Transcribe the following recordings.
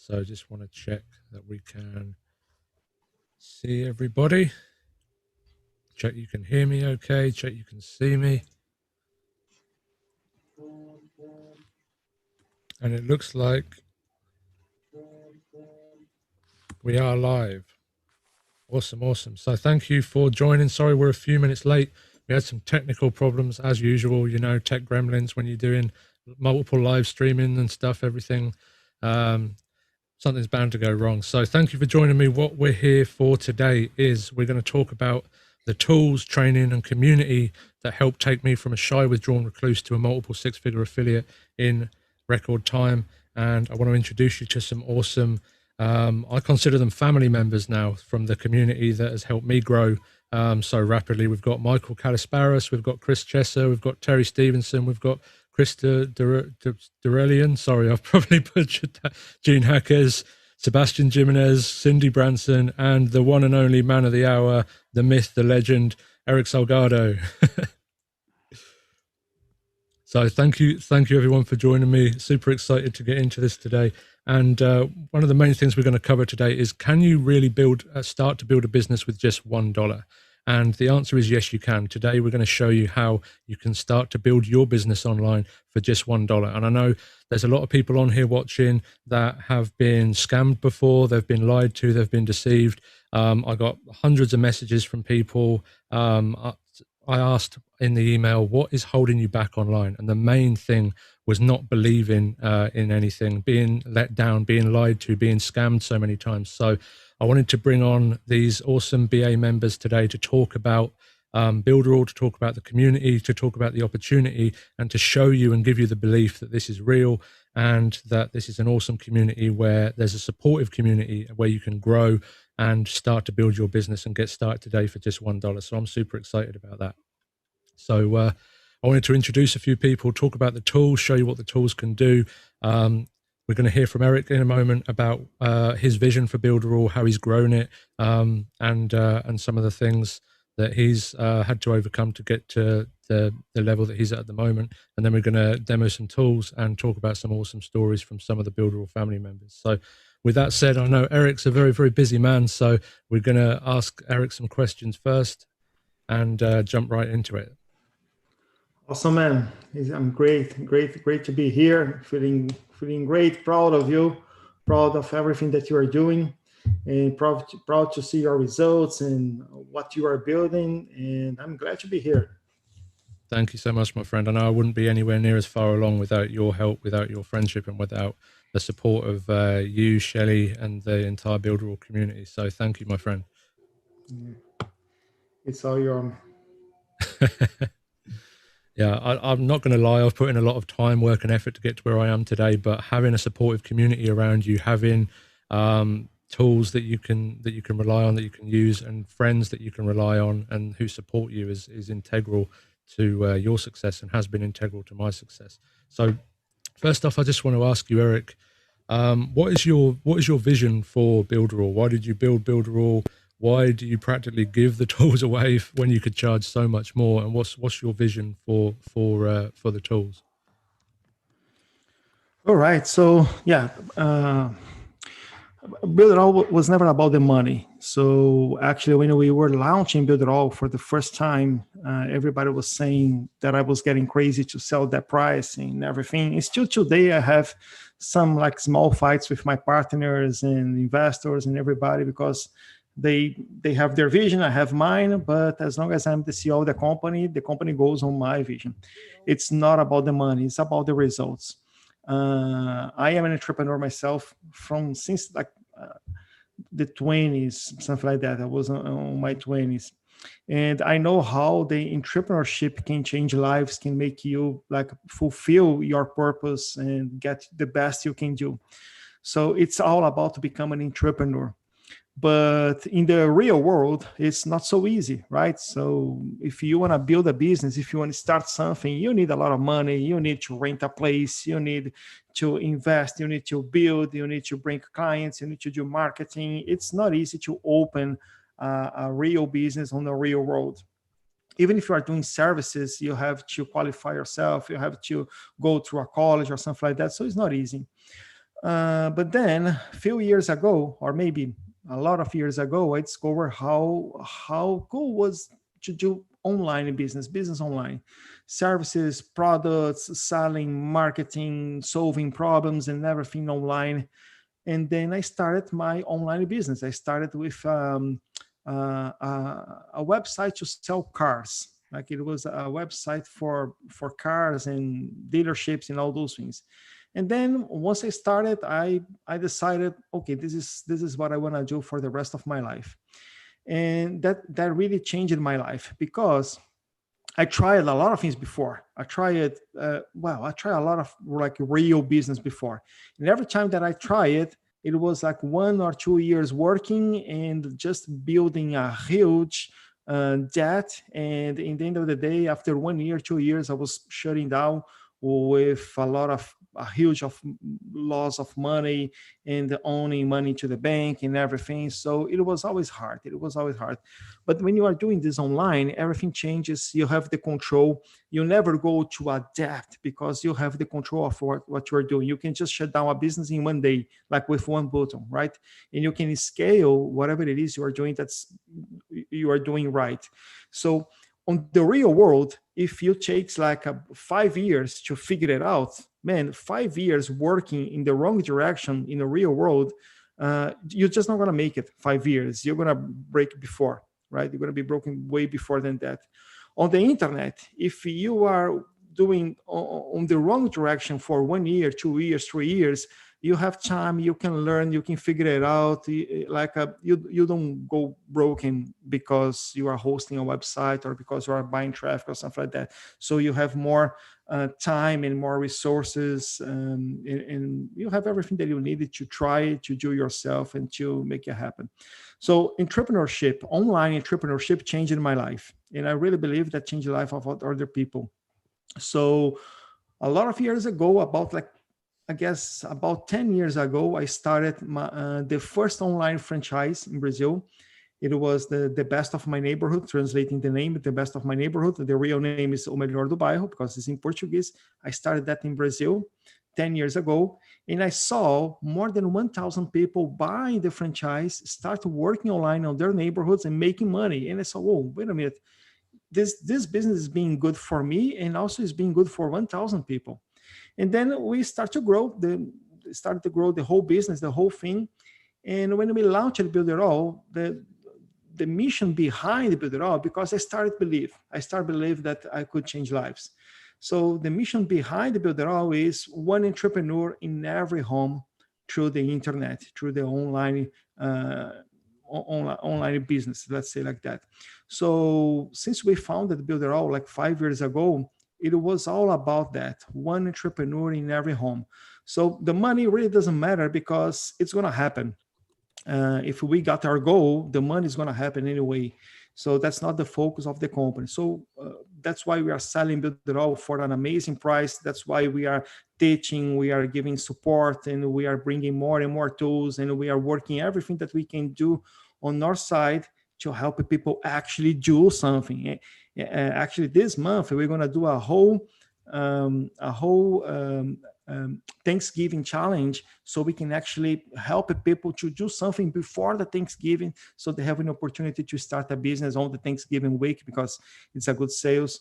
So just want to check that we can see everybody. Check you can hear me okay. Check you can see me. And it looks like we are live. Awesome, awesome. So thank you for joining. Sorry we're a few minutes late. We had some technical problems as usual, you know, tech gremlins when you're doing multiple live streaming and stuff, everything. Something's bound to go wrong. So thank you for joining me. What we're here for today is we're going to talk about the tools, training and community that helped take me from a shy, withdrawn recluse to a multiple six-figure affiliate in record time. And I want to introduce you to some awesome, I consider them family members now from the community that has helped me grow so rapidly. We've got Michael Calasparis, we've got Chris Chesser, we've got Terry Stevenson, we've got Krista Durelian, sorry, I've probably butchered that, Gene Hackers, Sebastian Jimenez, Cindy Branson, and the one and only man of the hour, the myth, the legend, Eric Salgado. So thank you everyone for joining me. Super excited to get into this today. And one of the main things we're going to cover today is, can you really start to build a business with just $1? And the answer is yes, you can. Today, we're going to show you how you can start to build your business online for just $1. And I know there's a lot of people on here watching that have been scammed before. They've been lied to. They've been deceived. I got hundreds of messages from people. I asked in the email, what is holding you back online? And the main thing was not believing in anything, being let down, being lied to, being scammed so many times. So I wanted to bring on these awesome BA members today to talk about Builderall, to talk about the community, to talk about the opportunity, and to show you and give you the belief that this is real and that this is an awesome community where there's a supportive community where you can grow and start to build your business and get started today for just $1. So I'm super excited about that. So I wanted to introduce a few people, talk about the tools, show you what the tools can do. We're going to hear from Eric in a moment about his vision for Builderall, how he's grown it, and some of the things that he's had to overcome to get to the level that he's at the moment. And then we're going to demo some tools and talk about some awesome stories from some of the Builderall family members. So with that said, I know Eric's a very, very busy man, so we're going to ask Eric some questions first and jump right into it. Awesome, man. I'm great to be here. Feeling great, proud of you, proud of everything that you are doing, and proud to see your results and what you are building. And I'm glad to be here. Thank you so much, my friend. I know I wouldn't be anywhere near as far along without your help, without your friendship, and without the support of you, Shelley, and the entire Builderall community. So thank you, my friend. It's all your own. Yeah, I'm not going to lie. I've put in a lot of time, work, and effort to get to where I am today. But having a supportive community around you, having tools that you can rely on, that you can use, and friends that you can rely on, and who support you is integral to your success, and has been integral to my success. So, first off, I just want to ask you, Eric, what is your vision for Builderall? Why did you build Builderall? Why do you practically give the tools away when you could charge so much more? And what's your vision for the tools? All right. So yeah, Builderall was never about the money. So actually, when we were launching Builderall for the first time, everybody was saying that I was getting crazy to sell that price and everything. And still today, I have some like small fights with my partners and investors and everybody, because they have their vision, I have mine, but as long as I'm the CEO of the company goes on my vision. It's not about the money, it's about the results. I am an entrepreneur myself since the 20s, something like that. I was on my 20s. And I know how the entrepreneurship can change lives, can make you like fulfill your purpose and get the best you can do. So it's all about to become an entrepreneur. But in the real world, it's not so easy, right? So if you want to build a business, if you want to start something, you need a lot of money. You need to rent a place. You need to invest. You need to build. You need to bring clients. You need to do marketing. It's not easy to open a real business on the real world. Even if you are doing services, you have to qualify yourself. You have to go through a college or something like that. So it's not easy. But then a few years ago, or maybe a lot of years ago, I discovered how cool was to do online business online, services, products, selling, marketing, solving problems, and everything online. And then I started my online business. I started with a website to sell cars. Like it was a website for cars and dealerships and all those things. And then once I started, I decided, okay, this is what I want to do for the rest of my life. And that really changed my life because I tried a lot of things before. I tried a lot of like real business before. And every time that I try it, it was like 1 or 2 years working and just building a huge debt. And in the end of the day, after 1 year, 2 years, I was shutting down with a huge of loss of money and owning money to the bank and everything. So it was always hard. It was always hard. But when you are doing this online, everything changes. You have the control. You never go to adapt because you have the control of what you're doing. You can just shut down a business in one day, like with one button, right? And you can scale whatever it is you are doing you are doing right. So on the real world, if you takes like 5 years to figure it out, man, 5 years working in the wrong direction in the real world, you're just not going to make it 5 years. You're going to break before, right? You're going to be broken way before than that. On the internet, if you are doing on the wrong direction for 1 year, 2 years, 3 years, you have time, you can learn, you can figure it out. You don't go broken because you are hosting a website or because you are buying traffic or something like that. So you have more time and more resources, and you have everything that you needed to try to do yourself and to make it happen. So entrepreneurship, online entrepreneurship changed my life. And I really believe that changed the life of other people. So a lot of years ago, about like I guess about 10 years ago, I started the first online franchise in Brazil. It was the best of my neighborhood, translating the name, the best of my neighborhood. The real name is O Melhor do Bairro because it's in Portuguese. I started that in Brazil 10 years ago. And I saw more than 1,000 people buying the franchise, start working online on their neighborhoods and making money. And I saw, whoa, wait a minute. This business is being good for me and also is being good for 1,000 people. And then we started to grow the whole business, the whole thing. And when we launched Build It All, the mission behind Build It All, because I started believe that I could change lives. So the mission behind Build It All is one entrepreneur in every home through the internet, through the online business, let's say like that. So since we founded Build It All like 5 years ago, it was all about that one entrepreneur in every home. So the money really doesn't matter because it's going to happen. If we got our goal, the money is going to happen anyway. So that's not the focus of the company. So that's why we are selling Build It All for an amazing price. That's why we are teaching, we are giving support, and we are bringing more and more tools, and we are working everything that we can do on our side to help people actually do something. Actually, this month we're going to do a whole Thanksgiving challenge, so we can actually help people to do something before the Thanksgiving, so they have an opportunity to start a business on the Thanksgiving week because it's a good sales.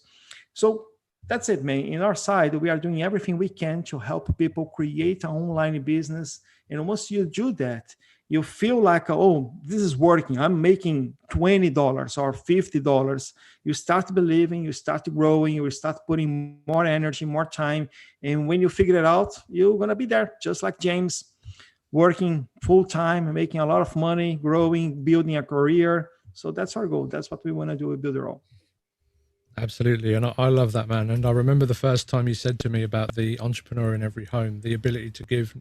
So that's it, man. In our side, we are doing everything we can to help people create an online business. And once you do that, you feel like, oh, this is working. I'm making $20 or $50. You start believing, you start growing, you start putting more energy, more time. And when you figure it out, you're going to be there, just like James, working full time, making a lot of money, growing, building a career. So that's our goal. That's what we want to do with Build It All. Absolutely. And I love that, man. And I remember the first time you said to me about the entrepreneur in every home, the ability to give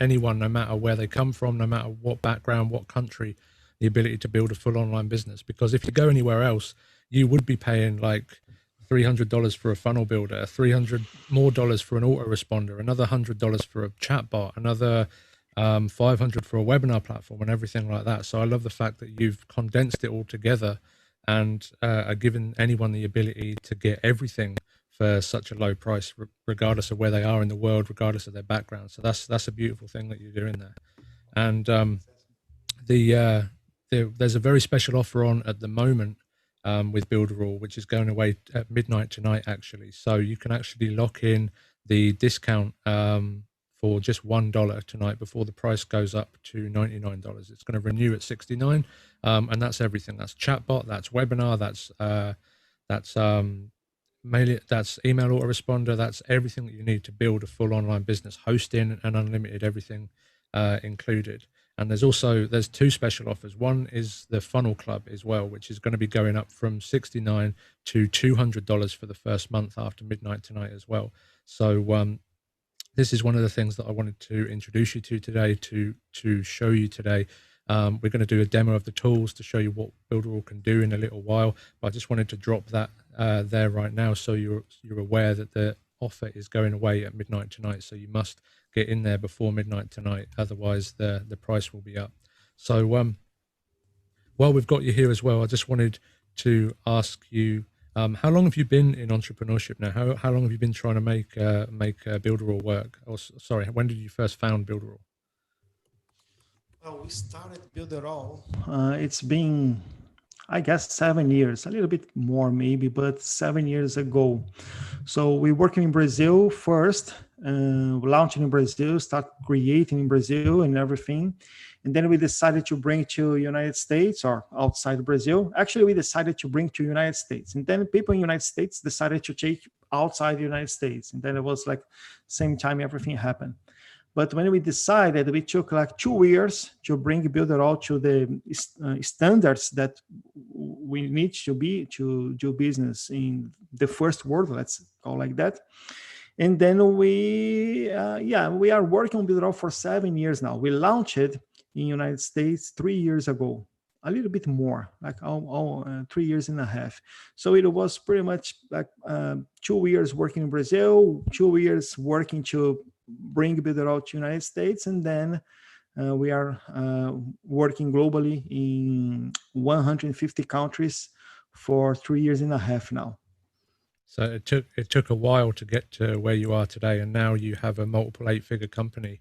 anyone, no matter where they come from, no matter what background, what country, the ability to build a full online business. Because if you go anywhere else, you would be paying like $300 for a funnel builder, $300 more for an autoresponder, another $100 for a chatbot, another 500 for a webinar platform and everything like that. So I love the fact that you've condensed it all together and are giving anyone the ability to get everything for such a low price, regardless of where they are in the world, regardless of their background. So that's a beautiful thing that you're doing there. And the, there's a very special offer on at the moment with Builderall, which is going away at midnight tonight, actually. So you can actually lock in the discount for just $1 tonight before the price goes up to $99. It's going to renew at $69, and that's everything. That's chatbot, that's webinar, that's mail, that's email autoresponder, that's everything that you need to build a full online business, hosting and unlimited everything included. And there's two special offers. One is the Funnel Club as well, which is going to be going up from $69 to $200 for the first month after midnight tonight as well. So this is one of the things that I wanted to introduce you to today, to show you today. We're going to do a demo of the tools to show you what Builderall can do in a little while. But I just wanted to drop that there right now, so you're aware that the offer is going away at midnight tonight. So you must get in there before midnight tonight, otherwise the price will be up. So while we've got you here as well, I just wanted to ask you, how long have you been in entrepreneurship now? How long have you been trying to make Builderall work? Or sorry, when did you first found Builderall? Well, we started Builderall. It's been, I guess, 7 years, a little bit more maybe, but 7 years ago. So we working in Brazil first, launching in Brazil, start creating in Brazil and everything. And then we decided to bring to United States or outside Brazil. Actually, we decided to bring to United States. And then people in United States decided to take outside the United States. And then it was like same time everything happened. But when we decided, we took like 2 years to bring Builderall to the standards that we need to be to do business in the first world, let's call like that. And then we are working on Builderall for 7 years now. We launched it in United States 3 years ago, a little bit more, like 3 years and a half. So it was pretty much like 2 years working in Brazil, 2 years working to bring Builderall to United States, and then we are working globally in 150 countries for 3 years and a half now. So it took a while to get to where you are today, and now you have a multiple 8-figure company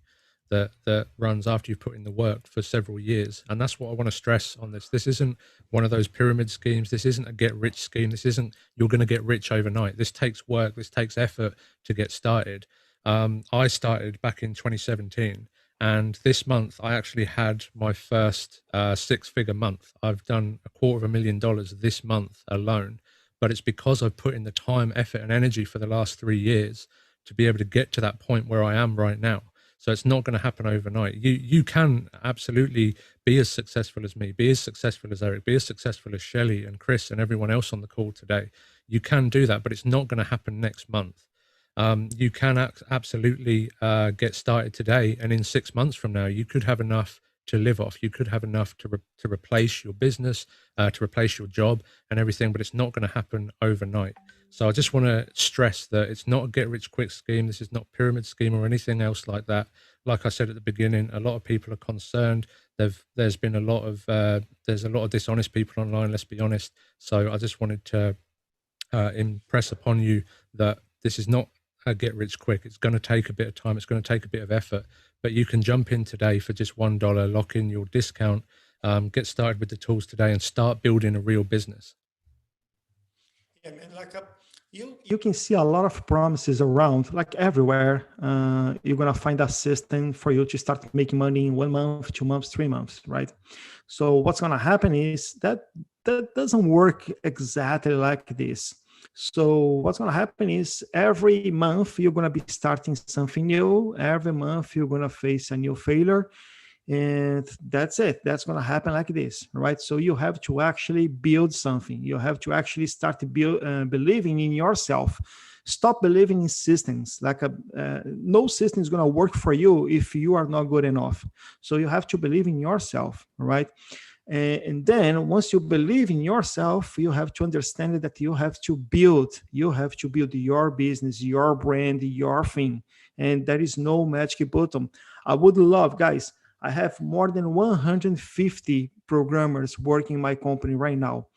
that runs after you've put in the work for several years. And that's what I want to stress on this. This isn't one of those pyramid schemes. This isn't a get rich scheme. This isn't you're going to get rich overnight. This takes work. This takes effort to get started. I started back in 2017, and this month I actually had my first 6-figure month. I've done $250,000 this month alone, but it's because I've put in the time, effort, and energy for the last 3 years to be able to get to that point where I am right now. So it's not going to happen overnight. You can absolutely be as successful as me, be as successful as Eric, be as successful as Shelley and Chris and everyone else on the call today. You can do that, but it's not going to happen next month. You can absolutely get started today, and in 6 months from now, you could have enough to live off. You could have enough to replace your business, to replace your job and everything, but it's not going to happen overnight. So I just want to stress that it's not a get-rich-quick scheme. This is not a pyramid scheme or anything else like that. Like I said at the beginning, a lot of people are concerned. There's been a lot of dishonest people online, let's be honest. So I just wanted to impress upon you that this is not a get-rich-quick. It's going to take a bit of time. It's going to take a bit of effort. But you can jump in today for just $1, lock in your discount, get started with the tools today, and start building a real business. Yeah, man, like you can see a lot of promises around, like everywhere. You're gonna find a system for you to start making money in 1 month, 2 months, 3 months, right? So what's gonna happen is that doesn't work exactly like this. So what's going to happen is every month you're going to be starting something new. Every month you're going to face a new failure, and that's it. That's going to happen like this, right? So you have to actually build something. You have to actually start to believing in yourself. Stop believing in systems. Like no system is going to work for you if you are not good enough. So you have to believe in yourself, right? And then once you believe in yourself, you have to understand that you have to build your business, your brand, your thing. And there is no magic button. I would love, guys, I have more than 150 programmers working in my company right now.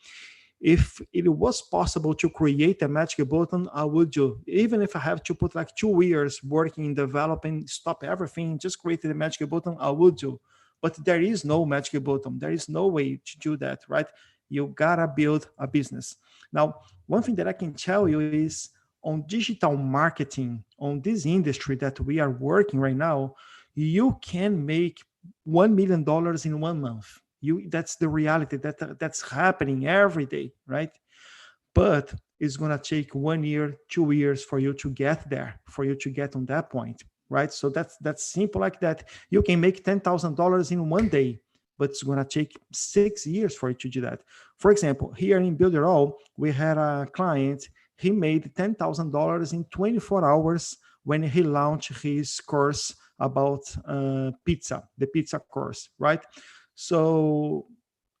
if it was possible to create a magic button, I would do. Even if I have to put like 2 years working, developing, stop everything, just create the magic button, I would do. But there is no magic button. There is no way to do that, right? You gotta build a business. Now, one thing that I can tell you is on digital marketing, on this industry that we are working right now, you can make $1 million in 1 month. That's the reality that's happening every day, right? But it's gonna take 1 year, 2 years for you to get there, for you to get on that point, right? So that's simple like that. You can make $10,000 in 1 day, but it's gonna take 6 years for you to do that. For example, here in Builderall, we had a client. He made $10,000 in 24 hours when he launched his course about pizza, the pizza course, right? So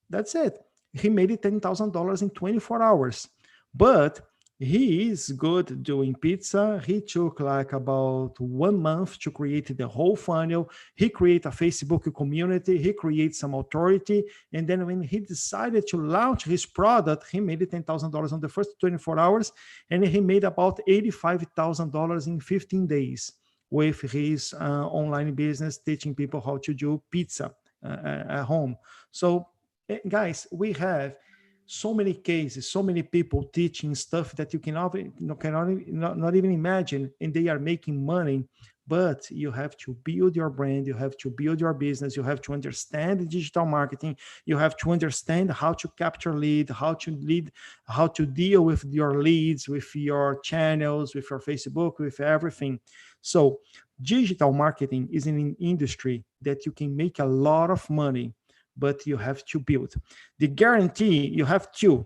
that's it. He made it $10,000 in 24 hours. But he is good doing pizza. He took like about 1 month to create the whole funnel. He create a Facebook community. He creates some authority. And then when he decided to launch his product, he made it $10,000 on the first 24 hours. And he made about $85,000 in 15 days with his online business, teaching people how to do pizza at home. So guys, we have so many cases, so many people teaching stuff that you cannot even imagine, and they are making money. But you have to build your brand, you have to build your business, you have to understand digital marketing, you have to understand how to capture lead, how to deal with your leads, with your channels, with your Facebook, with everything. So digital marketing is an industry that you can make a lot of money, but you have to build. The guarantee, you have two.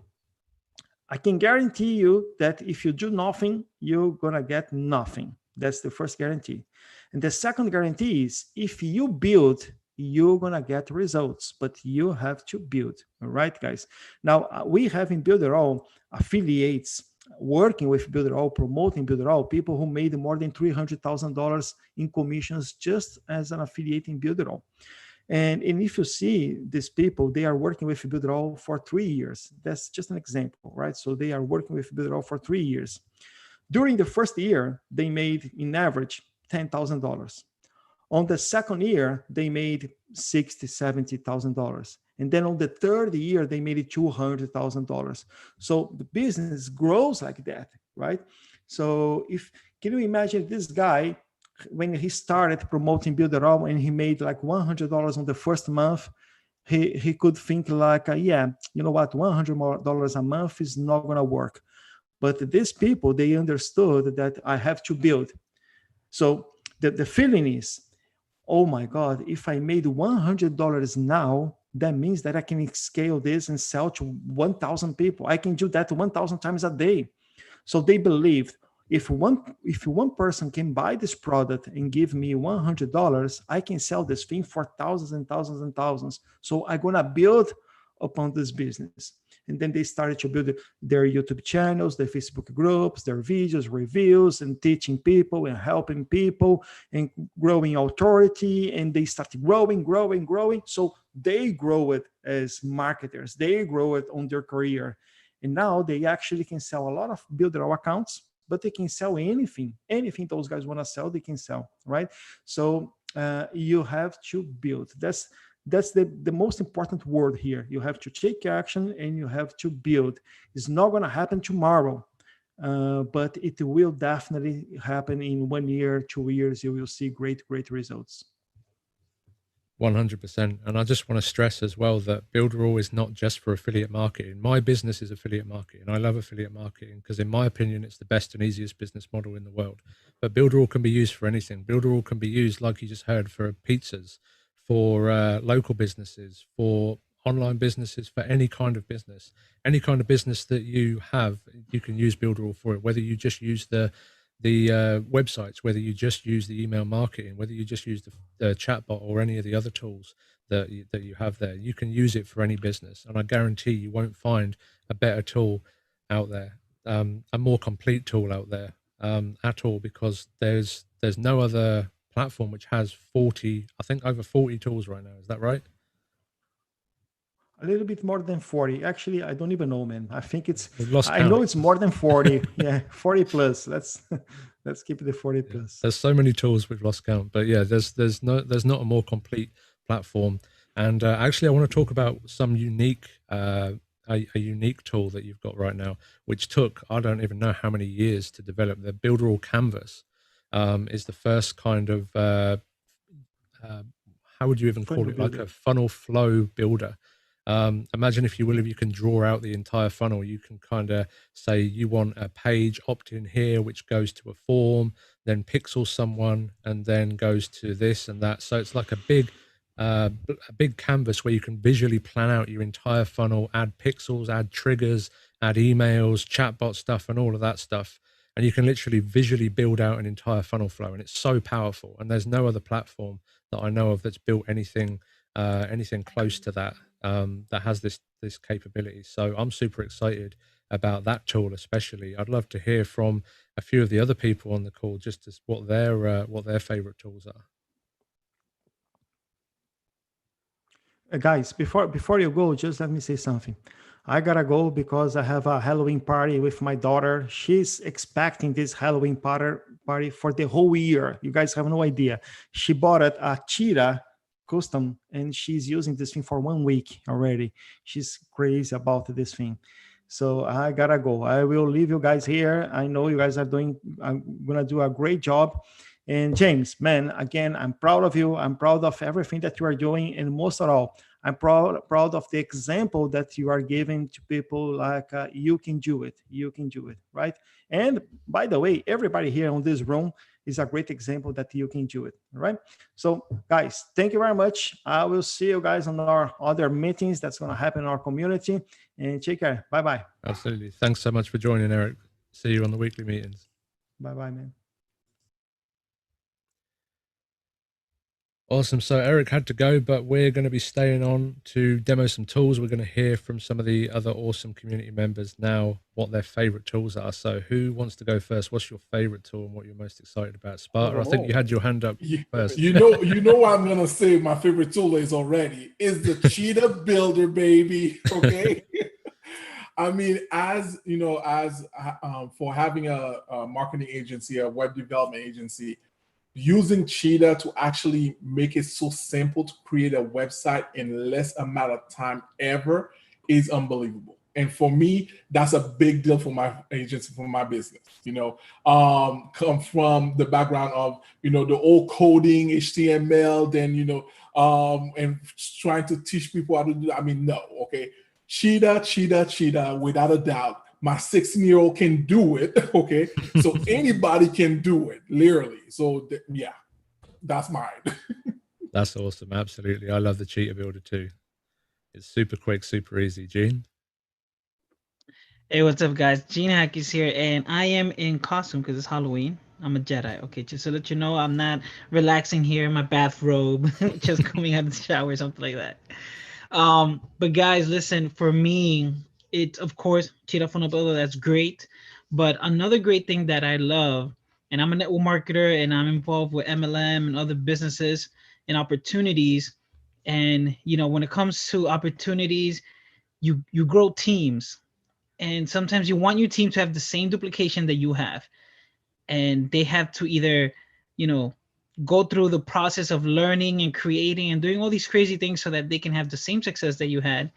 I can guarantee you that if you do nothing, you're going to get nothing. That's the first guarantee. And the second guarantee is if you build, you're going to get results, but you have to build. All right, guys. Now, we have in Builderall affiliates working with Builderall, promoting Builderall, people who made more than $300,000 in commissions just as an affiliate in Builderall. And if you see these people, they are working with Builderall for 3 years. That's just an example, right? So they are working with Builderall for 3 years. During the first year, they made, in average, $10,000. On the second year, they made $60,000, $70,000. And then on the third year, they made it $200,000. So the business grows like that, right? So can you imagine this guy, when he started promoting Builderall and he made like $100 on the first month, he could think like, yeah, you know what, $100 a month is not going to work. But these people, they understood that I have to build. So the feeling is, oh my God, if I made $100 now, that means that I can scale this and sell to 1,000 people. I can do that 1,000 times a day. So they believed, if one person can buy this product and give me $100, I can sell this thing for thousands and thousands and thousands. So I'm going to build upon this business. And then they started to build their YouTube channels, their Facebook groups, their videos, reviews, and teaching people and helping people and growing authority. And they started growing. So they grow it as marketers. They grow it on their career. And now they actually can sell a lot of Builderall accounts, but they can sell anything those guys want to sell, they can sell, right? So you have to build. That's the most important word here. You have to take action and you have to build. It's not going to happen tomorrow, but it will definitely happen in 1 year, 2 years. You will see great results. 100%. And I just want to stress as well that Builderall is not just for affiliate marketing. My business is affiliate marketing. I love affiliate marketing because, in my opinion, it's the best and easiest business model in the world. But Builderall can be used for anything. Builderall can be used, like you just heard, for pizzas, for local businesses, for online businesses, for any kind of business. Any kind of business that you have, you can use Builderall for it, whether you just use the websites, whether you just use the email marketing, whether you just use the chatbot or any of the other tools that you have there, you can use it for any business. And I guarantee you won't find a better tool out there, a more complete tool out there at all, because there's no other platform which has over 40 tools right now. Is that right? A little bit more than 40. Actually, I don't even know, man. I think We've lost I count. know it's more than 40. Yeah, 40 plus. Let's keep the 40 Yeah, plus. there's so many tools we've lost count, but yeah, there's not a more complete platform. And actually, I want to talk about some unique a unique tool that you've got right now, which took I don't even know how many years to develop. The Builderall Canvas is the first kind of uh, how would you even call Funnel it, like a builder. funnel flow builder. Imagine, if you will, if you can draw out the entire funnel. You can kind of say you want a page opt-in here which goes to a form, then pixels someone, and then goes to this and that. So it's like a big canvas where you can visually plan out your entire funnel, add pixels, add triggers, add emails, chatbot stuff, and all of that stuff. And you can literally visually build out an entire funnel flow, and it's so powerful. And there's no other platform that I know of that's built anything close to that, that has this capability. So I'm super excited about that tool, especially. I'd love to hear from a few of the other people on the call, just as what their favorite tools are. Guys, before you go, just let me say something. I gotta go because I have a Halloween party with my daughter. She's expecting this Halloween party for the whole year. You guys have no idea. She bought a cheetah custom and she's using this thing for 1 week already. She's crazy about this thing. So I gotta go. I will leave you guys here. I know you guys are doing, I'm gonna do a great job. And James, man, again, I'm proud of you. I'm proud of everything that you are doing. And most of all, I'm proud of the example that you are giving to people like you can do it. You can do it, right? And by the way, everybody here in this room is a great example that you can do it, right? So, guys, thank you very much. I will see you guys on our other meetings that's going to happen in our community. And take care. Bye bye. Absolutely. Thanks so much for joining, Eric. See you on the weekly meetings. Bye bye, man. Awesome. So Eric had to go, but we're going to be staying on to demo some tools. We're going to hear from some of the other awesome community members now what their favorite tools are. So who wants to go first? What's your favorite tool and what you're most excited about? Sparta, I think you had your hand up first. You know what I'm gonna say. My favorite tool is already is the Cheetah Builder, baby. Okay. I mean, as you know, as for having a marketing agency, a web development agency, using Cheetah to actually make it so simple to create a website in less amount of time ever is unbelievable. And for me, that's a big deal for my agency, for my business. Come from the background of the old coding, HTML, then and trying to teach people how to do. I mean, no, okay, Cheetah, without a doubt. My 16-year-old can do it, okay? So anybody can do it, literally. So yeah, that's mine. That's awesome. Absolutely. I love the Cheetah Builder too. It's super quick, super easy. Gene? Hey, what's up, guys? Gene Hackey's here, and I am in costume because it's Halloween. I'm a Jedi, okay? Just to let you know, I'm not relaxing here in my bathrobe, just coming out of the shower or something like that. But guys, listen, for me, it's of course Cheetah Funnel Builder, that's great. But another great thing that I love, and I'm a network marketer and I'm involved with MLM and other businesses and opportunities. And when it comes to opportunities, you grow teams. And sometimes you want your team to have the same duplication that you have. And they have to either, go through the process of learning and creating and doing all these crazy things so that they can have the same success that you had.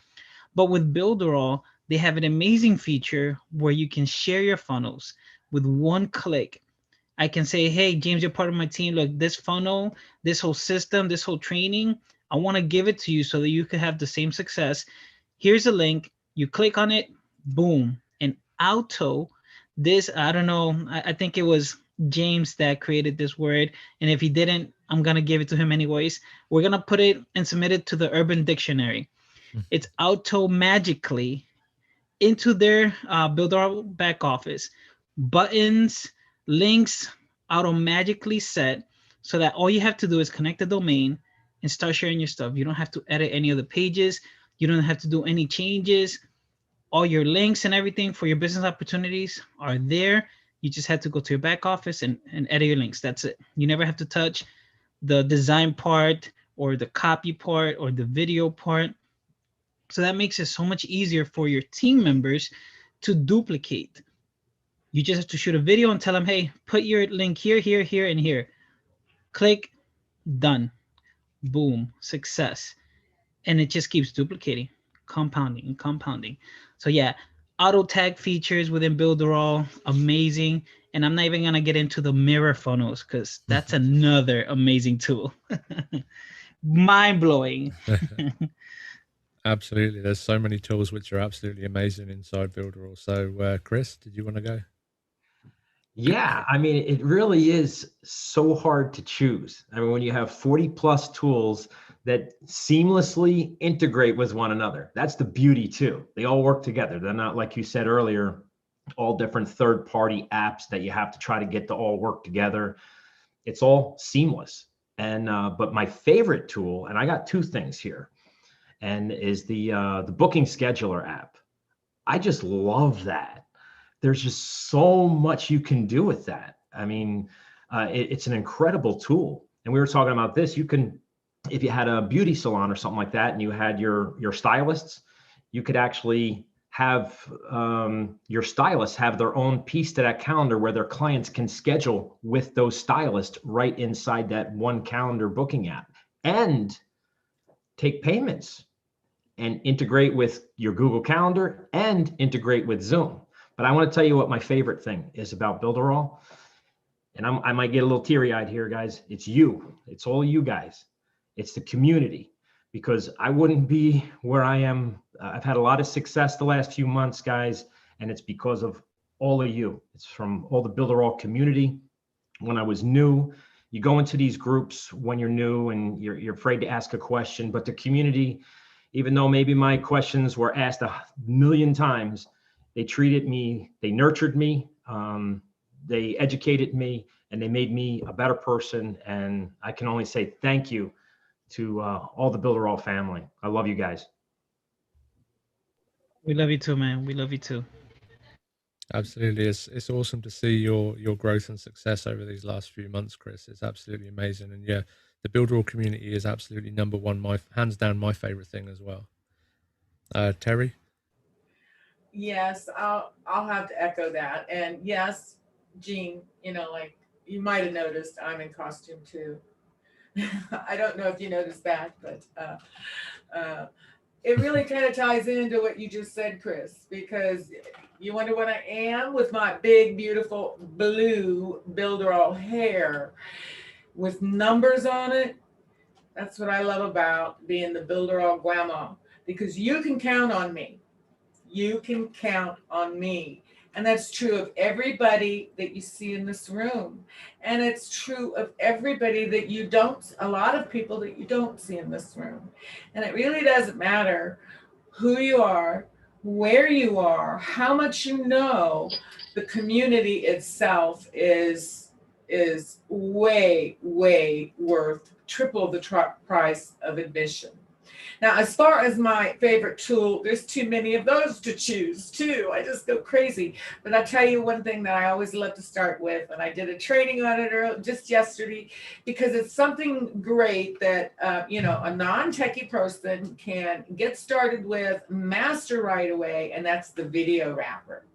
But with Builderall, they have an amazing feature where you can share your funnels with one click. I can say, hey, James, you're part of my team. Look, this funnel, this whole system, this whole training, I want to give it to you so that you can have the same success. Here's a link. You click on it, boom. And auto, this, I don't know, I think it was James that created this word. And if he didn't, I'm going to give it to him anyways. We're going to put it and submit it to the Urban Dictionary. It's auto magically into their Builder back office. Buttons, links, auto magically set so that all you have to do is connect the domain and start sharing your stuff. You don't have to edit any of the pages. You don't have to do any changes. All your links and everything for your business opportunities are there. You just have to go to your back office and edit your links. That's it. You never have to touch the design part or the copy part or the video part. So that makes it so much easier for your team members to duplicate. You just have to shoot a video and tell them, hey, put your link here, here, here, and here. Click, done. Boom, success. And it just keeps duplicating, compounding, and compounding. So yeah, auto tag features within Builderall, amazing. And I'm not even gonna get into the mirror funnels because that's another amazing tool. Mind blowing. Absolutely. There's so many tools which are absolutely amazing inside Builderall. So, Chris, did you want to go? Yeah, I mean, it really is so hard to choose. I mean, when you have 40 plus tools that seamlessly integrate with one another, that's the beauty too. They all work together. They're not, like you said earlier, all different third-party apps that you have to try to get to all work together. It's all seamless. And but my favorite tool, and I got two things here, and is the booking scheduler app. I just love that. There's just so much you can do with that. I mean, it's an incredible tool. And we were talking about this. You can, if you had a beauty salon or something like that, and you had your stylists, you could actually have your stylists have their own piece to that calendar where their clients can schedule with those stylists right inside that one calendar booking app, and take payments and integrate with your Google Calendar and integrate with Zoom. But I want to tell you what my favorite thing is about Builderall. And I might get a little teary-eyed here, guys. It's you. It's all you guys. It's the community. Because I wouldn't be where I am. I've had a lot of success the last few months, guys. And it's because of all of you. It's from all the Builderall community. When I was new, you go into these groups when you're new and you're afraid to ask a question. But the community, even though maybe my questions were asked 1,000,000 times, they treated me, they nurtured me, they educated me, and they made me a better person. And I can only say thank you to all the Builderall family. I love you guys. We love you too, man. We love you too. Absolutely. It's awesome to see your growth and success over these last few months, Chris. It's absolutely amazing. And yeah, the Builderall community is absolutely number one, hands down my favorite thing as well. Terry? Yes, I'll have to echo that. And yes, Gene, like you might have noticed, I'm in costume too. I don't know if you noticed that, but it really kind of ties into what you just said, Chris, because you wonder what I am with my big, beautiful blue Builderall hair with numbers on it. That's what I love about being the Builderall grandma, because you can count on me. You can count on me. And that's true of everybody that you see in this room. And it's true of everybody that you don't, a lot of people that you don't see in this room. And it really doesn't matter who you are, where you are, how much you know. The community itself is way, way worth triple the price of admission. Now, as far as my favorite tool, there's too many of those to choose too. I just go crazy. But I'll tell you one thing that I always love to start with, and I did a training on it just yesterday, because it's something great that a non-techie person can get started with, master right away, and that's the video wrapper.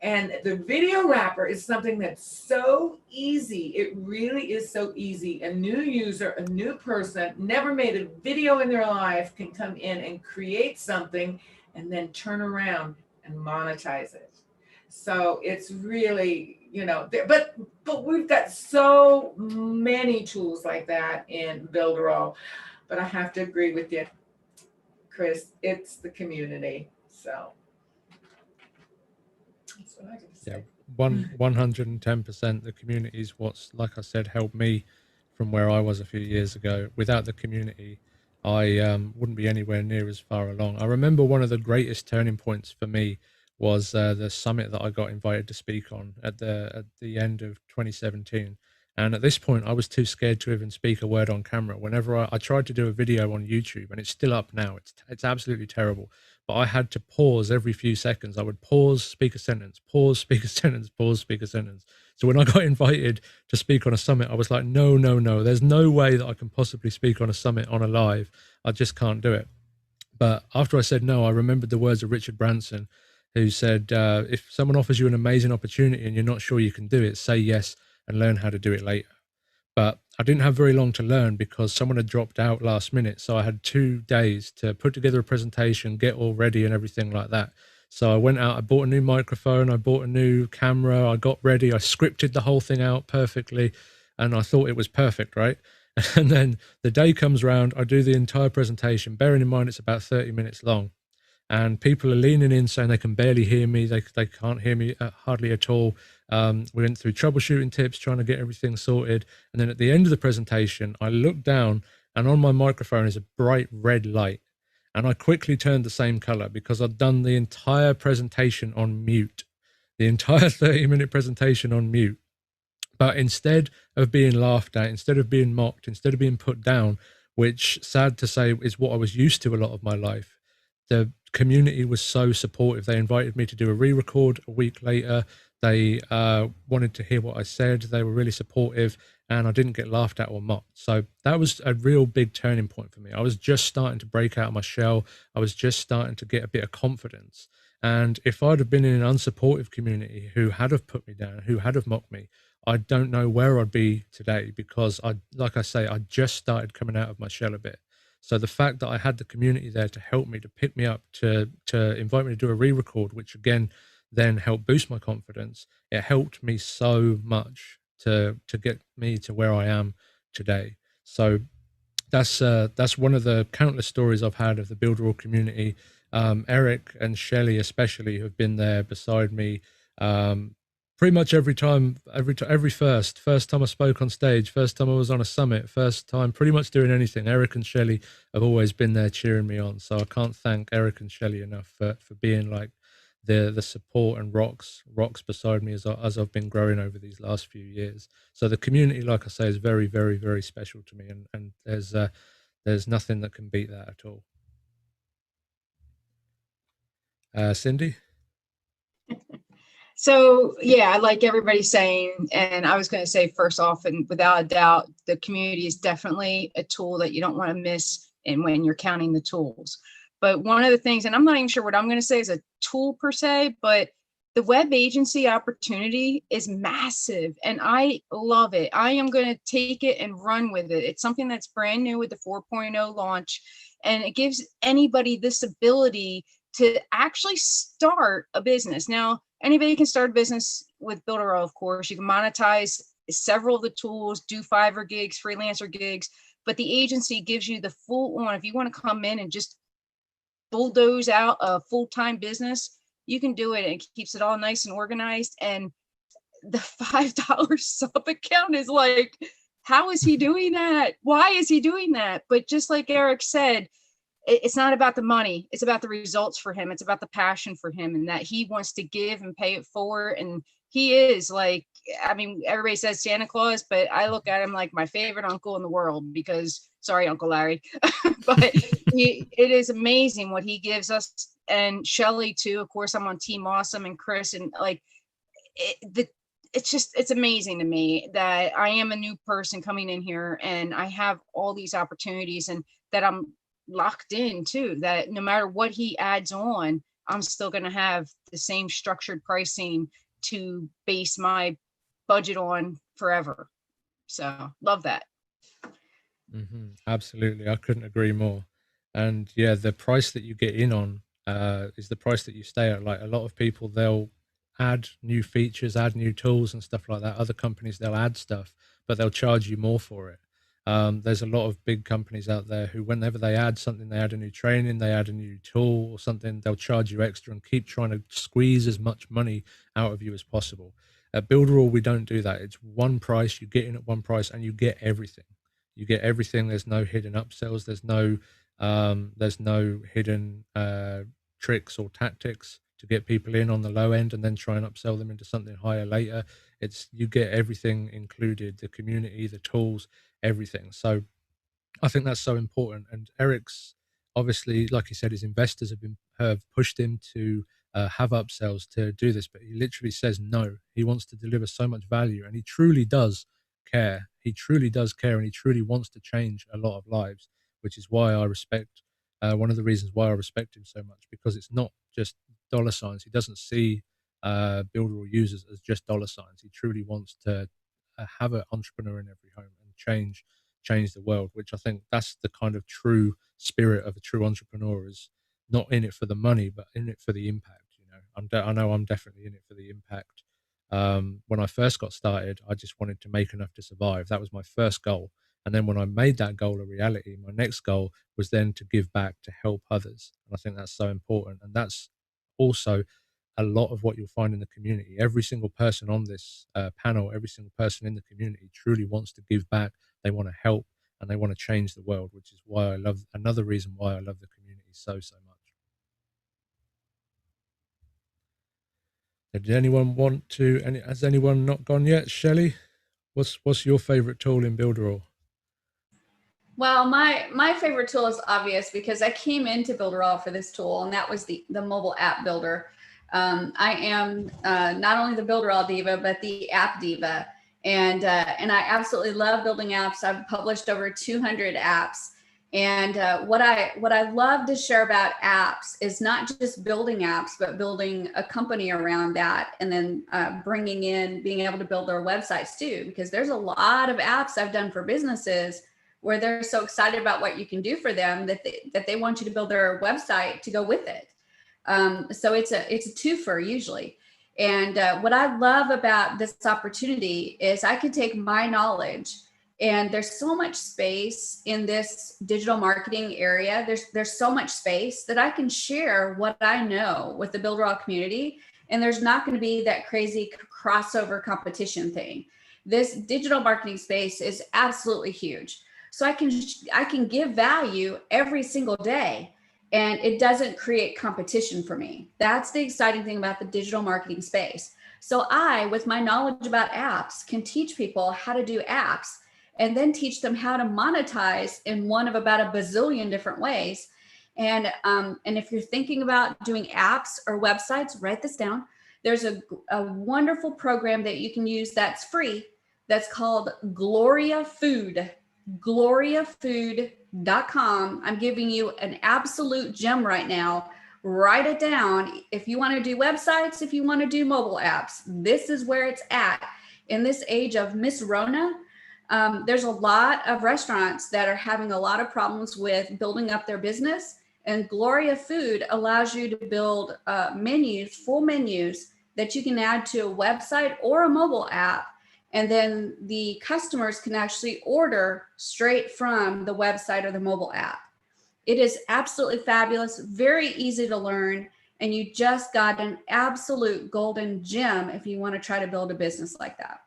And the video wrapper is something that's so easy. It really is so easy. A new user, a new person, never made a video in their life, can come in and create something and then turn around and monetize it. So it's really, but we've got so many tools like that in Builderall. But I have to agree with you, Chris, it's the community. So. Yeah, 110%. The community is what's, like I said, helped me from where I was a few years ago. Without the community, I wouldn't be anywhere near as far along. I remember one of the greatest turning points for me was the summit that I got invited to speak on at the end of 2017. And at this point, I was too scared to even speak a word on camera. Whenever I tried to do a video on YouTube, and it's still up now, it's absolutely terrible. But I had to pause every few seconds. I would pause, speak a sentence, pause, speak a sentence, pause, speak a sentence. So when I got invited to speak on a summit, I was like, no. There's no way that I can possibly speak on a summit on a live. I just can't do it. But after I said no, I remembered the words of Richard Branson, who said, if someone offers you an amazing opportunity and you're not sure you can do it, say yes and learn how to do it later. But I didn't have very long to learn because someone had dropped out last minute. So I had 2 days to put together a presentation, get all ready and everything like that. So I went out, I bought a new microphone, I bought a new camera, I got ready, I scripted the whole thing out perfectly, and I thought it was perfect, right? And then the day comes round, I do the entire presentation, bearing in mind it's about 30 minutes long. And people are leaning in saying they can barely hear me. They can't hear me hardly at all. We went through troubleshooting tips, trying to get everything sorted. And then at the end of the presentation, I looked down and on my microphone is a bright red light. And I quickly turned the same color because I'd done the entire presentation on mute, the entire 30-minute presentation on mute. But instead of being laughed at, instead of being mocked, instead of being put down, which sad to say is what I was used to a lot of my life, the community was so supportive. They invited me to do a re-record a week later. They wanted to hear what I said. They were really supportive, and I didn't get laughed at or mocked. So that was a real big turning point for me. I was just starting to break out of my shell. I was just starting to get a bit of confidence. And if I'd have been in an unsupportive community who had have put me down, who had have mocked me, I don't know where I'd be today, because like I say, I just started coming out of my shell a bit. So the fact that I had the community there to help me, to pick me up, to invite me to do a re-record, which again then helped boost my confidence, it helped me so much to get me to where I am today. So that's one of the countless stories I've had of the Builderall community. Eric and Shelley especially have been there beside me pretty much every time, every first time I spoke on stage, first time I was on a summit, first time pretty much doing anything. Eric and Shelley have always been there cheering me on. So I can't thank Eric and Shelley enough for being like the support and rocks beside me as I've been growing over these last few years. So the community, like I say, is very, very, very special to me, and there's nothing that can beat that at all. Cindy? So yeah, like everybody's saying, and I was going to say first off, and without a doubt, the community is definitely a tool that you don't want to miss in when you're counting the tools. But one of the things, and I'm not even sure what I'm going to say is a tool per se, but the web agency opportunity is massive and I love it. I am going to take it and run with it. It's something that's brand new with the 4.0 launch, and it gives anybody this ability to actually start a business. Now, anybody can start a business with Builderall, of course. You can monetize several of the tools, do Fiverr gigs, freelancer gigs, but the agency gives you the full on. If you want to come in and just bulldoze out a full-time business, you can do it. And it keeps it all nice and organized. And the $5 sub account is like, how is he doing that? Why is he doing that? But just like Eric said, it's not about the money. It's about the results for him. It's about the passion for him, and that he wants to give and pay it forward. And he is like, I mean, everybody says Santa Claus, but I look at him like my favorite uncle in the world, because sorry, Uncle Larry, but it is amazing what he gives us. And Shelley too, of course. I'm on Team Awesome, and Chris, and like it's amazing to me that I am a new person coming in here and I have all these opportunities, and that I'm locked in too, that no matter what he adds on, I'm still going to have the same structured pricing to base my budget on forever. So love that. Absolutely. I couldn't agree more. And yeah, the price that you get in on is the price that you stay at. Like a lot of people, they'll add new features, add new tools and stuff like that. Other companies, they'll add stuff, but they'll charge you more for it. There's a lot of big companies out there who, whenever they add something, they add a new training, they add a new tool or something, they'll charge you extra and keep trying to squeeze as much money out of you as possible. At Builderall, we don't do that. It's one price. You get in at one price and you get everything. You get everything. There's no hidden upsells. There's no hidden tricks or tactics to get people in on the low end and then try and upsell them into something higher later. You get everything included, the community, the tools, everything. So I think that's so important. And Eric's, obviously, like he said, his investors have pushed him to have upsells to do this, but he literally says no. He wants to deliver so much value, and he truly does care. He truly does care, and he truly wants to change a lot of lives, which is why I respect one of the reasons why I respect him so much, because it's not just dollar signs. He doesn't see Builder users as just dollar signs. He truly wants to have an entrepreneur in every home and change the world, which I think that's the kind of true spirit of a true entrepreneur, is not in it for the money, but in it for the impact. I know I'm definitely in it for the impact. When I first got started, I just wanted to make enough to survive. That was my first goal. And then when I made that goal a reality, my next goal was then to give back, to help others. And I think that's so important. And that's also a lot of what you'll find in the community. Every single person on this panel, every single person in the community truly wants to give back. They want to help and they want to change the world, which is why another reason why I love the community so much. Did anyone want to, has anyone not gone yet? Shelley, what's your favorite tool in Builderall? Well, my favorite tool is obvious because I came into Builderall for this tool, and that was the mobile app builder. I am not only the Builderall diva, but the app diva, and I absolutely love building apps. I've published over 200 apps, and what I love to share about apps is not just building apps, but building a company around that, and then being able to build their websites too, because there's a lot of apps I've done for businesses where they're so excited about what you can do for them that they want you to build their website to go with it. So it's a twofer usually. And what I love about this opportunity is I can take my knowledge, and there's so much space in this digital marketing area. There's so much space that I can share what I know with the Builderall community. And there's not going to be that crazy crossover competition thing. This digital marketing space is absolutely huge. So I can give value every single day, and it doesn't create competition for me. That's the exciting thing about the digital marketing space. So I, with my knowledge about apps, can teach people how to do apps and then teach them how to monetize in one of about a bazillion different ways. And if you're thinking about doing apps or websites, write this down. There's a wonderful program that you can use that's free. That's called Gloria Food. gloriafood.com. I'm giving you an absolute gem right now. Write it down. If you want to do websites, if you want to do mobile apps, this is where it's at. In this age of Miss Rona, there's a lot of restaurants that are having a lot of problems with building up their business. And Gloria Food allows you to build full menus that you can add to a website or a mobile app. And then the customers can actually order straight from the website or the mobile app. It is absolutely fabulous, very easy to learn, and you just got an absolute golden gem if you want to try to build a business like that.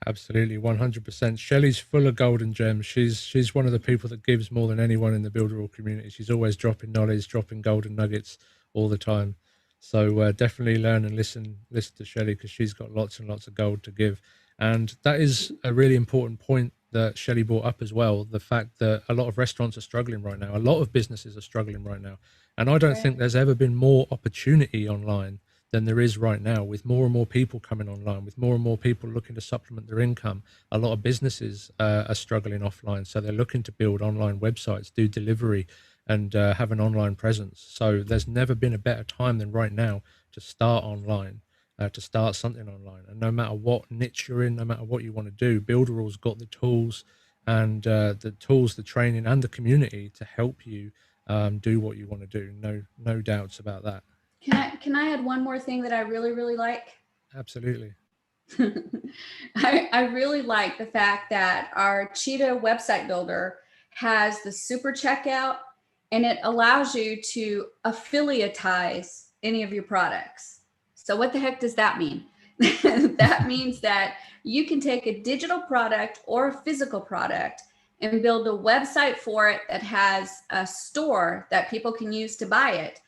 Absolutely, 100%. Shelley's full of golden gems. She's one of the people that gives more than anyone in the Builderall community. She's always dropping knowledge, dropping golden nuggets all the time. So definitely learn and listen to Shelley, because she's got lots and lots of gold to give. And that is a really important point that Shelley brought up as well, the fact that a lot of restaurants are struggling right now. A lot of businesses are struggling right now. And I don't think there's ever been more opportunity online than there is right now, with more and more people coming online, with more and more people looking to supplement their income. A lot of businesses are struggling offline. So they're looking to build online websites, do delivery, and have an online presence. So there's never been a better time than right now to start online, to start something online. And no matter what niche you're in, no matter what you want to do, Builderall's got the tools and the training and the community to help you do what you want to do. No doubts about that. Can I add one more thing that I really, really like? Absolutely. I really like the fact that our Cheetah website builder has the super checkout, and it allows you to affiliatize any of your products. So what the heck does that mean? That means that you can take a digital product or a physical product and build a website for it that has a store that people can use to buy it.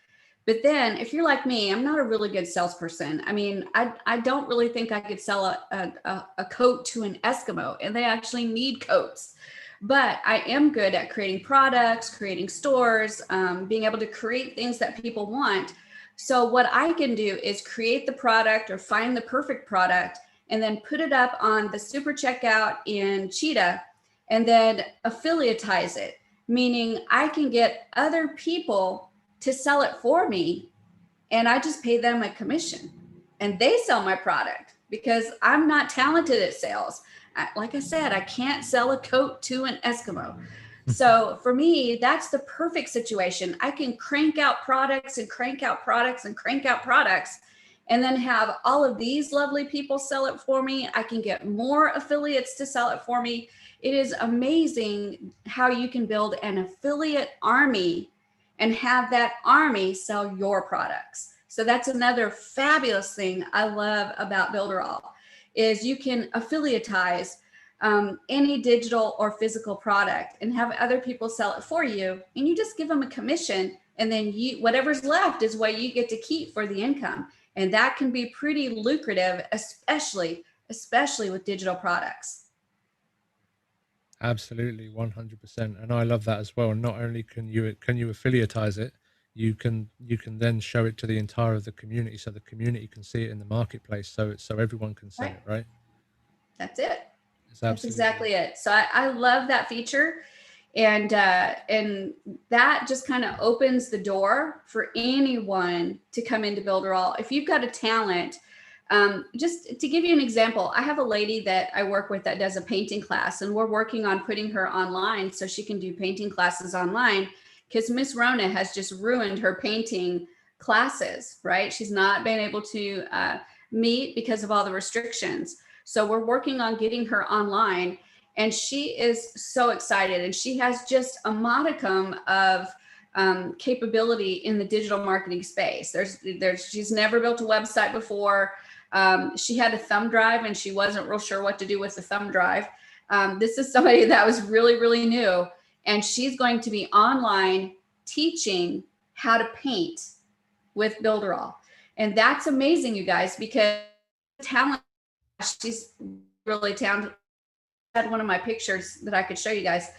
But then if you're like me, I'm not a really good salesperson. I mean, I don't really think I could sell a coat to an Eskimo, and they actually need coats. But I am good at creating products, creating stores, being able to create things that people want. So what I can do is create the product or find the perfect product and then put it up on the super checkout in Cheetah and then affiliatize it. meaning I can get other people to sell it for me, and I just pay them a commission and they sell my product because I'm not talented at sales. Like I said, I can't sell a coat to an Eskimo. So for me, that's the perfect situation. I can crank out products and crank out products and crank out products, and then have all of these lovely people sell it for me. I can get more affiliates to sell it for me. It is amazing how you can build an affiliate army and have that army sell your products. So that's another fabulous thing I love about Builderall is you can affiliatize any digital or physical product and have other people sell it for you, and you just give them a commission, and then whatever's left is what you get to keep for the income. And that can be pretty lucrative, especially with digital products. Absolutely, 100%. And I love that as well. Not only can you affiliatize it, you can then show it to the entire of the community, so the community can see it in the marketplace, so everyone can see it, right? That's it. That's exactly it. So I love that feature, and that just kind of opens the door for anyone to come into Builderall. If you've got a talent, just to give you an example, I have a lady that I work with that does a painting class, and we're working on putting her online so she can do painting classes online, because Miss Rona has just ruined her painting classes, right? She's not been able to meet because of all the restrictions. So we're working on getting her online, and she is so excited, and she has just a modicum of capability in the digital marketing space. She's never built a website before. She had a thumb drive and she wasn't real sure what to do with the thumb drive. This is somebody that was really, really new, and she's going to be online teaching how to paint with Builderall. And that's amazing, you guys, because talent, she's really talented. I had one of my pictures that I could show you guys,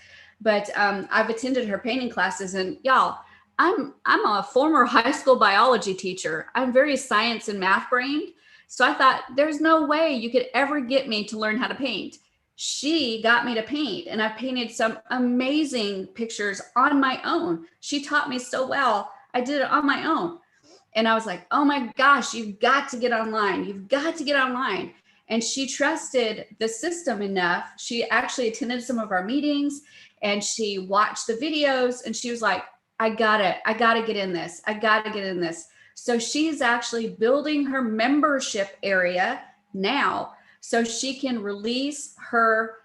but I've attended her painting classes, and y'all, I'm a former high school biology teacher. I'm very science and math brained. So I thought there's no way you could ever get me to learn how to paint. She got me to paint, and I've painted some amazing pictures on my own. She taught me so well. I did it on my own. And I was like, oh my gosh, you've got to get online. You've got to get online. And she trusted the system enough. She actually attended some of our meetings, and she watched the videos, and she was like, I got it. I got to get in this. I got to get in this. So she's actually building her membership area now so she can release her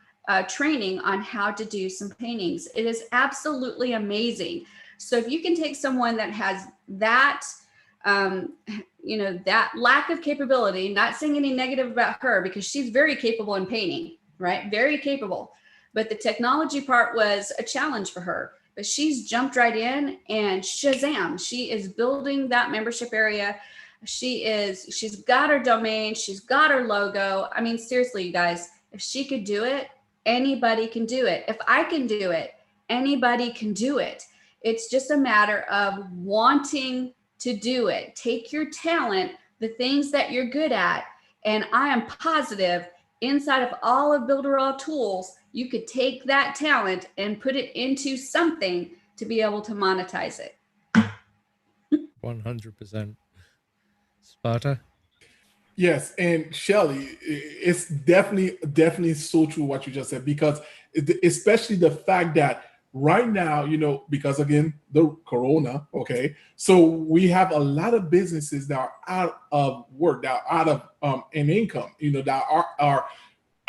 training on how to do some paintings. It is absolutely amazing. So if you can take someone that has that, that lack of capability, not saying any negative about her, because she's very capable in painting, right? Very capable. But the technology part was a challenge for her. But she's jumped right in, and shazam, she is building that membership area. She's got her domain, she's got her logo. I mean, seriously, you guys, if she could do it, anybody can do it. If I can do it, anybody can do it. It's just a matter of wanting to do it. Take your talent, the things that you're good at, and I am positive inside of all of Builderall tools, you could take that talent and put it into something to be able to monetize it. 100%. Sparta? Yes, and Shelly, it's definitely so true what you just said, because especially the fact that right now, because again, the corona, okay, so we have a lot of businesses that are out of work, that are out of an income, that are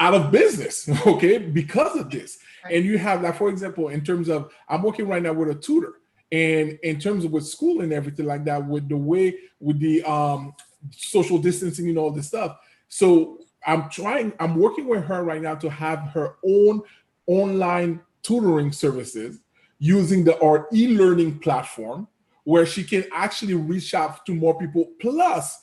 out of business, okay, because of this. Right. And you have, like, for example, in terms of, I'm working right now with a tutor, and in terms of with school and everything like that, with the social distancing, all this stuff. So I'm working with her right now to have her own online tutoring services using our e-learning platform, where she can actually reach out to more people, plus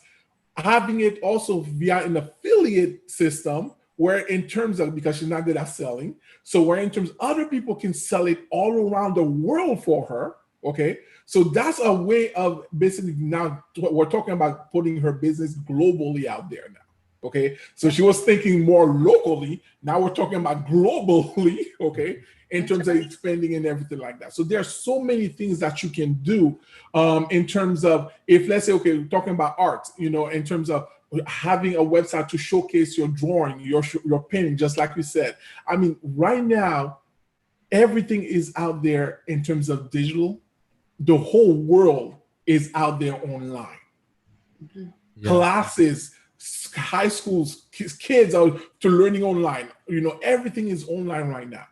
having it also via an affiliate system, where in terms of, because she's not good at selling, so where in terms other people can sell it all around the world for her, okay? So that's a way of basically, now we're talking about putting her business globally out there now, okay? So she was thinking more locally, now we're talking about globally, okay? in terms of expanding and everything like that. So there are so many things that you can do in terms of, if let's say, okay, we're talking about art, you know, in terms of having a website to showcase your drawing, your painting, just like you said. I mean, right now, everything is out there in terms of digital. The whole world is out there online. Mm-hmm. Yeah. Classes, high schools, kids are to learning online. You know, everything is online right now.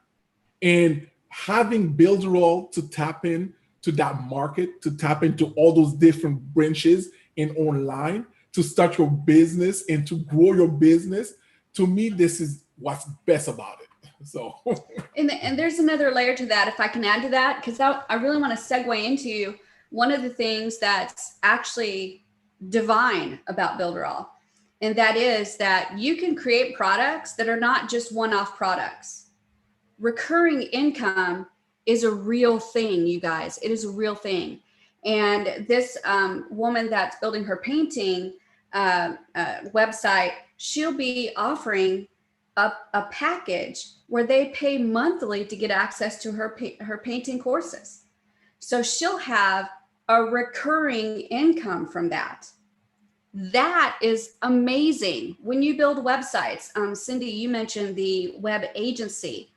And having Builderall to tap in to that market, to tap into all those different branches in online, to start your business and to grow your business, to me, this is what's best about it. So, and there's another layer to that, if I can add to that, because I really want to segue into one of the things that's actually divine about Builderall, and that is that you can create products that are not just one-off products. Recurring income is a real thing, you guys. It is a real thing. And this woman that's building her painting website, she'll be offering a package where they pay monthly to get access to her painting courses. So she'll have a recurring income from that. That is amazing. When you build websites, Cindy, you mentioned the web agency.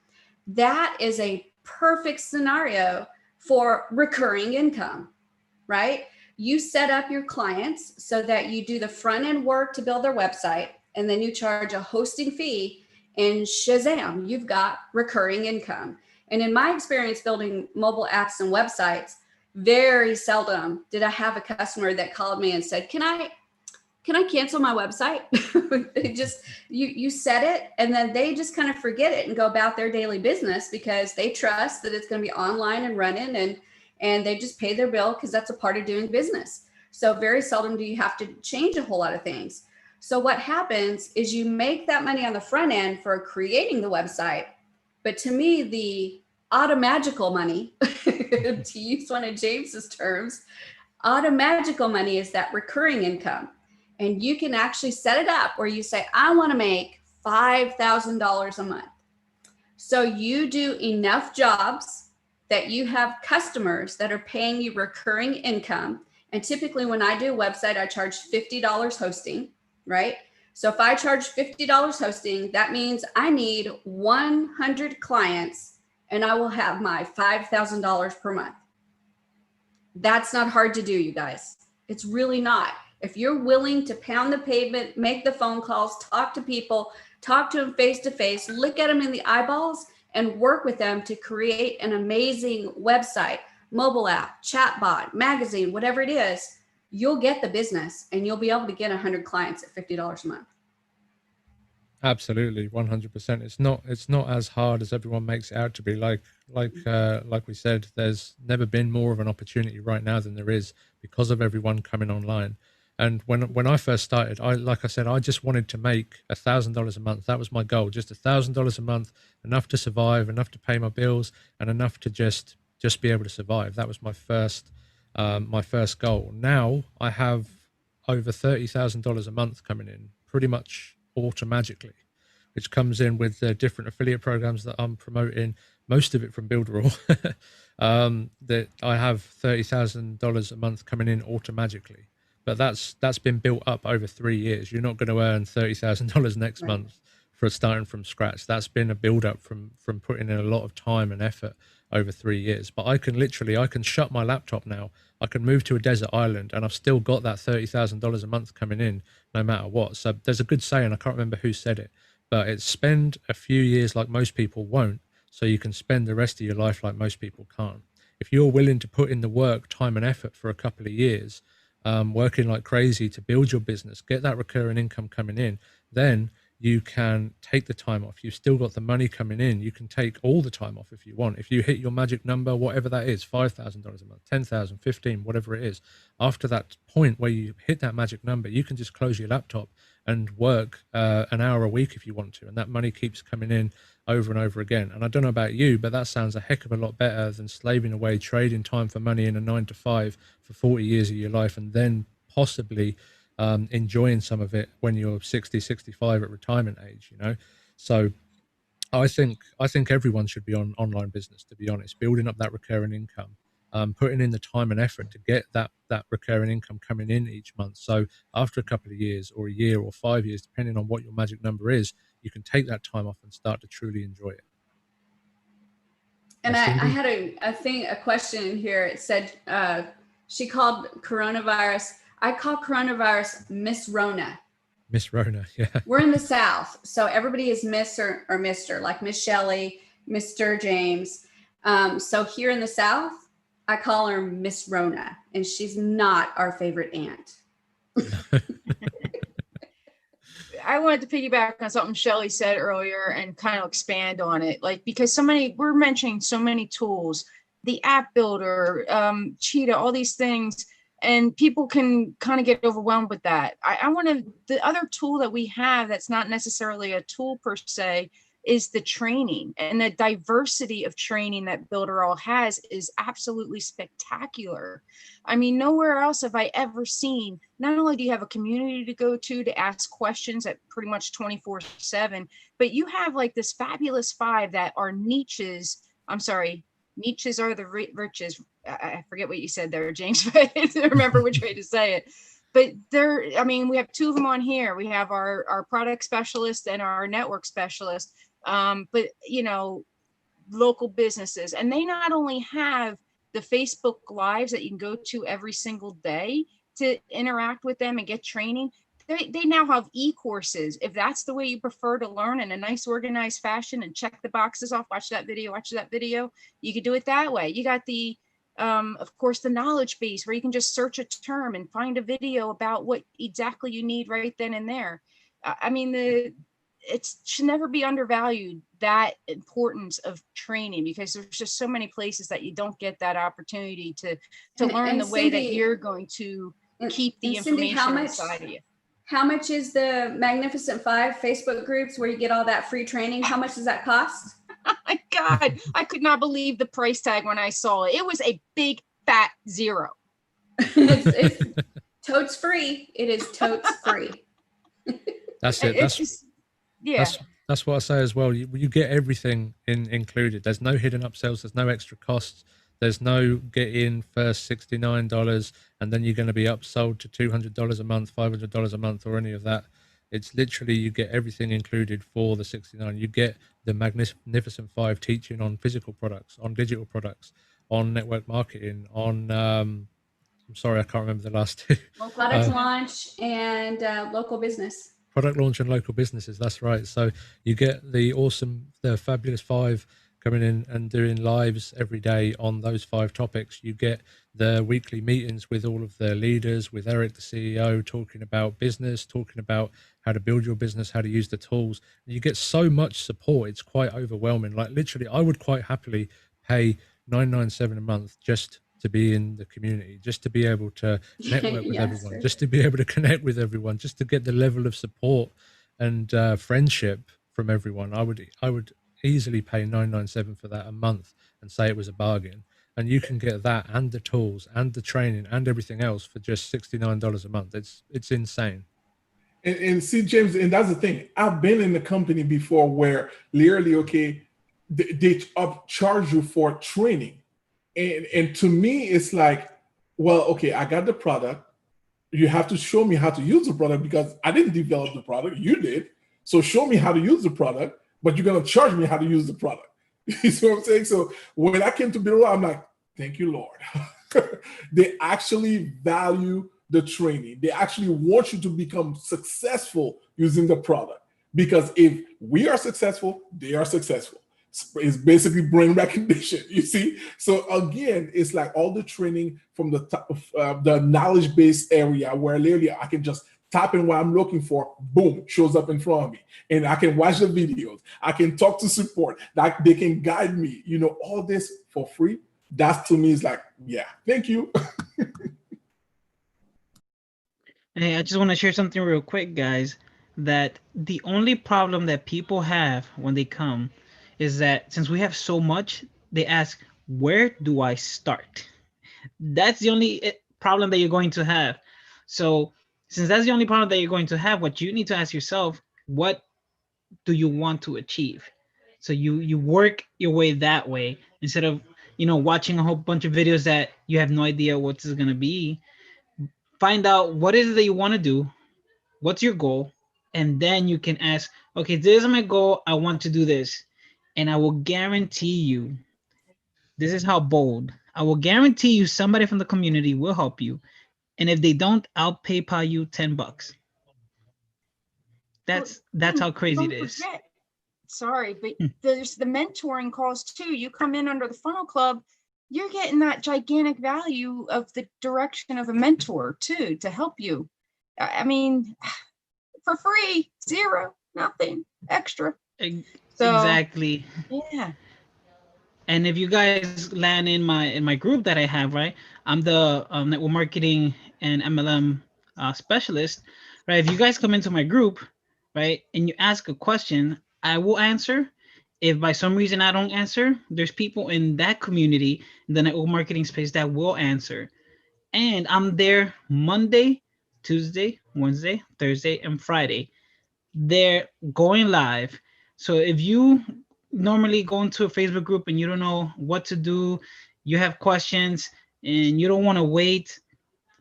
That is a perfect scenario for recurring income, right? You set up your clients so that you do the front end work to build their website, and then you charge a hosting fee, and shazam, you've got recurring income. And in my experience building mobile apps and websites, very seldom did I have a customer that called me and said, can I cancel my website? It just, you set it, and then they just kind of forget it and go about their daily business because they trust that it's going to be online and running, and they just pay their bill because that's a part of doing business. So very seldom do you have to change a whole lot of things. So what happens is you make that money on the front end for creating the website. But to me, the automagical money, to use one of James's terms, automagical money is that recurring income. And you can actually set it up where you say, I want to make $5,000 a month. So you do enough jobs that you have customers that are paying you recurring income. And typically when I do a website, I charge $50 hosting, right? So if I charge $50 hosting, that means I need 100 clients and I will have my $5,000 per month. That's not hard to do, you guys. It's really not. If you're willing to pound the pavement, make the phone calls, talk to people, talk to them face to face, look at them in the eyeballs, and work with them to create an amazing website, mobile app, chatbot, magazine, whatever it is, you'll get the business and you'll be able to get 100 clients at $50 a month. Absolutely, 100%. It's not as hard as everyone makes it out to be. Like we said, there's never been more of an opportunity right now than there is because of everyone coming online. And when I first started, like I said, I just wanted to make $1,000 a month. That was my goal, just $1,000 a month, enough to survive, enough to pay my bills, and enough to just be able to survive. That was my first goal. Now I have over $30,000 a month coming in, pretty much automatically, which comes in with the different affiliate programs that I'm promoting, most of it from Builderall. That I have $30,000 a month coming in automatically. But that's been built up over 3 years. You're not going to earn $30,000 next Right. month for starting from scratch. That's been a build up from putting in a lot of time and effort over 3 years. But I can shut my laptop now. I can move to a desert island and I've still got that $30,000 a month coming in no matter what. So there's a good saying, I can't remember who said it, but it's spend a few years like most people won't, so you can spend the rest of your life like most people can't. If you're willing to put in the work, time and effort for a couple of years, working like crazy to build your business, get that recurring income coming in, then you can take the time off. You've still got the money coming in. You can take all the time off if you want. If you hit your magic number, whatever that is, $5,000 a month, 10,000, 15, whatever it is. After that point where you hit that magic number, you can just close your laptop and work an hour a week if you want to. And that money keeps coming in over and over again. And I don't know about you, but that sounds a heck of a lot better than slaving away, trading time for money in a 9-to-5 for 40 years of your life, and then possibly enjoying some of it when you're 60, 65 at retirement age, you know? So I think everyone should be on online business, to be honest, building up that recurring income, putting in the time and effort to get that recurring income coming in each month. So after a couple of years or a year or 5 years, depending on what your magic number is, you can take that time off and start to truly enjoy it. And I had a question in here. It said she called coronavirus. I call coronavirus Miss Rona. Miss Rona, yeah. We're in the South, so everybody is Miss or Mr., like Miss Shelley, Mr. James. So here in the South, I call her Miss Rona, and she's not our favorite aunt. I wanted to piggyback on something Shelley said earlier and kind of expand on it, like, because we're mentioning so many tools, the app builder, Cheetah, all these things, and people can kind of get overwhelmed with that. The other tool that we have that's not necessarily a tool per se is the training, and the diversity of training that Builderall has is absolutely spectacular. I mean, nowhere else have I ever seen, not only do you have a community to go to ask questions at pretty much 24/7, but you have like this fabulous 5 that are niches. I'm sorry, niches are the riches. I forget what you said there, James, but I don't remember which way to say it. But we have 2 of them on here. We have our product specialist and our network specialist. But local businesses, and they not only have the Facebook Lives that you can go to every single day to interact with them and get training. They now have e-courses. If that's the way you prefer to learn in a nice organized fashion and check the boxes off, watch that video, you could do it that way. You got the of course, the knowledge base where you can just search a term and find a video about what exactly you need right then and there. It should never be undervalued, that importance of training, because there's just so many places that you don't get that opportunity to learn the way that you're going to keep the information inside of you. How much is the Magnificent 5 Facebook groups where you get all that free training? How much does that cost? Oh my God, I could not believe the price tag when I saw it. It was a big fat 0. it's totes free. It is totes free. That's it. That's what I say as well. You get everything included. There's no hidden upsells. There's no extra costs. There's no get in first $69 and then you're going to be upsold to $200 a month, $500 a month, or any of that. It's literally, you get everything included for the $69. You get the Magnificent 5 teaching on physical products, on digital products, on network marketing, on I'm sorry, I can't remember the last 2. Product launch and local business. Product launch and local businesses, that's right. So you get the fabulous 5 coming in and doing lives every day on those 5 topics. You get the weekly meetings with all of their leaders, with Eric, the CEO, talking about business, talking about how to build your business, how to use the tools. You get so much support, it's quite overwhelming. Like literally, I would quite happily pay $9.97 a month just to be in the community, just to be able to network with everyone, just to be able to connect with everyone, just to get the level of support and friendship from everyone. I would easily pay $9.97 for that a month and say it was a bargain. And you can get that and the tools and the training and everything else for just $69 a month. It's insane. And see, James, and that's the thing. I've been in a company before where literally, they upcharge you for training. And to me, it's like, well, okay, I got the product. You have to show me how to use the product because I didn't develop the product. You did. So show me how to use the product, but you're going to charge me how to use the product. You see what I'm saying? So when I came to Builderall, I'm like, thank you, Lord. They actually value the training. They actually want you to become successful using the product. Because if we are successful, they are successful. It's basically brain recognition, you see? So again, it's like all the training from the top of the knowledge-based area where literally I can just type in what I'm looking for, boom, shows up in front of me. And I can watch the videos. I can talk to support. Like they can guide me, all this for free. That to me is like, yeah, thank you. Hey, I just want to share something real quick, guys, that the only problem that people have when they come is that since we have so much, they ask, where do I start? That's the only problem that you're going to have. So since that's the only problem that you're going to have, what you need to ask yourself, what do you want to achieve? So you work your way that way instead of, you know, watching a whole bunch of videos that you have no idea what this is going to be. Find out what is it that you want to do, what's your goal, and then you can ask, okay, this is my goal, I want to do this. And I will guarantee you, this is how bold, I will guarantee you somebody from the community will help you. And if they don't, I'll PayPal you $10. That's how crazy it is. Sorry, but there's the mentoring calls too. You come in under the funnel club, you're getting that gigantic value of the direction of a mentor too, to help you. I mean, for free, zero, nothing extra. Exactly. Yeah. And if you guys land in my group that I have, right, I'm the network marketing and MLM specialist, right? If you guys come into my group, right, and you ask a question, I will answer. If by some reason I don't answer, there's people in that community, the network marketing space, that will answer. And I'm there Monday, Tuesday, Wednesday, Thursday, and Friday. They're going live. So if you normally go into a Facebook group and you don't know what to do, you have questions and you don't want to wait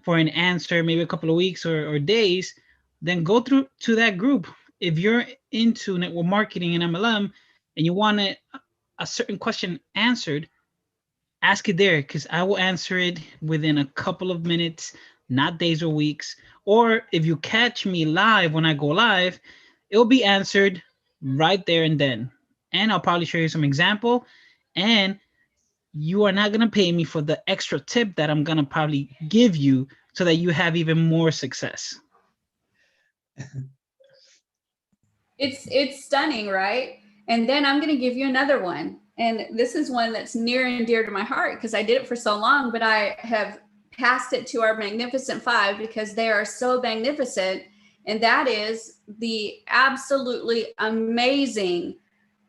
for an answer, maybe a couple of weeks or days, then go through to that group. If you're into network marketing and MLM and you want a certain question answered, ask it there, because I will answer it within a couple of minutes, not days or weeks. Or if you catch me live when I go live, it'll be answered right there and then. And I'll probably show you some example. And you are not going to pay me for the extra tip that I'm going to probably give you so that you have even more success. It's stunning, right? And then I'm going to give you another one. And this is one that's near and dear to my heart because I did it for so long, but I have passed it to our Magnificent Five because they are so magnificent. And that is the absolutely amazing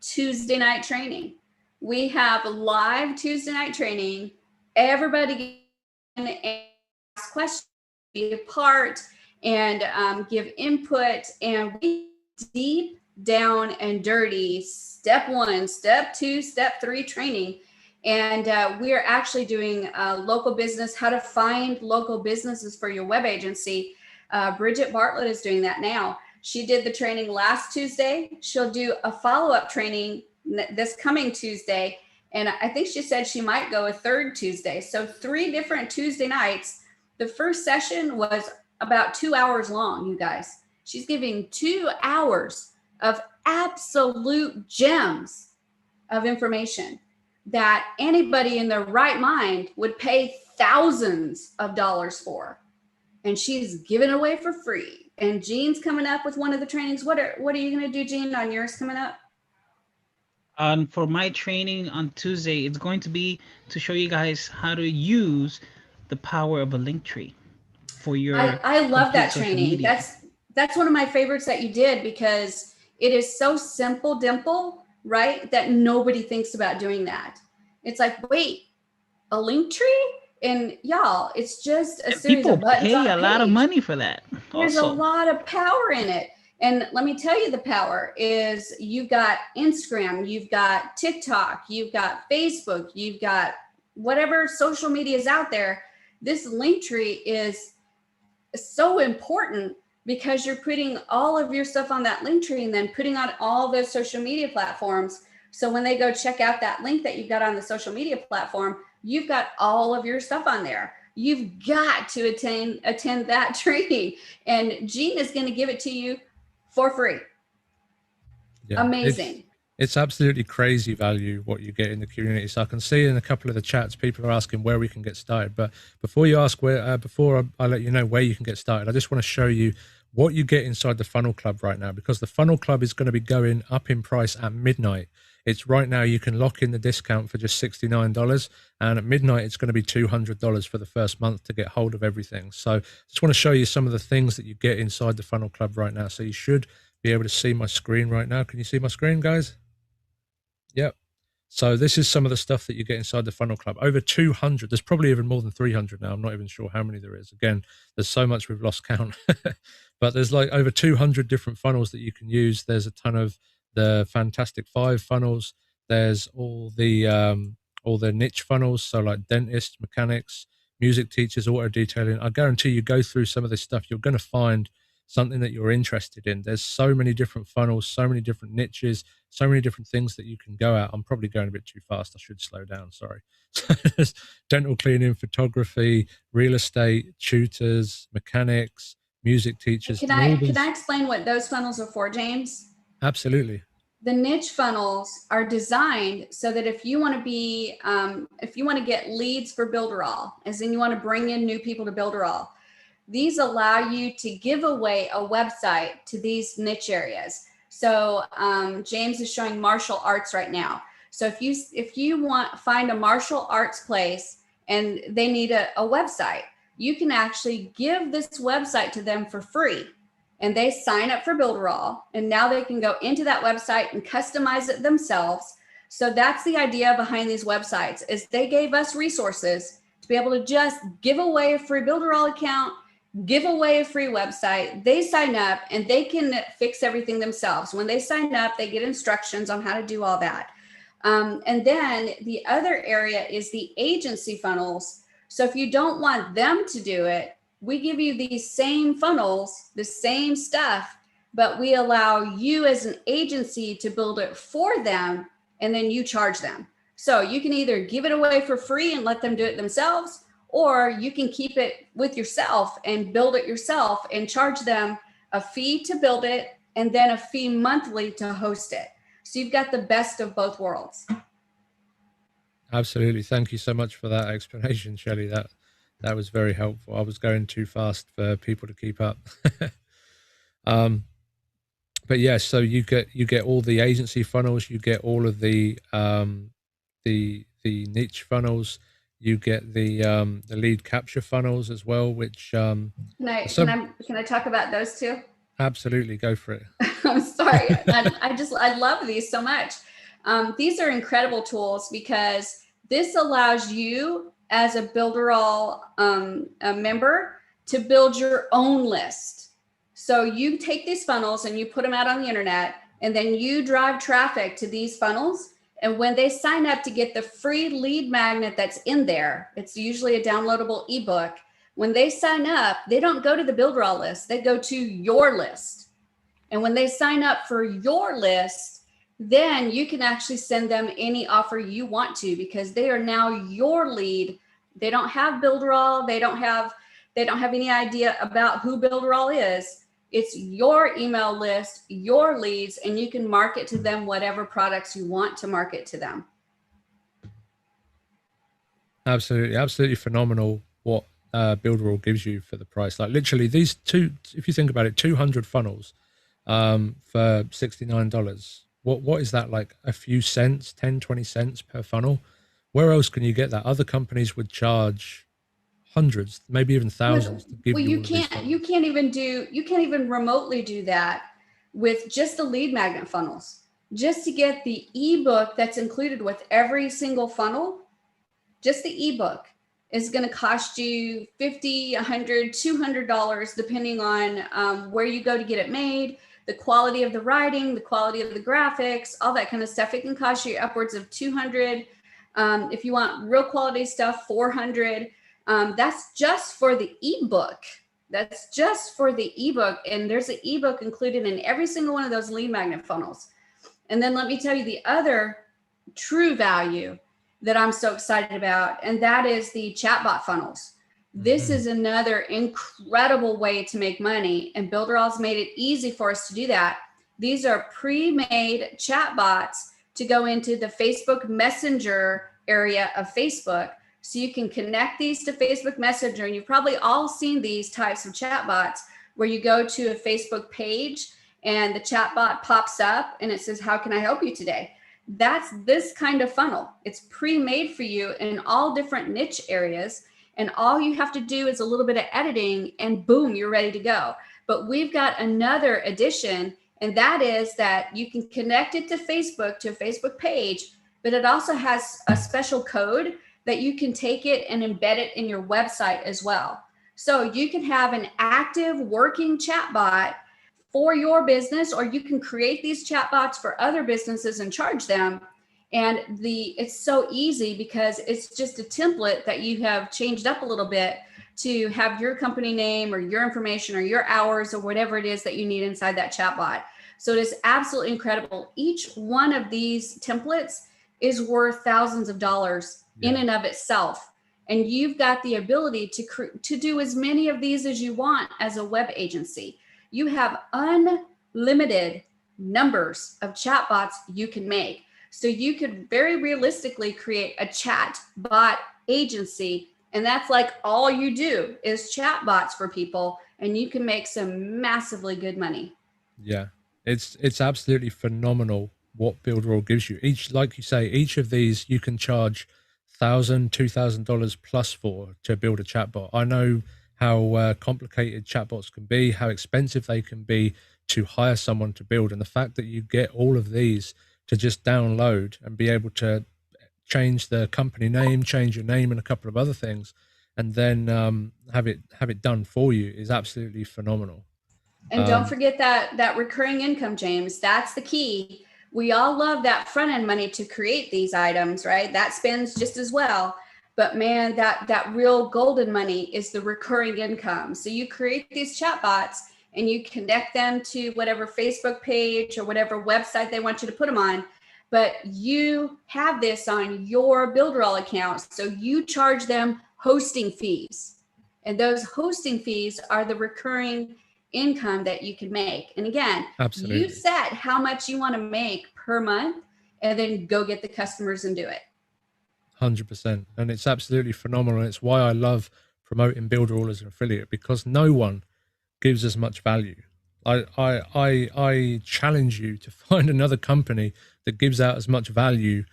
Tuesday night training. We have live Tuesday night training. Everybody can ask questions, be a part, and give input. And we deep down and dirty step 1, step 2, step 3 training. And we are actually doing local business, how to find local businesses for your web agency. Bridget Bartlett is doing that now. She did the training last Tuesday. She'll do a follow-up training this coming Tuesday. And I think she said she might go a third Tuesday. So 3 different Tuesday nights. The first session was about 2 hours long, you guys. She's giving 2 hours of absolute gems of information that anybody in their right mind would pay thousands of dollars for. And she's giving it away for free. And Jean's coming up with one of the trainings. What are you going to do, Jean, on yours coming up? For my training on Tuesday, it's going to be to show you guys how to use the power of a link tree for your. I love that training. Media. That's one of my favorites that you did because it is so simple, dimple, right? That nobody thinks about doing that. It's like, wait, a link tree? And y'all, it's just a series people of buttons pay on a lot of money for that. There's a lot of power in it. And let me tell you, the power is you've got Instagram, you've got TikTok, you've got Facebook, you've got whatever social media is out there. This link tree is so important because you're putting all of your stuff on that link tree and then putting on all those social media platforms. So when they go check out that link that you've got on the social media platform, you've got all of your stuff on there. You've got to attend that training. And Jean is going to give it to you for free. Yeah, amazing. It's absolutely crazy value what you get in the community. So I can see in a couple of the chats, people are asking where we can get started. But before you ask where, before I let you know where you can get started, I just want to show you what you get inside the Funnel Club right now, because the Funnel Club is going to be going up in price at midnight. It's right now, you can lock in the discount for just $69. And at midnight, it's going to be $200 for the first month to get hold of everything. So just want to show you some of the things that you get inside the Funnel Club right now. So you should be able to see my screen right now. Can you see my screen, guys? Yep. So this is some of the stuff that you get inside the Funnel Club. Over 200. There's probably even more than 300 now. I'm not even sure how many there is. Again, there's so much we've lost count. But there's like over 200 different funnels that you can use. There's a ton of the Fantastic Five funnels. There's all the niche funnels, so like dentists, mechanics, music teachers, auto detailing. I guarantee you go through some of this stuff, you're going to find something that you're interested in. There's so many different funnels, so many different niches, so many different things that you can go at. I'm probably going a bit too fast. I should slow down. Sorry. There's dental cleaning, photography, real estate, tutors, mechanics, music teachers. Can I explain what those funnels are for, James? Absolutely. The niche funnels are designed so that if you want to be, if you want to get leads for Builderall, as in you want to bring in new people to Builderall, these allow you to give away a website to these niche areas. So James is showing martial arts right now. So if you find a martial arts place and they need a website, you can actually give this website to them for free. And they sign up for Builderall, and now they can go into that website and customize it themselves. So that's the idea behind these websites, is they gave us resources to be able to just give away a free Builderall account, give away a free website. They sign up and they can fix everything themselves. When they sign up, they get instructions on how to do all that. And then the other area is the agency funnels. So if you don't want them to do it, we give you these same funnels, the same stuff, but we allow you as an agency to build it for them, and then you charge them. So you can either give it away for free and let them do it themselves, or you can keep it with yourself and build it yourself and charge them a fee to build it and then a fee monthly to host it. So you've got the best of both worlds. Absolutely. Thank you so much for that explanation, Shelley. That was very helpful. I was going too fast for people to keep up. But yeah, so you get all the agency funnels, you get all of the niche funnels, you get the lead capture funnels as well, which can I talk about those too? Absolutely, go for it. I'm sorry. I love these so much. These are incredible tools because this allows you as a Builderall a member to build your own list. So you take these funnels and you put them out on the internet, and then you drive traffic to these funnels. And when they sign up to get the free lead magnet that's in there, it's usually a downloadable ebook. When they sign up, they don't go to the Builderall list, they go to your list. And when they sign up for your list, then you can actually send them any offer you want to, because they are now your lead. They don't have Builderall. They don't have any idea about who Builderall is. It's your email list, your leads, and you can market to them whatever products you want to market to them. Absolutely phenomenal what Builderall gives you for the price. Like literally these two, if you think about it, 200 funnels for $69. What is that, like a few cents, 10, 20 cents per funnel? Where else can you get that? Other companies would charge hundreds, maybe even thousands to give you. You can't even remotely do that with just the lead magnet funnels. Just to get the ebook that's included with every single funnel, just the ebook is going to cost you $50, $100, $200, depending on where you go to get it made, the quality of the writing, the quality of the graphics, all that kind of stuff. It can cost you upwards of $200. If you want real quality stuff, $400. That's just for the ebook. That's just for the ebook. And there's an ebook included in every single one of those lead magnet funnels. And then let me tell you the other true value that I'm so excited about, and that is the chatbot funnels. This is another incredible way to make money, and Builderall's made it easy for us to do that. These are pre-made chatbots to go into the Facebook Messenger area of Facebook. So you can connect these to Facebook Messenger, and you've probably all seen these types of chatbots where you go to a Facebook page and the chatbot pops up and it says, "How can I help you today?" That's this kind of funnel. It's pre-made for you in all different niche areas. And all you have to do is a little bit of editing and boom, you're ready to go. But we've got another addition, and that is that you can connect it to Facebook, to a Facebook page, but it also has a special code that you can take it and embed it in your website as well. So you can have an active working chatbot for your business, or you can create these chatbots for other businesses and charge them. And it's so easy because it's just a template that you have changed up a little bit to have your company name or your information or your hours or whatever it is that you need inside that chatbot. So it is absolutely incredible. Each one of these templates is worth thousands of dollars in and of itself. And you've got the ability to do as many of these as you want as a web agency. You have unlimited numbers of chatbots you can make. So you could very realistically create a chat bot agency, and that's like all you do is chatbots for people, and you can make some massively good money. Yeah, it's absolutely phenomenal what Builderall gives you. Each, like you say, each of these you can charge $1,000, $2,000 plus for to build a chatbot. I know how complicated chatbots can be, how expensive they can be to hire someone to build, and the fact that you get all of these to just download and be able to change the company name, change your name, and a couple of other things, and then have it done for you is absolutely phenomenal. And don't forget that recurring income, James. That's the key. We all love that front end money to create these items, right? That spends just as well. But man, that real golden money is the recurring income. So you create these chatbots and you connect them to whatever Facebook page or whatever website they want you to put them on. But you have this on your Builderall account. So you charge them hosting fees. And those hosting fees are the recurring income that you can make. And again, Absolutely. You set how much you want to make per month and then go get the customers and do it. 100%. And it's absolutely phenomenal. And it's why I love promoting Builderall as an affiliate, because no one gives as much value. I challenge you to find another company that gives out as much value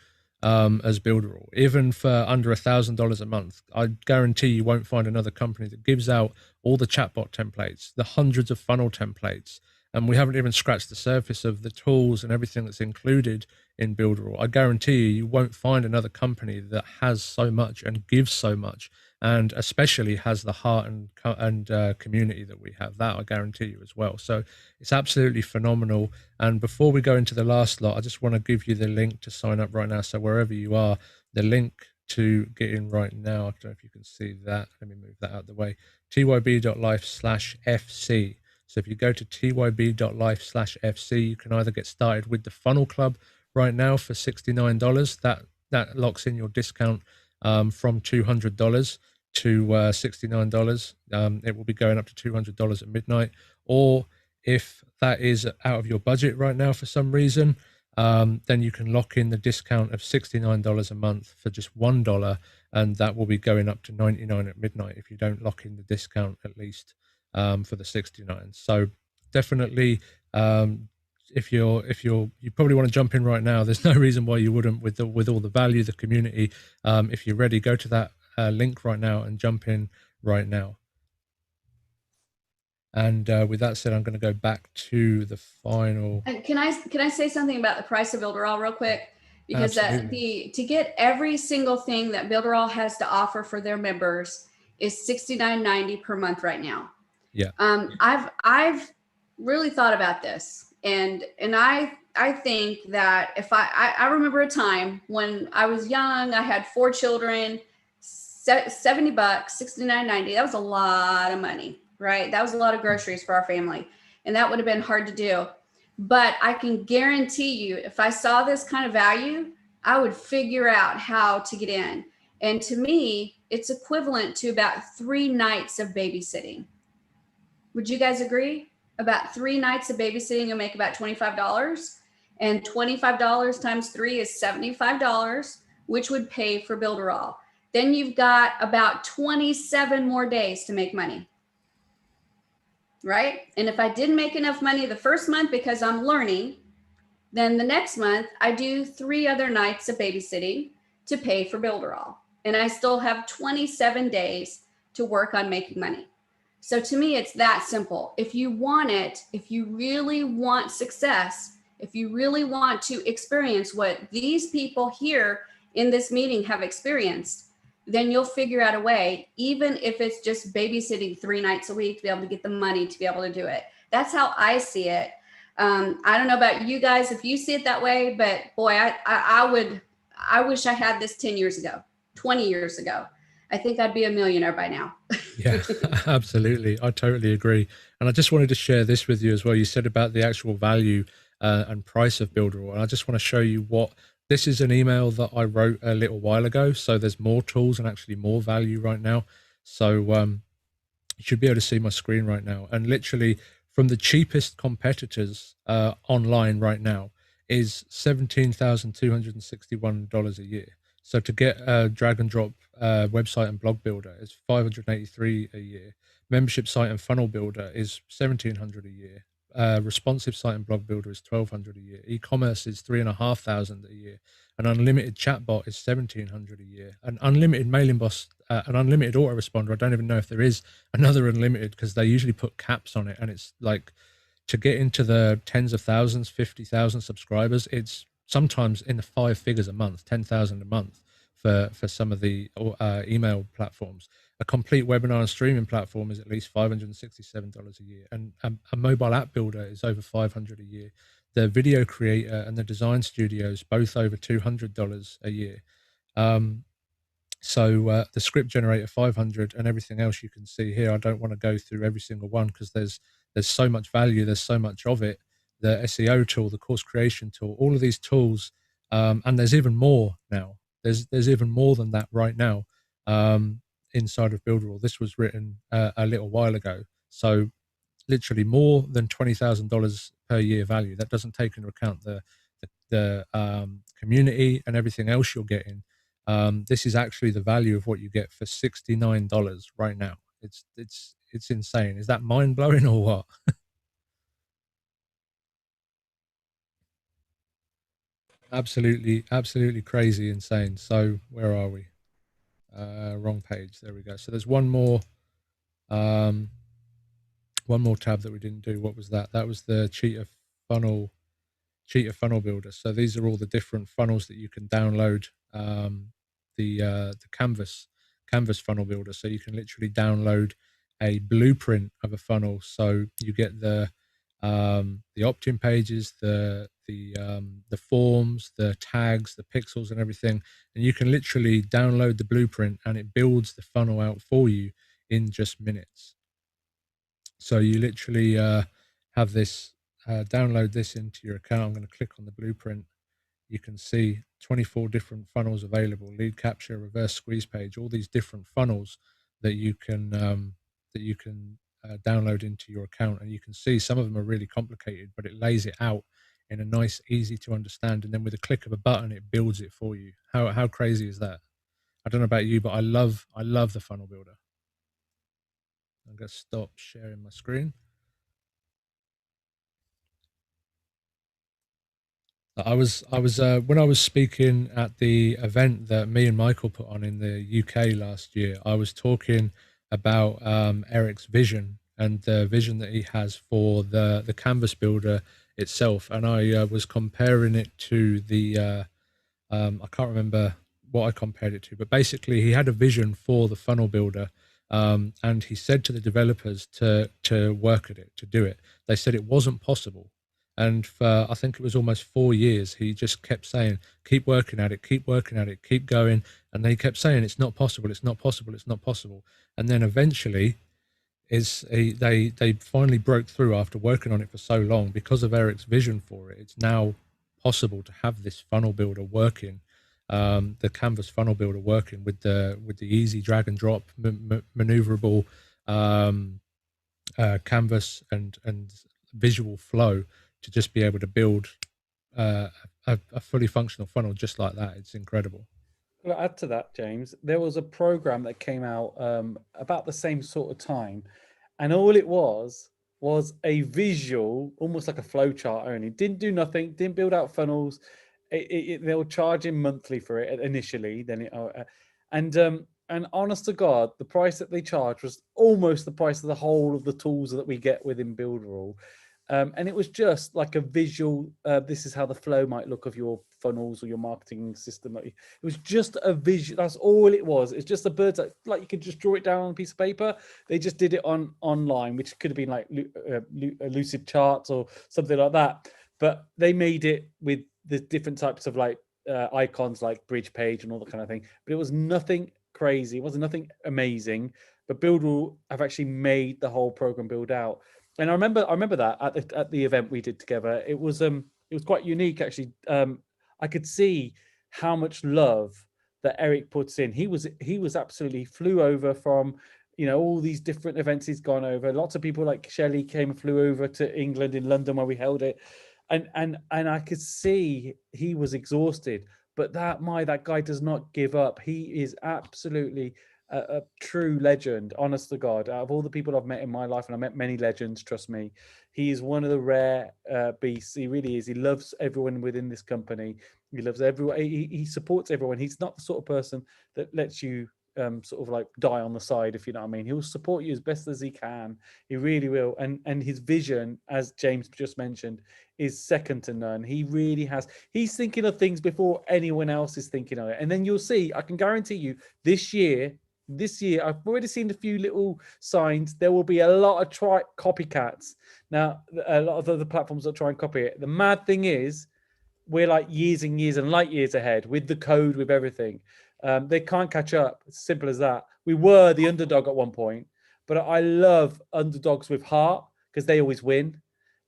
as Builderall, even for under $1,000 a month. I guarantee you won't find another company that gives out all the chatbot templates, the hundreds of funnel templates, and we haven't even scratched the surface of the tools and everything that's included in Builderall. I guarantee you won't find another company that has so much and gives so much, and especially has the heart and community that we have. That I guarantee you as well. So it's absolutely phenomenal. And before we go into the last lot, I just want to give you the link to sign up right now. So wherever you are, the link to get in right now, I don't know if you can see that. Let me move that out of the way. tyb.life/FC. So if you go to tyb.life/FC, you can either get started with the funnel club right now for $69. That locks in your discount from $200 to $69. It will be going up to $200 at midnight. Or if that is out of your budget right now for some reason, then you can lock in the discount of $69 a month for just $1, and that will be going up to $99 at midnight if you don't lock in the discount at least for the $69. So definitely, if you probably want to jump in right now. There's no reason why you wouldn't with all the value, the community. If you're ready, go to that link right now and jump in right now. And with that said, I'm going to go back to the final. And can I say something about the price of Builderall real quick? Because to get every single thing that Builderall has to offer for their members is $69.90 per month right now. Yeah. I've really thought about this, and I think that if I remember a time when I was young, I had 4 children, $70, $69.90. That was a lot of money, right? That was a lot of groceries for our family, and that would have been hard to do. But I can guarantee you, if I saw this kind of value, I would figure out how to get in. And to me, it's equivalent to about 3 nights of babysitting. Would you guys agree? About 3 nights of babysitting, you'll make about $25. And $25 times 3 is $75, which would pay for Builderall. Then you've got about 27 more days to make money. Right? And if I didn't make enough money the first month because I'm learning, then the next month I do 3 other nights of babysitting to pay for Builderall. And I still have 27 days to work on making money. So to me, it's that simple. If you want it, if you really want success, if you really want to experience what these people here in this meeting have experienced, then you'll figure out a way, even if it's just babysitting 3 nights a week, to be able to get the money to be able to do it. That's how I see it. I don't know about you guys if you see it that way, but boy, I wish I had this 10 years ago, 20 years ago. I think I'd be a millionaire by now. Yeah, absolutely. I totally agree. And I just wanted to share this with you as well. You said about the actual value and price of Builderall. And I just want to show you what this is, an email that I wrote a little while ago. So there's more tools and actually more value right now. So you should be able to see my screen right now. And literally from the cheapest competitors online right now is $17,261 a year. So to get a drag and drop website and blog builder is $583 a year. Membership site and funnel builder is $1,700 a year. Responsive site and blog builder is $1,200 a year. E-commerce is $3,500 a year. An unlimited chatbot is $1,700 a year. An unlimited mailing boss, an unlimited autoresponder. I don't even know if there is another unlimited because they usually put caps on it, and it's like to get into the tens of thousands, 50,000 subscribers. It's sometimes in the 5 figures a month, 10,000 a month for some of the email platforms. A complete webinar and streaming platform is at least $567 a year, and a mobile app builder is over $500 a year. The video creator and the design studios both over $200 a year. So the script generator 500, and everything else you can see here. I don't want to go through every single one because there's so much value, there's so much of it. The SEO tool, the course creation tool, all of these tools, and there's even more now. There's even more than that right now inside of Builderall. This was written a little while ago, so literally more than $20,000 per year value. That doesn't take into account the community and everything else you're getting. This is actually the value of what you get for $69 right now. It's insane. Is that mind blowing or what? Absolutely crazy, insane. So where are we? Wrong page. There we go. So there's one more tab that we didn't do. What was that? That was the cheetah funnel builder. So these are all the different funnels that you can download. The canvas funnel builder. So you can literally download a blueprint of a funnel. So you get the opt-in pages, the forms, the tags, the pixels, and everything, and you can literally download the blueprint, and it builds the funnel out for you in just minutes. So you literally have this, download this into your account. I'm going to click on the blueprint. You can see 24 different funnels available: lead capture, reverse squeeze page, all these different funnels that you can download into your account. And you can see some of them are really complicated, but it lays it out in a nice, easy to understand, and then with a click of a button it builds it for you. How crazy is that? I don't know about you, but I love the funnel builder. I'm going to stop sharing my screen. I was when I was speaking at the event that me and Michael put on in the UK last year, I was talking about Eric's vision and the vision that he has for the canvas builder itself, and I was comparing it to the I can't remember what I compared it to, but basically he had a vision for the funnel builder, and he said to the developers to work at it, to do it. They said it wasn't possible. And for, I think it was almost 4 years, he just kept saying, keep working at it, keep working at it, keep going. And they kept saying, it's not possible, it's not possible, it's not possible. And then eventually they finally broke through after working on it for so long. Because of Eric's vision for it, it's now possible to have this funnel builder working, the canvas funnel builder working with the easy drag and drop maneuverable canvas and visual flow, to just be able to build a fully functional funnel just like that. It's incredible. Well, add to that, James, there was a program that came out about the same sort of time, and all it was a visual, almost like a flow chart only. Didn't do nothing, didn't build out funnels. They were charging monthly for it initially, then and honest to God, the price that they charged was almost the price of the whole of the tools that we get within Builderall. And it was just like a visual, this is how the flow might look of your funnels or your marketing system. It was just a visual, that's all it was. It's just a bird that, like, you could just draw it down on a piece of paper. They just did it online, which could have been like Lucid Charts or something like that. But they made it with the different types of like icons, like bridge page and all that kind of thing. But it was nothing crazy. It wasn't nothing amazing. But Builderall have actually made the whole program build out. And I remember that at the event we did together. It was quite unique, actually. I could see how much love that Eric puts in. He was absolutely flew over from, you know, all these different events he's gone over. Lots of people like Shelley came and flew over to England, in London, where we held it, and I could see he was exhausted. But that guy does not give up. He is absolutely a true legend, honest to God. Out of all the people I've met in my life, and I met many legends, trust me, he is one of the rare beasts. He really is. He loves everyone within this company. He loves everyone. He supports everyone. He's not the sort of person that lets you sort of like die on the side, if you know what I mean. He'll support you as best as he can. He really will. And his vision, as James just mentioned, is second to none. He really has. He's thinking of things before anyone else is thinking of it. And then you'll see, I can guarantee you, this year, I've already seen a few little signs. There will be a lot of copycats. Now, a lot of other platforms that try and copy it. The mad thing is, we're like years and years and light years ahead with the code, with everything. They can't catch up. It's simple as that. We were the underdog at one point, but I love underdogs with heart because they always win.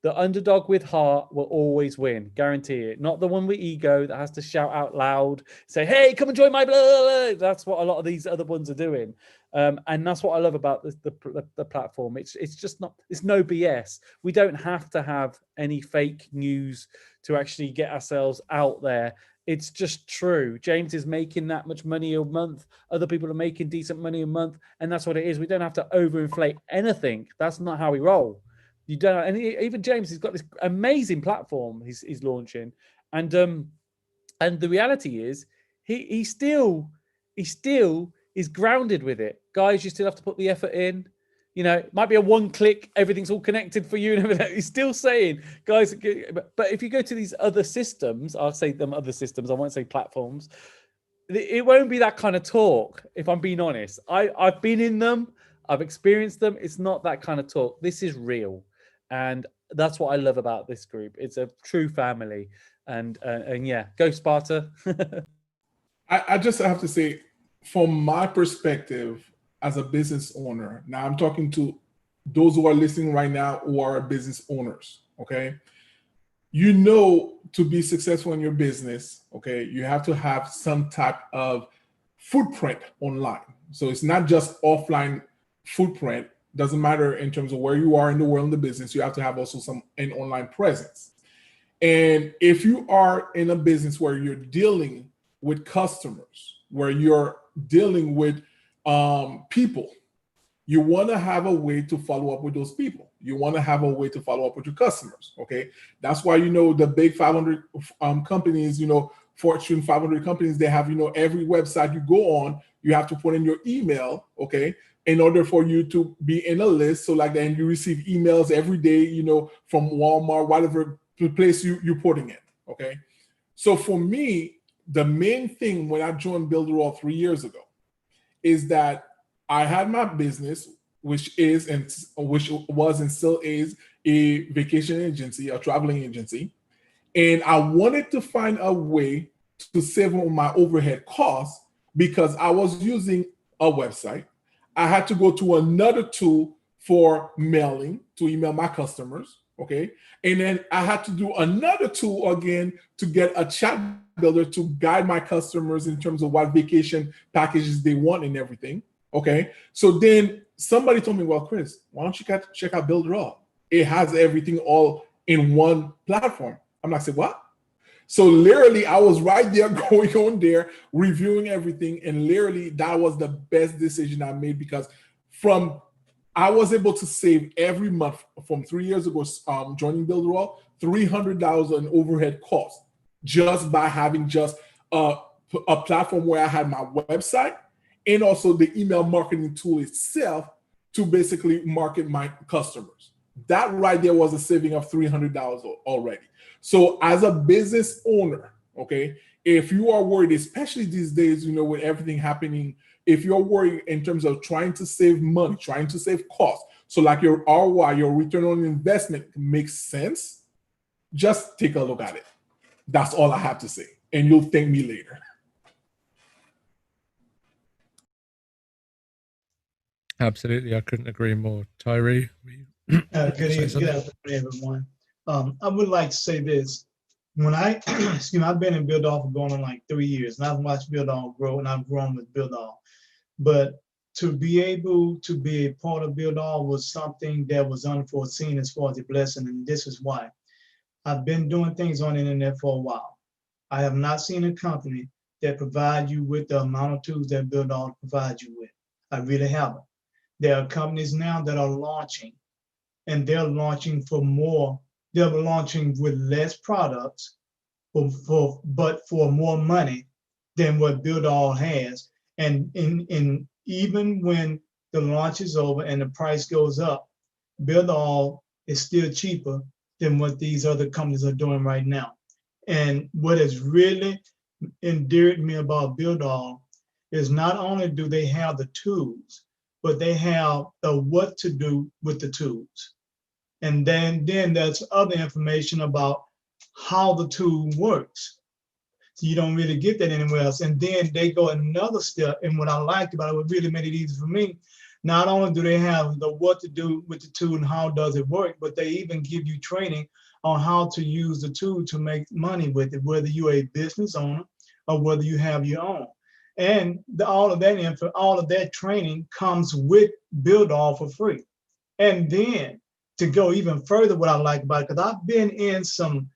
The underdog with heart will always win, guarantee it. Not the one with ego that has to shout out loud, say, hey, come and join my blah, blah, blah. That's what a lot of these other ones are doing. And that's what I love about the platform. It's just not, it's no BS. We don't have to have any fake news to actually get ourselves out there. It's just true. James is making that much money a month. Other people are making decent money a month. And that's what it is. We don't have to overinflate anything. That's not how we roll. You don't, and even James has got this amazing platform he's launching, and the reality is he still is grounded with it. Guys, you still have to put the effort in. You know, it might be a one click, everything's all connected for you and everything. He's still saying, guys, but if you go to these other systems, I'll say them other systems, I won't say platforms, it won't be that kind of talk, if I'm being honest. I've been in them, I've experienced them. It's not that kind of talk. This is real. And that's what I love about this group. It's a true family. And yeah, go Sparta. I just have to say, from my perspective as a business owner, now I'm talking to those who are listening right now who are business owners, okay? You know, to be successful in your business, okay, you have to have some type of footprint online. So it's not just offline footprint. Doesn't matter in terms of where you are in the world in the business, you have to have also an online presence. And if you are in a business where you're dealing with customers, where you're dealing with people, you want to have a way to follow up with those people. You want to have a way to follow up with your customers, okay? That's why, you know, the big 500 companies, you know, Fortune 500 companies, they have, you know, every website you go on, you have to put in your email, okay, in order for you to be in a list. So like then you receive emails every day, you know, from Walmart, whatever place you're putting it, okay? So for me, the main thing when I joined Builderall 3 years ago is that I had my business, which was and still is a vacation agency, a traveling agency. And I wanted to find a way to save on my overhead costs because I was using a website. I had to go to another tool for mailing to email my customers, okay? And then I had to do another tool again to get a chat builder to guide my customers in terms of what vacation packages they want and everything, okay? So then somebody told me, well, Chris, why don't you check out Builderall? It has everything all in one platform. I'm like, say what? So literally, I was right there going on there, reviewing everything. And literally, that was the best decision I made because I was able to save every month from 3 years ago, joining Builderall, $300 in overhead costs just by having just a platform where I had my website and also the email marketing tool itself to basically market my customers. That right there was a saving of $300 already. So as a business owner, okay, if you are worried, especially these days, with everything happening, if you're worried in terms of trying to save money, trying to save costs, so like your ROI, your return on investment makes sense, just take a look at it. That's all I have to say. And you'll thank me later. Absolutely. I couldn't agree more. Tyree? Good afternoon, everyone. I would like to say this. When I've been in Build All for going on like 3 years, and I've watched Build All grow, and I've grown with Build All. But to be able to be a part of Build All was something that was unforeseen as far as a blessing, and this is why. I've been doing things on the internet for a while. I have not seen a company that provides you with the amount of tools that Build All provides you with. I really haven't. There are companies now that are launching, and they're launching for more. They're launching with less products, but for more money than what Build All has. And even when the launch is over and the price goes up, Build All is still cheaper than what these other companies are doing right now. And what has really endeared me about Build All is not only do they have the tools, but they have the what to do with the tools. And then there's other information about how the tool works. So you don't really get that anywhere else. And then they go another step. And what I liked about it, what really made it easy for me, not only do they have the what to do with the tool and how does it work, but they even give you training on how to use the tool to make money with it, whether you're a business owner or whether you have your own. And all of that training comes with Build All for free. And then to go even further, what I like about it, because I've been in some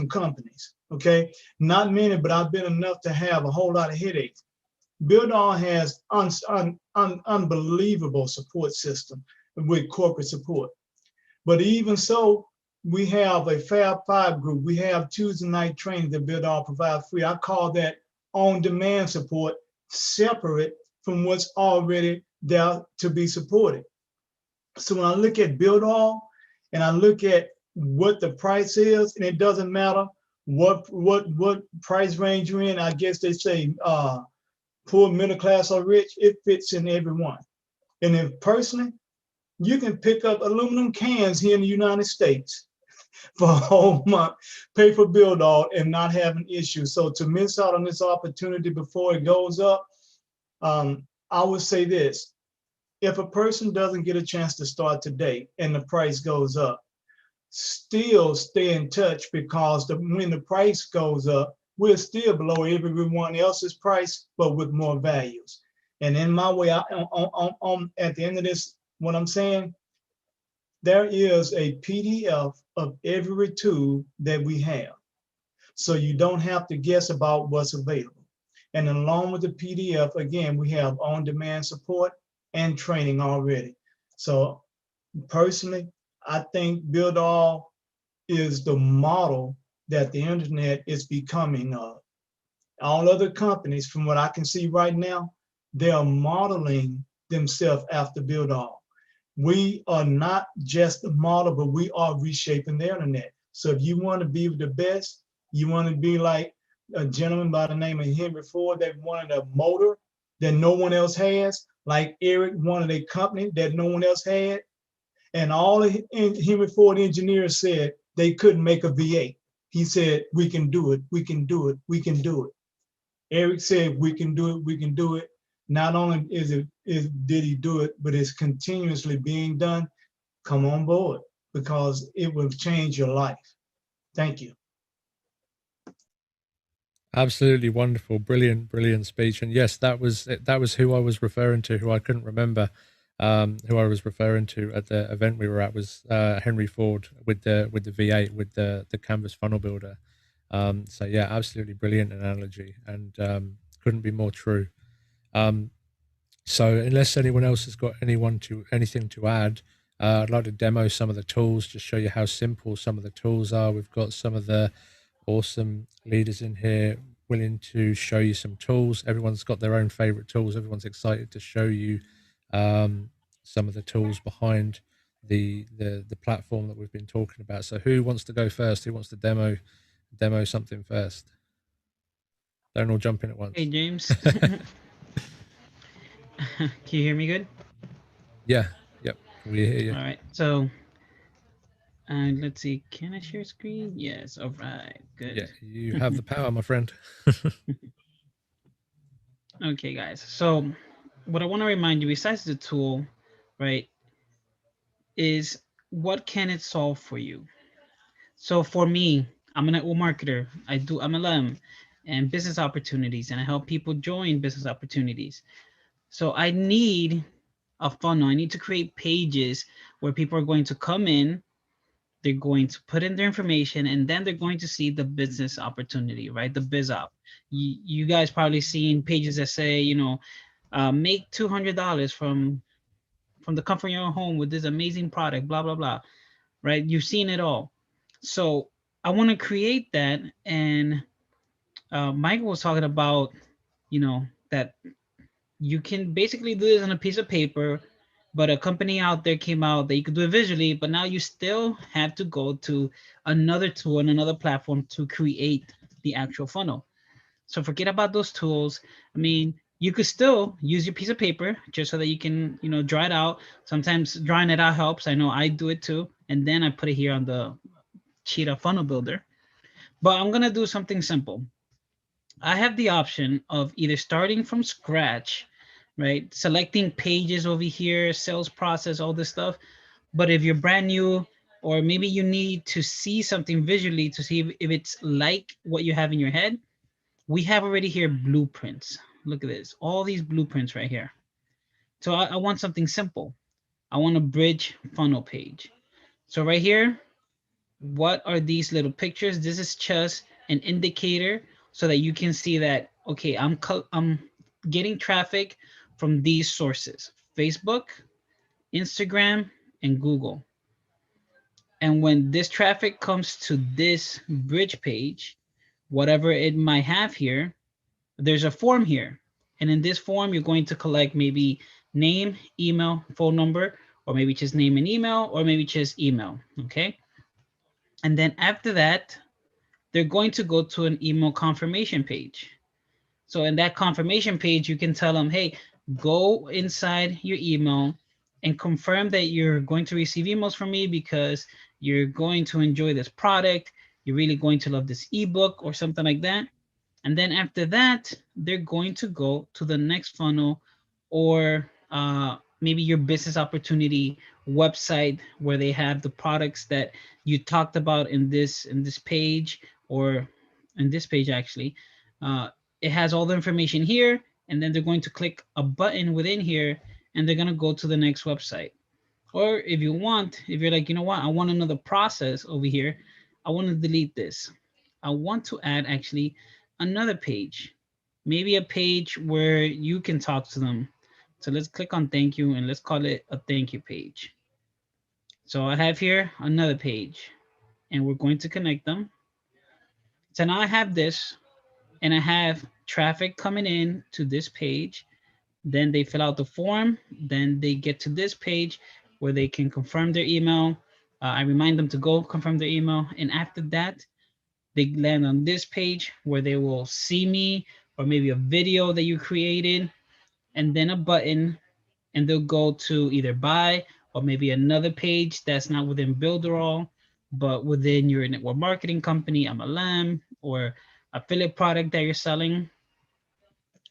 companies, okay? Not many, but I've been enough to have a whole lot of headaches. Build All has unbelievable support system with corporate support. But even so, we have a Fab 5 group. We have Tuesday night training that Build All provides free. I call that on-demand support, separate from what's already there to be supported. So when I look at Build All and I look at what the price is, and it doesn't matter what price range you're in, I guess they say poor, middle class, or rich, it fits in everyone. And if personally, you can pick up aluminum cans here in the United States for a whole month, pay for Build All, and not have an issue. So to miss out on this opportunity before it goes up, I would say this. If a person doesn't get a chance to start today and the price goes up, still stay in touch, because when the price goes up, we're still below everyone else's price, but with more values. And in my way, at the end of this, what I'm saying, there is a PDF of every tool that we have. So you don't have to guess about what's available. And along with the PDF, again, we have on-demand support and training already. So personally, I think Build All is the model that the internet is becoming of. All other companies, from what I can see right now, they are modeling themselves after Build All. We are not just the model, but we are reshaping the internet. So if you want to be the best, you want to be like a gentleman by the name of Henry Ford that wanted a motor that no one else has, like Eric wanted a company that no one else had. And all the Henry Ford engineers said they couldn't make a V8. He said, we can do it, we can do it, we can do it. Eric said, we can do it, we can do it. Not only did he do it, but it's continuously being done. Come on board, because it will change your life. Thank you. Absolutely wonderful, brilliant speech. And yes, that was who I was referring to, who I couldn't remember, who I was referring to at the event we were at was Henry Ford with the V8 with the canvas funnel builder. So yeah, absolutely brilliant analogy, and couldn't be more true. So unless anyone else has got anything to add, I'd like to demo some of the tools, just show you how simple some of the tools are. We've got some of the awesome leaders in here willing to show you some tools. Everyone's got their own favorite tools. Everyone's excited to show you some of the tools behind the platform that we've been talking about. So who wants to go first? Who wants to demo something first? Don't all jump in at once. Hey, James. Can you hear me good? Yeah. Yep. We hear you. All right. So, let's see. Can I share screen? Yes. All right. Good. Yeah. You have the power, my friend. Okay, guys. So, what I want to remind you, besides the tool, right, is what can it solve for you? So for me, I'm an network marketer. I do MLM and business opportunities, and I help people join business opportunities. So I need a funnel. I need to create pages where people are going to come in, they're going to put in their information, and then they're going to see the business opportunity, right? The biz op. You guys probably seen pages that say, you know, make $200 from the comfort of your own home with this amazing product, blah blah blah, right? You've seen it all. So I want to create that, and Michael was talking about, you know, that you can basically do this on a piece of paper, but a company out there came out that you could do it visually, but now you still have to go to another tool and another platform to create the actual funnel. So forget about those tools. I mean, you could still use your piece of paper just so that you can, you know, draw it out. Sometimes drawing it out helps. I know I do it too. And then I put it here on the Cheetah Funnel Builder. But I'm going to do something simple. I have the option of either starting from scratch, right? Selecting pages over here, sales process, all this stuff. But if you're brand new, or maybe you need to see something visually to see if it's like what you have in your head, we have already here blueprints. Look at this, all these blueprints right here. So I want something simple. I want a bridge funnel page. So right here, what are these little pictures? This is just an indicator so that you can see that, okay, I'm getting traffic from these sources: Facebook, Instagram, and Google. And when this traffic comes to this bridge page, whatever it might have here, there's a form here. And in this form, you're going to collect maybe name, email, phone number, or maybe just name and email, or maybe just email, okay? And then after that, they're going to go to an email confirmation page. So in that confirmation page, you can tell them, hey, go inside your email and confirm that you're going to receive emails from me because you're going to enjoy this product. You're really going to love this ebook or something like that. And then after that, they're going to go to the next funnel, or maybe your business opportunity website where they have the products that you talked about in this page, or in this page actually. It has all the information here, and then they're going to click a button within here, and they're going to go to the next website. Or if you want, if you're like, you know what, I want another process over here, I want to delete this. I want to add actually another page, maybe a page where you can talk to them. So let's click on thank you, and let's call it a thank you page. So I have here another page, and we're going to connect them. So now I have this, and I have traffic coming in to this page. Then they fill out the form. Then they get to this page where they can confirm their email. I remind them to go confirm their email. And after that, they land on this page where they will see me, or maybe a video that you created, and then a button, and they'll go to either buy, or maybe another page that's not within Builderall, but within your network marketing company, MLM, or affiliate product that you're selling.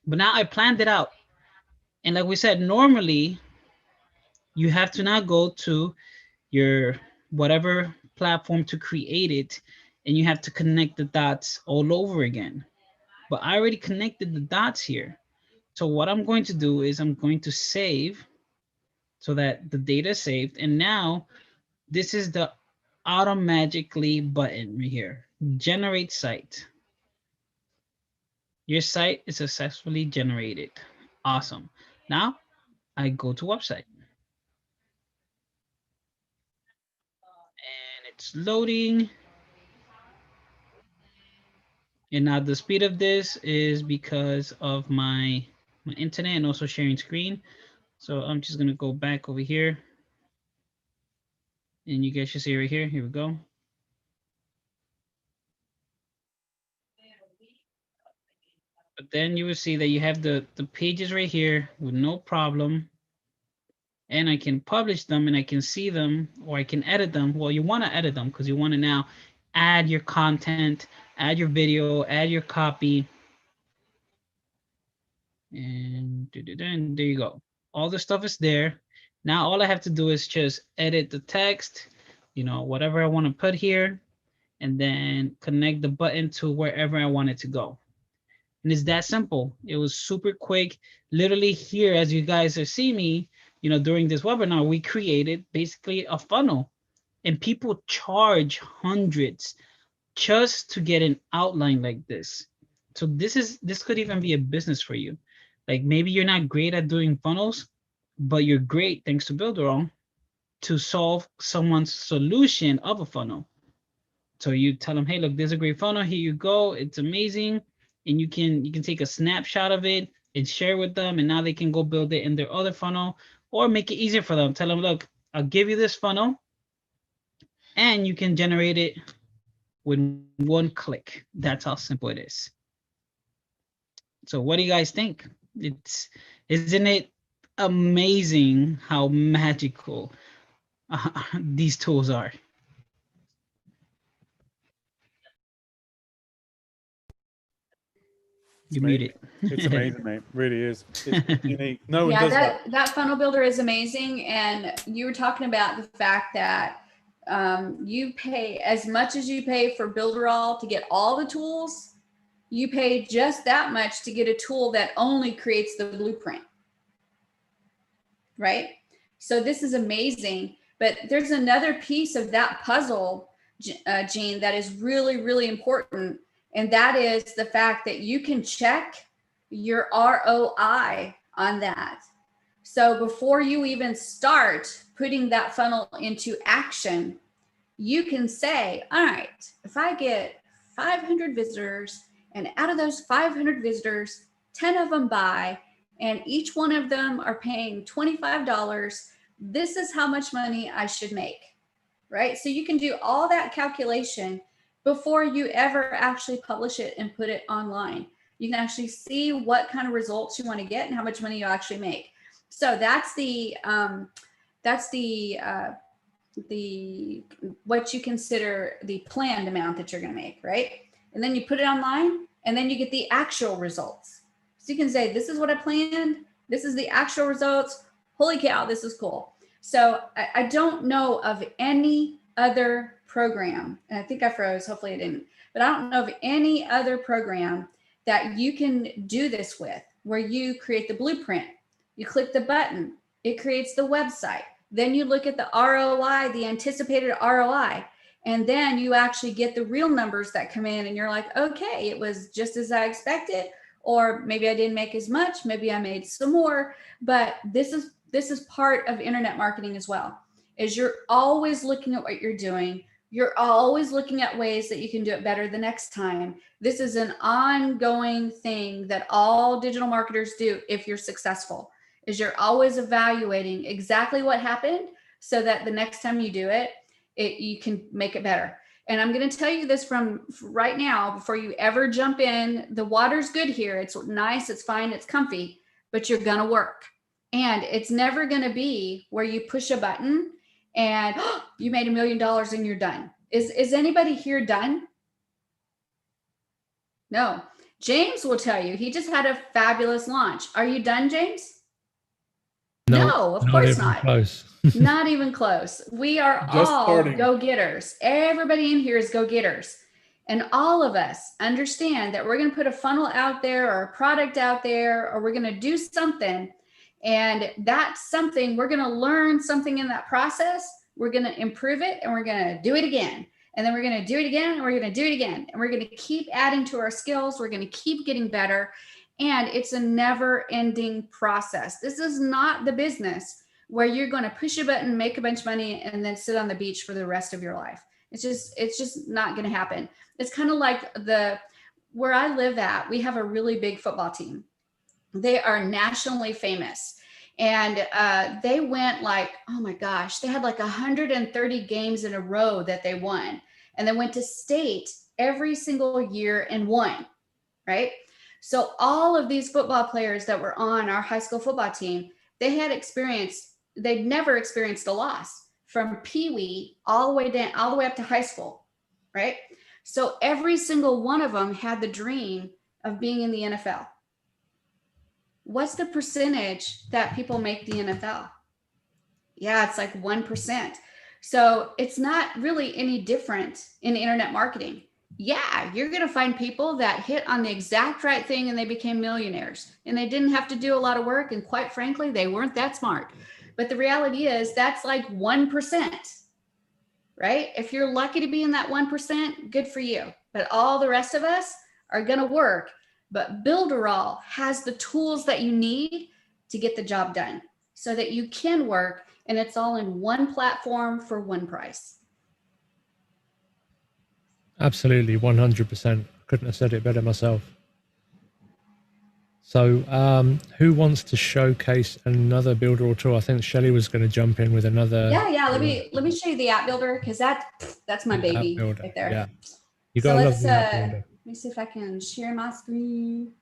But now I planned it out. And like we said, normally you have to now go to your whatever platform to create it, and you have to connect the dots all over again. But I already connected the dots here. So what I'm going to do is I'm going to save so that the data is saved. And now this is the automatically button right here, generate site. Your site is successfully generated. Awesome. Now I go to website. And it's loading. And now the speed of this is because of my internet and also sharing screen. So I'm just gonna go back over here. And you guys should see right here. Here we go. But then you will see that you have the pages right here with no problem. And I can publish them and I can see them, or I can edit them. Well, you want to edit them because you want to now add your content, add your video, add your copy. And there you go. All the stuff is there. Now all I have to do is just edit the text, you know, whatever I want to put here, and then connect the button to wherever I want it to go. And it's that simple. It was super quick. Literally here, as you guys are seeing me, you know, during this webinar, we created basically a funnel, and people charge hundreds just to get an outline like this. So this could even be a business for you. Like maybe you're not great at doing funnels, but you're great, thanks to Builderall, to solve someone's solution of a funnel. So you tell them, hey, look, there's a great funnel. Here you go. It's amazing. And you can take a snapshot of it and share with them. And now they can go build it in their other funnel, or make it easier for them. Tell them, look, I'll give you this funnel and you can generate it with one click. That's how simple it is. So what do you guys think? Isn't it amazing how magical these tools are? You're muted. It's amazing, mate. Really is. It's unique. No one Yeah, does that. that funnel builder is amazing. And you were talking about the fact that you pay as much as you pay for Builderall to get all the tools, you pay just that much to get a tool that only creates the blueprint, right? So this is amazing. But there's another piece of that puzzle, Gene, that is really, really important. And that is the fact that you can check your ROI on that. So before you even start putting that funnel into action, you can say, all right, if I get 500 visitors, and out of those 500 visitors, 10 of them buy, and each one of them are paying $25, this is how much money I should make, right? So you can do all that calculation before you ever actually publish it and put it online. You can actually see what kind of results you want to get and how much money you actually make. So that's the what you consider the planned amount that you're going to make, right? And then you put it online, and then you get the actual results. So you can say, this is what I planned. This is the actual results. Holy cow, this is cool. So I don't know of any other program, and I think I froze, hopefully I didn't, but I don't know of any other program that you can do this with, where you create the blueprint, you click the button, it creates the website, then you look at the ROI, the anticipated ROI, and then you actually get the real numbers that come in, and you're like, okay, it was just as I expected, or maybe I didn't make as much, maybe I made some more. But this is part of internet marketing as well, is you're always looking at what you're doing. You're always looking at ways that you can do it better the next time. This is an ongoing thing that all digital marketers do if you're successful, is you're always evaluating exactly what happened so that the next time you do it, you can make it better. And I'm going to tell you this from right now, before you ever jump in. The water's good here. It's nice, it's fine, it's comfy, but you're going to work. And it's never going to be where you push a button and you made $1 million and you're done. Is anybody here done? No. James will tell you, he just had a fabulous launch. Are you done, James? No, of course not. Close. Not even close. We are Just all starting. go-getters. Everybody in here is go-getters. And all of us understand that we're going to put a funnel out there or a product out there, or we're going to do something. And that's something, we're going to learn something in that process. We're going to improve it, and we're going to do it again. And then we're going to do it again, and we're going to do it again. And we're going to keep adding to our skills. We're going to keep getting better. And it's a never-ending process. This is not the business where you're going to push a button, make a bunch of money, and then sit on the beach for the rest of your life. It's just not going to happen. It's kind of like where I live at, we have a really big football team. They are nationally famous. And they went like, oh my gosh, they had like 130 games in a row that they won. And they went to state every single year and won, right? So all of these football players that were on our high school football team, they'd never experienced a loss from Pee-wee all the way down, all the way up to high school, right? So every single one of them had the dream of being in the NFL. What's the percentage that people make the NFL? Yeah, it's like 1%. So it's not really any different in internet marketing. Yeah, you're going to find people that hit on the exact right thing and they became millionaires and they didn't have to do a lot of work. And quite frankly, they weren't that smart. But the reality is that's like 1%, right? If you're lucky to be in that 1%, good for you. But all the rest of us are going to work. But Builderall has the tools that you need to get the job done so that you can work, and it's all in one platform for one price. Absolutely, 100%. Couldn't have said it better myself. So who wants to showcase another Builderall tool? I think Shelley was going to jump in with another. Yeah. Let me show you the app builder, because that's my baby right there. Yeah, you gotta love the app builder. Let me see if I can share my screen.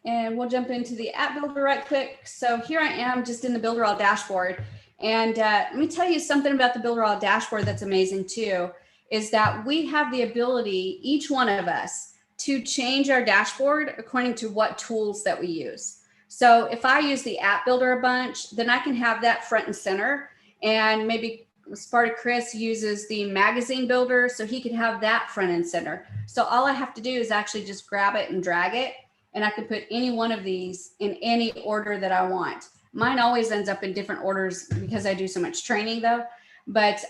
And we'll jump into the app builder right quick. So here I am just in the Builderall dashboard. And let me tell you something about the Builderall dashboard that's amazing too, is that we have the ability, each one of us, to change our dashboard according to what tools that we use. So if I use the app builder a bunch, then I can have that front and center. And maybe Sparta Chris uses the magazine builder, so he could have that front and center. So all I have to do is actually just grab it and drag it, and I can put any one of these in any order that I want. Mine always ends up in different orders because I do so much training though. But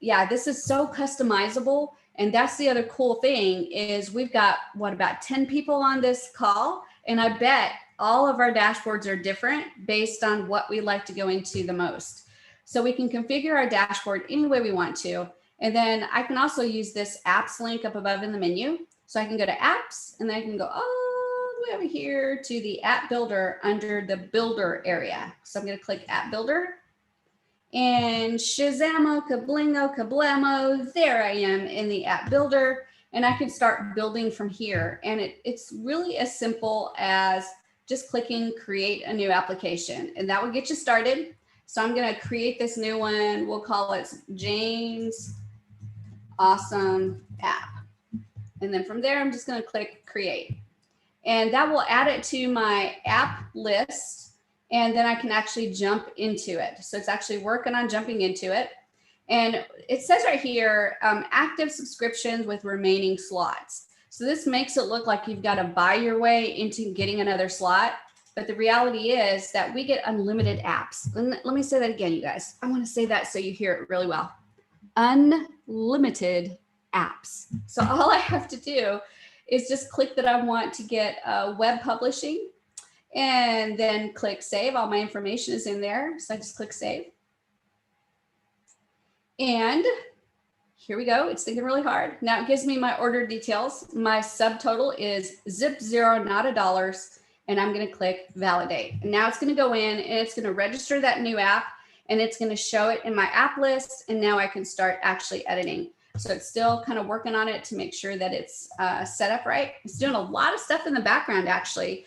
yeah, this is so customizable. And that's the other cool thing is we've got about 10 people on this call. And I bet all of our dashboards are different based on what we like to go into the most. So we can configure our dashboard any way we want to. And then I can also use this apps link up above in the menu. So I can go to apps and then I can go all the way over here to the app builder under the builder area. So I'm going to click app builder and Shazamo, kablingo, kablamo. There I am in the app builder and I can start building from here. And it's really as simple as just clicking create a new application and that will get you started. So I'm going to create this new one. We'll call it James Awesome App. And then from there, I'm just going to click create. And that will add it to my app list. And then I can actually jump into it. So it's actually working on jumping into it. And it says right here, active subscriptions with remaining slots. So this makes it look like you've got to buy your way into getting another slot. But the reality is that we get unlimited apps. And let me say that again, you guys. I want to say that so you hear it really well. Unlimited apps. So all I have to do is just click that I want to get web publishing and then click save. All my information is in there. So I just click save. And here we go. It's thinking really hard. Now it gives me my order details. My subtotal is zip zero, not $1. And I'm going to click validate. And now it's going to go in and it's going to register that new app and it's going to show it in my app list. And now I can start actually editing. So it's still kind of working on it to make sure that it's set up right. It's doing a lot of stuff in the background, actually,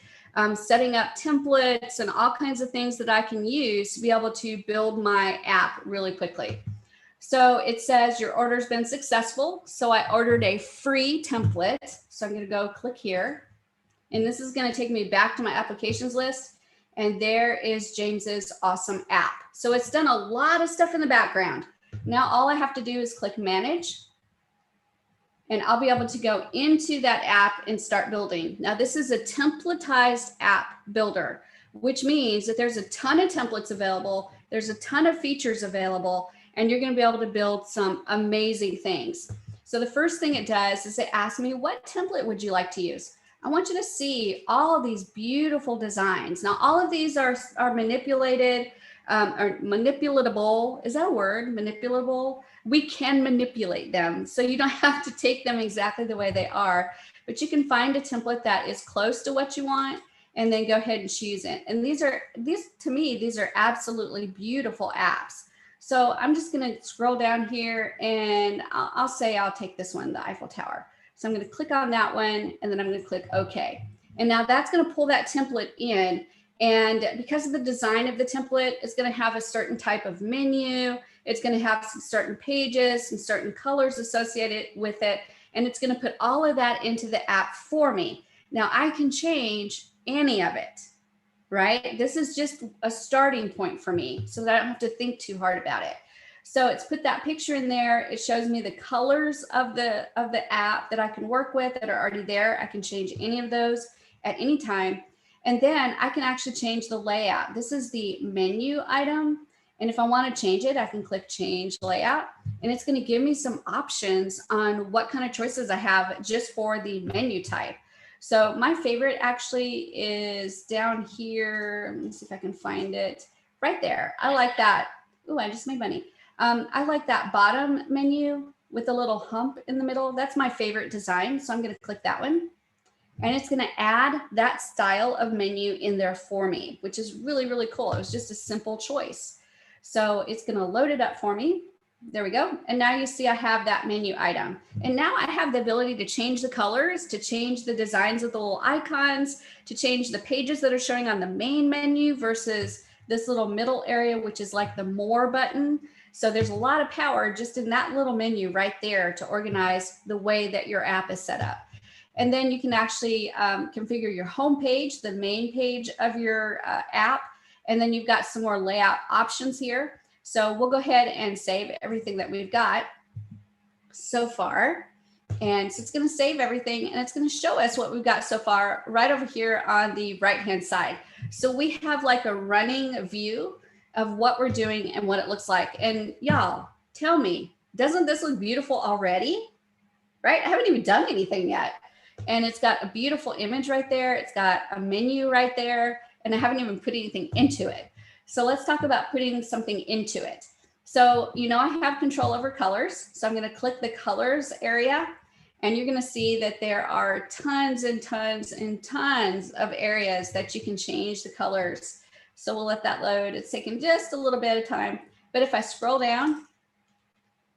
setting up templates and all kinds of things that I can use to be able to build my app really quickly. So it says your order's been successful. So I ordered a free template. So I'm going to go click here. And this is going to take me back to my applications list. And there is James's awesome app. So it's done a lot of stuff in the background. Now all I have to do is click manage. And I'll be able to go into that app and start building. Now this is a templatized app builder, which means that there's a ton of templates available. There's a ton of features available, and you're going to be able to build some amazing things. So the first thing it does is it asks me, what template would you like to use? I want you to see all of these beautiful designs. Now, all of these are manipulated, or manipulatable. Is that a word? Manipulable? We can manipulate them. So you don't have to take them exactly the way they are, but you can find a template that is close to what you want. and then go ahead and choose it. And these to me, these are absolutely beautiful apps. So I'm just going to scroll down here, and I'll say I'll take this one, the Eiffel Tower. So I'm going to click on that one, and then I'm going to click OK. And now that's going to pull that template in. And because of the design of the template, it's going to have a certain type of menu. It's going to have some certain pages, some certain colors associated with it. And it's going to put all of that into the app for me. Now I can change any of it, right? This is just a starting point for me so that I don't have to think too hard about it. So it's put that picture in there. It shows me the colors of the app that I can work with that are already there. I can change any of those at any time. And then I can actually change the layout. This is the menu item. And if I want to change it, I can click change layout, and it's going to give me some options on what kind of choices I have just for the menu type. So my favorite actually is down here. Let me see if I can find it right there. I like that. Ooh, I just made money. I like that bottom menu with a little hump in the middle. That's my favorite design. So I'm going to click that one. And it's going to add that style of menu in there for me, which is really, really cool. It was just a simple choice. So it's going to load it up for me. There we go. And now you see I have that menu item. And now I have the ability to change the colors, to change the designs of the little icons, to change the pages that are showing on the main menu versus this little middle area, which is like the more button. So there's a lot of power just in that little menu right there to organize the way that your app is set up. And then you can actually configure your home page, the main page of your app. And then you've got some more layout options here. So we'll go ahead and save everything that we've got so far. And so it's going to save everything, and it's going to show us what we've got so far right over here on the right-hand side. So we have like a running view of what we're doing and what it looks like. And y'all, tell me, doesn't this look beautiful already? Right? I haven't even done anything yet. And it's got a beautiful image right there. It's got a menu right there, and I haven't even put anything into it. So let's talk about putting something into it. So, you know, I have control over colors. So I'm going to click the colors area, and you're going to see that there are tons and tons and tons of areas that you can change the colors. So we'll let that load. It's taking just a little bit of time. But if I scroll down,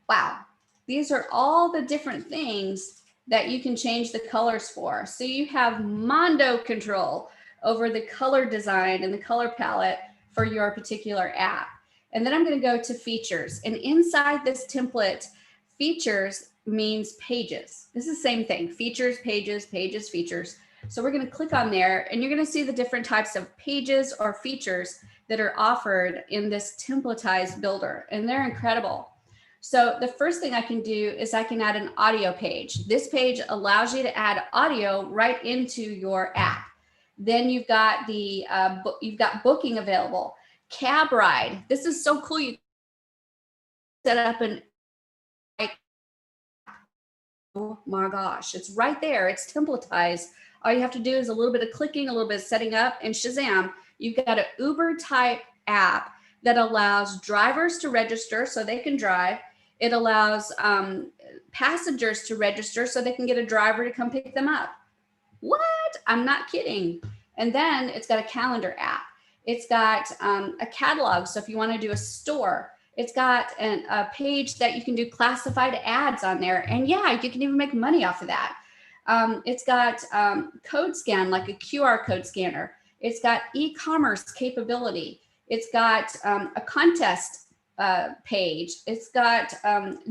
wow, these are all the different things that you can change the colors for. So you have Mondo control over the color design and the color palette for your particular app. And then I'm going to go to features. And inside this template, features means pages. This is the same thing, features, pages, pages, features. So we're going to click on there, and you're going to see the different types of pages or features that are offered in this templatized builder, and they're incredible. So the first thing I can do is I can add an audio page. This page allows you to add audio right into your app. Then you've got the you've got booking available, cab ride. This is so cool. You set up an, oh my gosh, it's right there. It's templatized. All you have to do is a little bit of clicking, a little bit of setting up, and shazam, you've got an Uber type app that allows drivers to register so they can drive. It allows passengers to register so they can get a driver to come pick them up. What? I'm not kidding. And then it's got a calendar app. It's got a catalog. So if you want to do a store, it's got a page that you can do classified ads on there. And yeah, you can even make money off of that. It's got code scan, like a QR code scanner. It's got e-commerce capability. It's got a contest page. It's got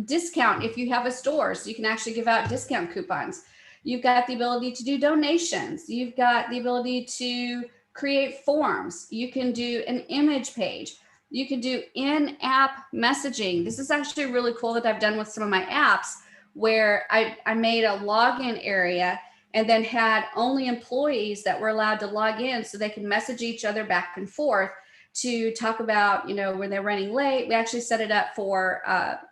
discount if you have a store, so you can actually give out discount coupons. You've got the ability to do donations. You've got the ability to create forms. You can do an image page. You can do in-app messaging. This is actually really cool that I've done with some of my apps, where I made a login area and then had only employees that were allowed to log in so they can message each other back and forth to talk about, you know, when they're running late. We actually set it up for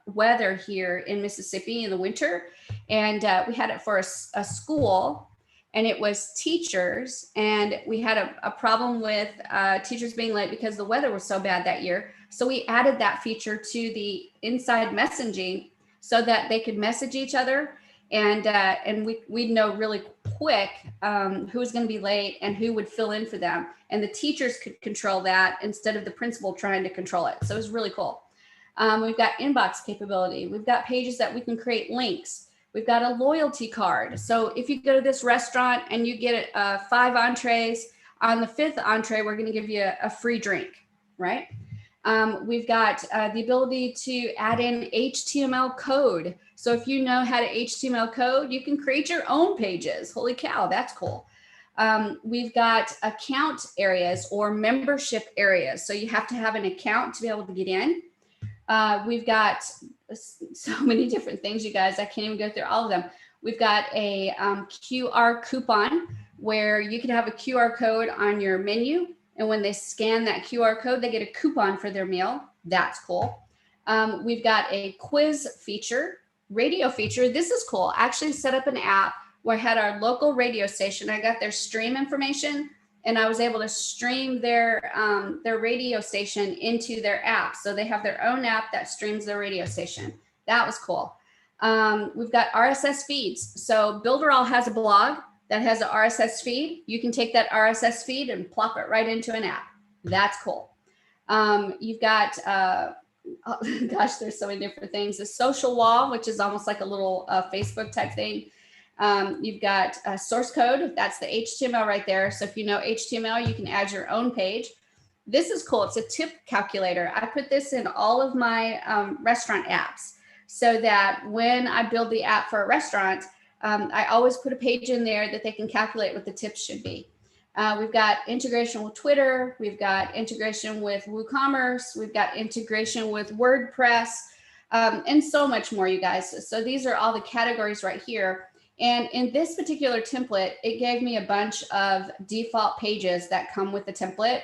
weather here in Mississippi in the winter. And we had it for a school, and it was teachers. And we had a problem with teachers being late because the weather was so bad that year. So we added that feature to the inside messaging so that they could message each other. And we'd know really quick who was going to be late and who would fill in for them. And the teachers could control that instead of the principal trying to control it. So it was really cool. We've got inbox capability. We've got pages that we can create links. We've got a loyalty card. So if you go to this restaurant and you get 5 entrees, on the 5th entree, we're going to give you a free drink, right? We've got the ability to add in HTML code. So if you know how to HTML code, you can create your own pages. Holy cow, that's cool. We've got account areas or membership areas. So you have to have an account to be able to get in. We've got so many different things, you guys. I can't even go through all of them. We've got a QR coupon where you can have a QR code on your menu. And when they scan that QR code, they get a coupon for their meal. That's cool. We've got a quiz feature, radio feature. This is cool. I actually set up an app where I had our local radio station. I got their stream information and I was able to stream their radio station into their app. So they have their own app that streams their radio station. That was cool. We've got RSS feeds. So Builderall has a blog that has an RSS feed. You can take that RSS feed and plop it right into an app. That's cool. You've got, gosh, there's so many different things. The social wall, which is almost like a little Facebook type thing. You've got source code. That's the HTML right there. So if you know HTML, you can add your own page. This is cool. It's a tip calculator. I put this in all of my restaurant apps so that when I build the app for a restaurant, I always put a page in there that they can calculate what the tips should be. We've got integration with Twitter. We've got integration with WooCommerce. We've got integration with WordPress, and so much more, you guys. So these are all the categories right here. And in this particular template, it gave me a bunch of default pages that come with the template.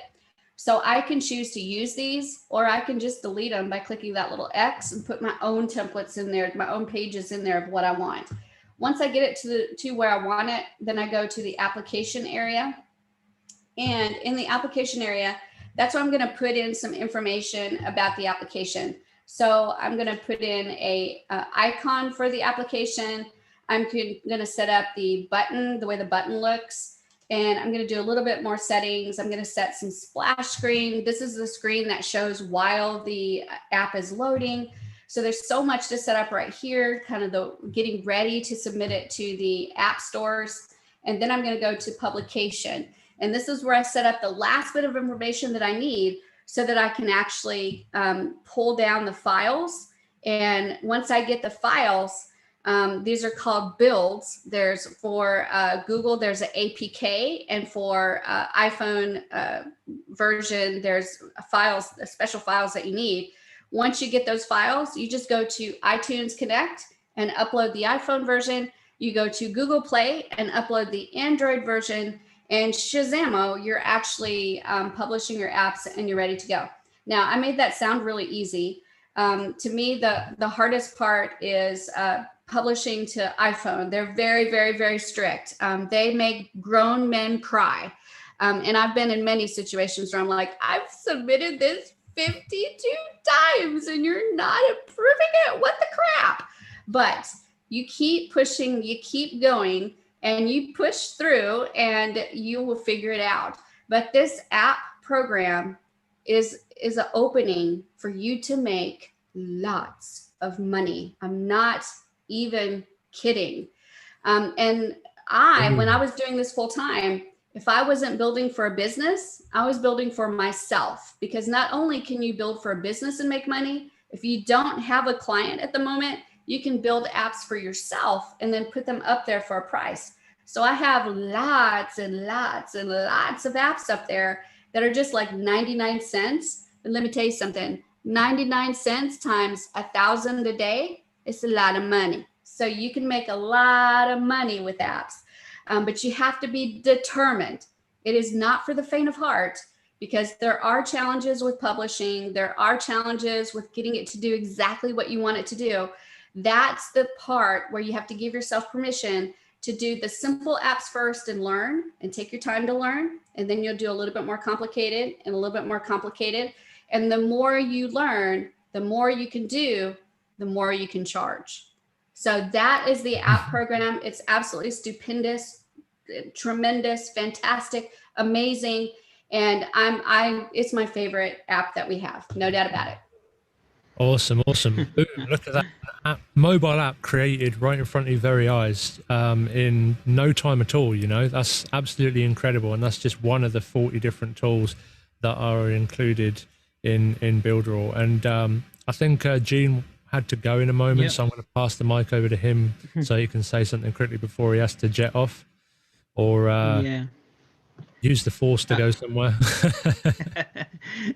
So I can choose to use these, or I can just delete them by clicking that little X and put my own templates in there, my own pages in there of what I want. Once I get it to where I want it, then I go to the application area. And in the application area, that's where I'm going to put in some information about the application. So I'm going to put in a icon for the application. I'm going to set up the button, the way the button looks. And I'm going to do a little bit more settings. I'm going to set some splash screen. This is the screen that shows while the app is loading. So there's so much to set up right here, kind of the getting ready to submit it to the app stores. And then I'm going to go to publication. And this is where I set up the last bit of information that I need so that I can actually pull down the files. And once I get the files, these are called builds. There's for Google, there's an APK, and for iPhone version, there's files, special files that you need. Once you get those files, you just go to iTunes Connect and upload the iPhone version. You go to Google Play and upload the Android version, and Shazamo, you're actually publishing your apps and you're ready to go. Now, I made that sound really easy. To me, the hardest part is publishing to iPhone. They're very, very, very strict. They make grown men cry. And I've been in many situations where I'm like, I've submitted this 52 times and you're not approving it. What the crap? But you keep pushing, you keep going, and you push through and you will figure it out. But this app program is an opening for you to make lots of money. I'm not even kidding. And when I was doing this full time, if I wasn't building for a business, I was building for myself, because not only can you build for a business and make money, if you don't have a client at the moment, you can build apps for yourself and then put them up there for a price. So I have lots and lots and lots of apps up there that are just like 99 cents. And let me tell you something, 99 cents times 1,000 a day, it's a lot of money. So you can make a lot of money with apps, but you have to be determined. It is not for the faint of heart, because there are challenges with publishing. There are challenges with getting it to do exactly what you want it to do. That's the part where you have to give yourself permission to do the simple apps first and learn and take your time to learn. And then you'll do a little bit more complicated and a little bit more complicated. And the more you learn, the more you can do, the more you can charge. So that is the app program. It's absolutely stupendous. tremendous, fantastic, amazing. And it's my favorite app that we have. No doubt about it. Awesome. Boom, look at that. Mobile app created right in front of your very eyes in no time at all. That's absolutely incredible. And that's just one of the 40 different tools that are included in Builderall. And I think Gene had to go in a moment. Yep. So I'm going to pass the mic over to him so he can say something quickly before he has to jet off or use the force to go somewhere.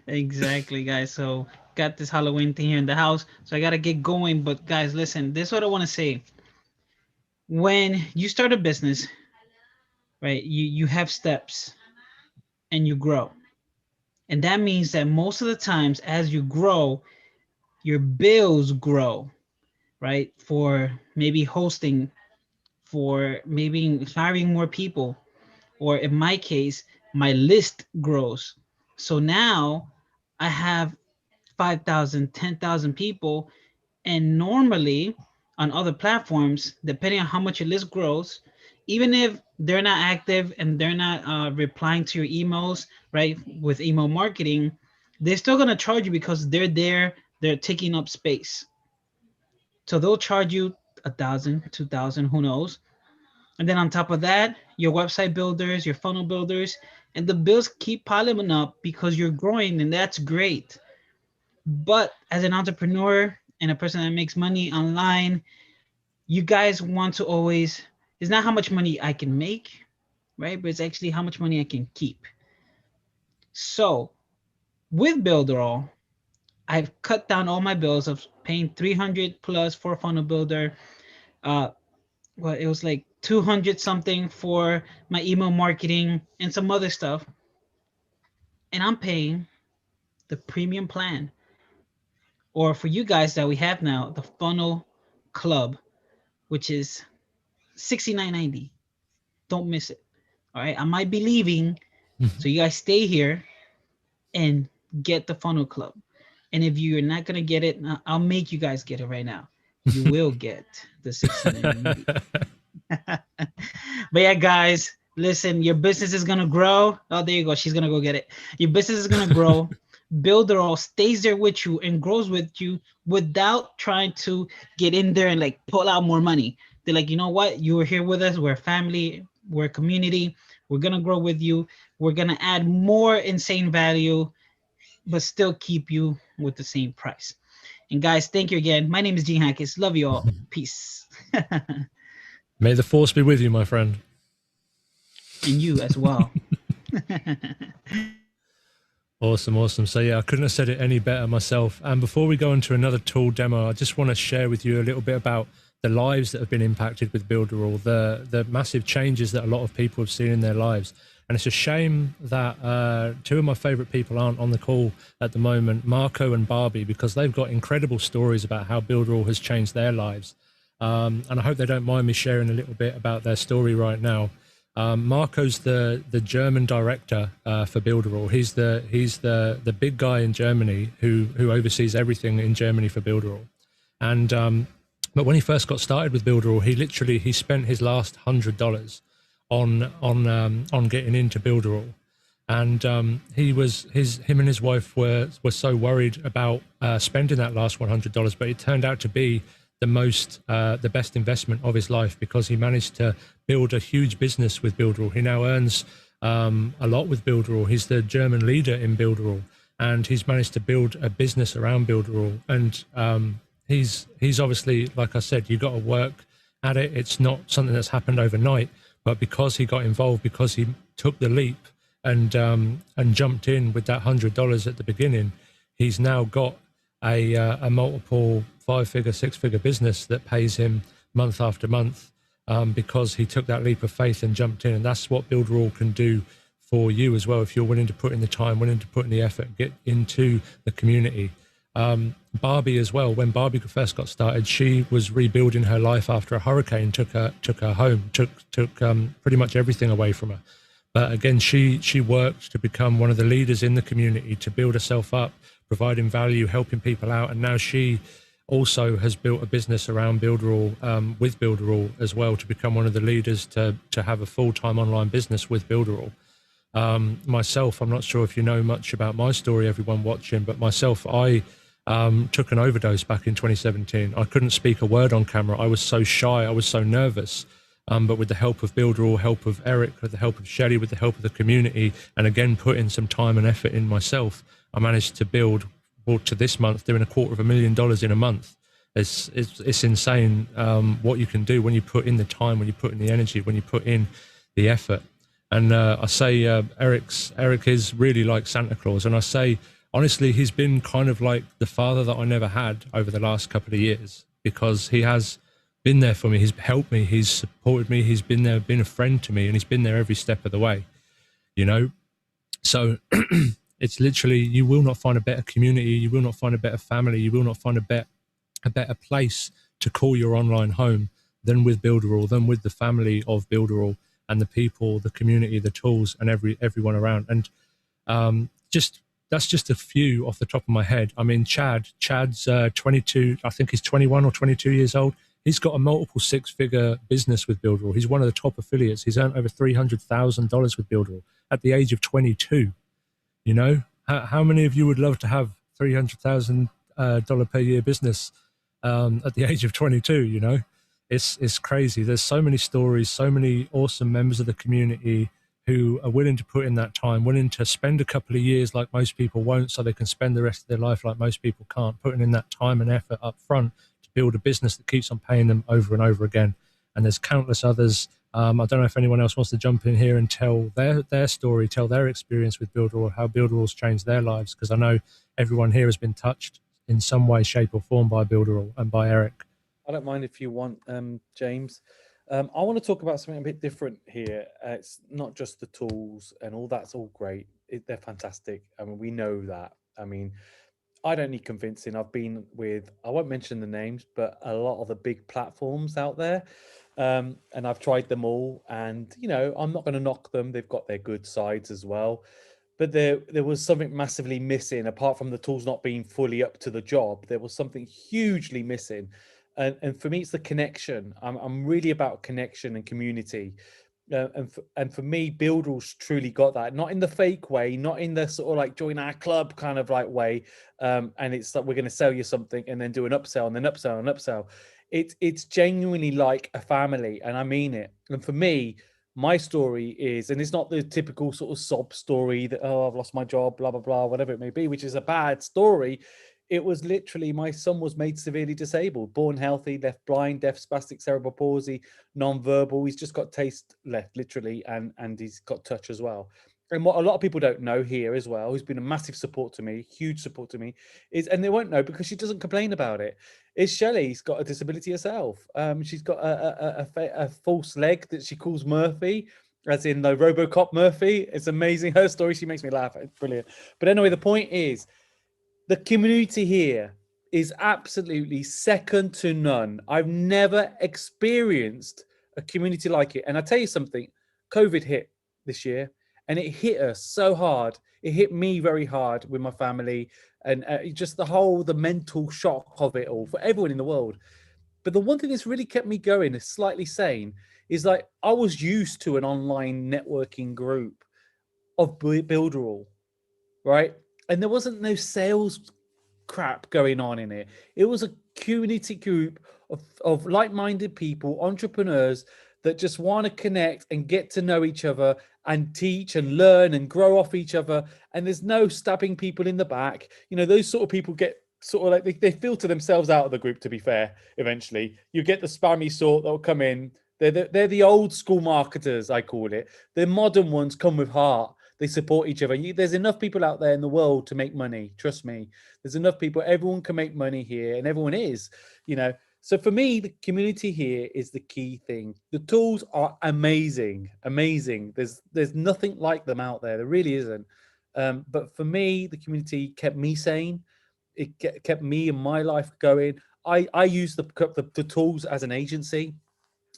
Exactly, guys. So got this Halloween thing here in the house, so I got to get going. But guys, listen, this is what I want to say. When you start a business, right, you have steps and you grow. And that means that most of the times as you grow, your bills grow, right? For maybe hosting, for maybe hiring more people, or in my case, my list grows. So now I have 5,000, 10,000 people. And normally on other platforms, depending on how much your list grows, even if they're not active and they're not replying to your emails, right, with email marketing, they're still going to charge you because they're there, they're taking up space. So they'll charge you 1,000, 2,000, who knows? And then on top of that, your website builders, your funnel builders, and the bills keep piling up because you're growing, and that's great. But as an entrepreneur and a person that makes money online, you guys want to always, it's not how much money I can make, right? But it's actually how much money I can keep. So with Builderall, I've cut down all my bills of paying $300 plus for a funnel builder. Well, it was like 200 something for my email marketing and some other stuff. And I'm paying the premium plan. Or for you guys that we have now, the funnel club, which is $69.90. Don't miss it. All right. I might be leaving. So you guys stay here and get the funnel club. And if you're not going to get it, I'll make you guys get it right now. You will get the $69.90. But yeah, guys, listen, your business is going to grow. Oh, there you go. She's going to go get it. Your business is going to grow. Builderall stays there with you and grows with you without trying to get in there and like pull out more money. They're like, you know what? You were here with us. We're a family. We're a community. We're going to grow with you. We're going to add more insane value, but still keep you with the same price. And guys, thank you again. My name is Gene Hackey. Love you all. Peace. May the force be with you, my friend. And you as well. Awesome. So yeah, I couldn't have said it any better myself. And before we go into another tool demo, I just want to share with you a little bit about the lives that have been impacted with Builderall, the massive changes that a lot of people have seen in their lives. And it's a shame that two of my favorite people aren't on the call at the moment, Marco and Barbie, because they've got incredible stories about how Builderall has changed their lives. And I hope they don't mind me sharing a little bit about their story right now. Marco's the German director for Builderall. He's the big guy in Germany who oversees everything in Germany for Builderall. And but when he first got started with Builderall, he spent his last $100 on getting into Builderall. And him and his wife were so worried about spending that last $100, but it turned out to be the best investment of his life, because he managed to build a huge business with Builderall. He now earns a lot with Builderall. He's the German leader in Builderall, and he's managed to build a business around Builderall. And he's obviously, like I said, you got to work at it. It's not something that's happened overnight, but because he got involved, because he took the leap and jumped in with that $100 at the beginning, he's now got a multiple 5-figure, 6-figure business that pays him month after month, because he took that leap of faith and jumped in. And that's what Builderall can do for you as well, if you're willing to put in the time, willing to put in the effort, get into the community. Barbie as well, when Barbie first got started, she was rebuilding her life after a hurricane took her home, took pretty much everything away from her. But again, she worked to become one of the leaders in the community, to build herself up, providing value, helping people out. And now she also has built a business around Builderall, with Builderall as well, to become one of the leaders to have a full-time online business with Builderall. Myself, I'm not sure if you know much about my story, everyone watching, but myself, I took an overdose back in 2017. I couldn't speak a word on camera. I was so shy. I was so nervous. But with the help of Builderall, help of Eric, with the help of Shelley, with the help of the community, and again, putting some time and effort in myself, I managed to build, well, to this month, doing $250,000 in a month. It's insane what you can do when you put in the time, when you put in the energy, when you put in the effort. And I say Eric is really like Santa Claus. And I say, honestly, he's been kind of like the father that I never had over the last couple of years, because he has been there for me. He's helped me. He's supported me. He's been there, been a friend to me, and he's been there every step of the way, you know? So it's literally, you will not find a better community. You will not find a better family. You will not find a better place to call your online home than with Builderall, than with the family of Builderall and the people, the community, the tools, and everyone around. And that's just a few off the top of my head. I mean, Chad's 22, I think he's 21 or 22 years old. He's got a multiple six-figure business with Builderall. He's one of the top affiliates. He's earned over $300,000 with Builderall at the age of 22. You know, how many of you would love to have $300,000 per year business at the age of 22? You know, it's crazy. There's so many stories, so many awesome members of the community who are willing to put in that time, willing to spend a couple of years like most people won't, so they can spend the rest of their life like most people can't, putting in that time and effort up front to build a business that keeps on paying them over and over again. And there's countless others. I don't know if anyone else wants to jump in here and tell their story, tell their experience with Builderall, how Builderall's changed their lives, because I know everyone here has been touched in some way, shape or form by Builderall and by Eric. I don't mind if you want, James. I want to talk about something a bit different here. It's not just the tools and all that's all great. They're fantastic. I mean, we know that. I mean, I don't need convincing. I've been with, I won't mention the names, but a lot of the big platforms out there. And I've tried them all. And, you know, I'm not going to knock them. They've got their good sides as well. But there was something massively missing, apart from the tools not being fully up to the job. There was something hugely missing. And for me, it's the connection. I'm really about connection and community. And for me, Builderall's truly got that, not in the fake way, not in the sort of like join our club kind of like way. And it's like, we're going to sell you something and then do an upsell and then upsell and upsell. It's genuinely like a family, and I mean it. And for me, my story is, and it's not the typical sort of sob story that, oh, I've lost my job, blah, blah, blah, whatever it may be, which is a bad story. It was literally, my son was made severely disabled, born healthy, left blind, deaf, spastic, cerebral palsy, non-verbal. He's just got taste left, literally, and he's got touch as well. And what a lot of people don't know here as well, who's been a massive support to me, huge support to me, is, and they won't know because she doesn't complain about it, is Shelley's got a disability herself. She's got a false leg that she calls Murphy, as in the RoboCop Murphy. It's amazing. Her story, she makes me laugh. It's brilliant. But anyway, the point is, the community here is absolutely second to none. I've never experienced a community like it. And I tell you something, COVID hit this year and it hit us so hard. It hit me very hard with my family and just the mental shock of it all for everyone in the world. But the one thing that's really kept me going, is slightly sane, is like I was used to an online networking group of Builderall, right? And there wasn't no sales crap going on in it. It was a community group of like-minded people, entrepreneurs that just want to connect and get to know each other and teach and learn and grow off each other. And there's no stabbing people in the back. You know, those sort of people get sort of like, they filter themselves out of the group, to be fair, eventually. You get the spammy sort that will come in. They're the old school marketers, I call it. The modern ones come with heart. They support each other. There's enough people out there in the world to make money. Trust me. There's enough people. Everyone can make money here, and everyone is, you know. So for me, the community here is the key thing. The tools are amazing, amazing. There's nothing like them out there. There really isn't. But for me, the community kept me sane. It kept me and my life going. I use the tools as an agency.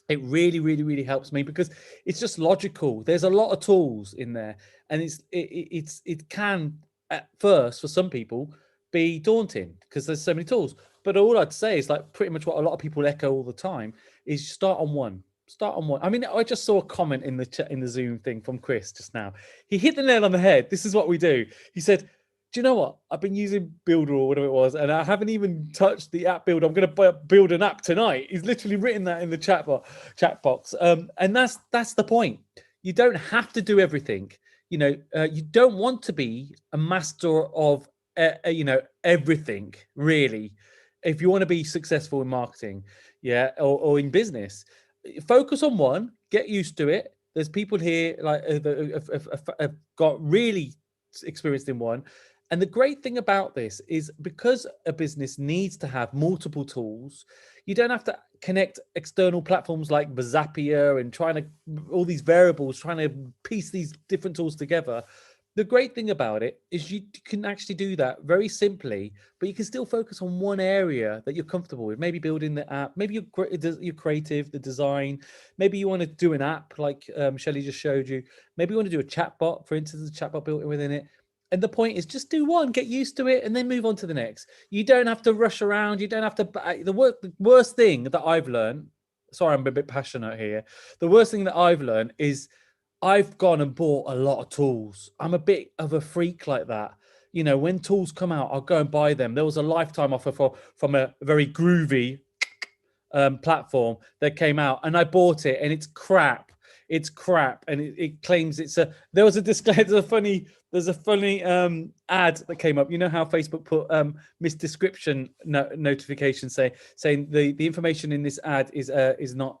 It really, really, really helps me because it's just logical. There's a lot of tools in there, and it can at first for some people be daunting because there's so many tools. But all I'd say is like pretty much what a lot of people echo all the time is start on one. Start on one. I mean, I just saw a comment in the chat, in the Zoom thing from Chris just now. He hit the nail on the head. This is what we do. He said, do you know what? I've been using Builder or whatever it was, and I haven't even touched the app builder. I'm going to build an app tonight. He's literally written that in the chat box. And that's the point. You don't have to do everything. You know, you don't want to be a master of, you know, everything really. If you want to be successful in marketing, yeah, or in business, focus on one, get used to it. There's people here like that have got really experienced in one. And the great thing about this is because a business needs to have multiple tools, you don't have to connect external platforms like Zapier and all these variables, trying to piece these different tools together. The great thing about it is you can actually do that very simply, but you can still focus on one area that you're comfortable with. Maybe building the app, maybe you're creative, the design. Maybe you want to do an app like Shelley just showed you. Maybe you want to do a chatbot, for instance, a chatbot built within it. And the point is just do one, get used to it, and then move on to the next. You don't have to rush around. You don't have to. The worst thing that I've learned, sorry, I'm a bit passionate here. The worst thing that I've learned is I've gone and bought a lot of tools. I'm a bit of a freak like that. You know, when tools come out, I'll go and buy them. There was a lifetime offer from a very groovy platform that came out, and I bought it, and it's crap. It's crap, and it claims it's a. There was a display. There's a funny ad that came up. You know how Facebook put misdescription notification saying the information in this ad is not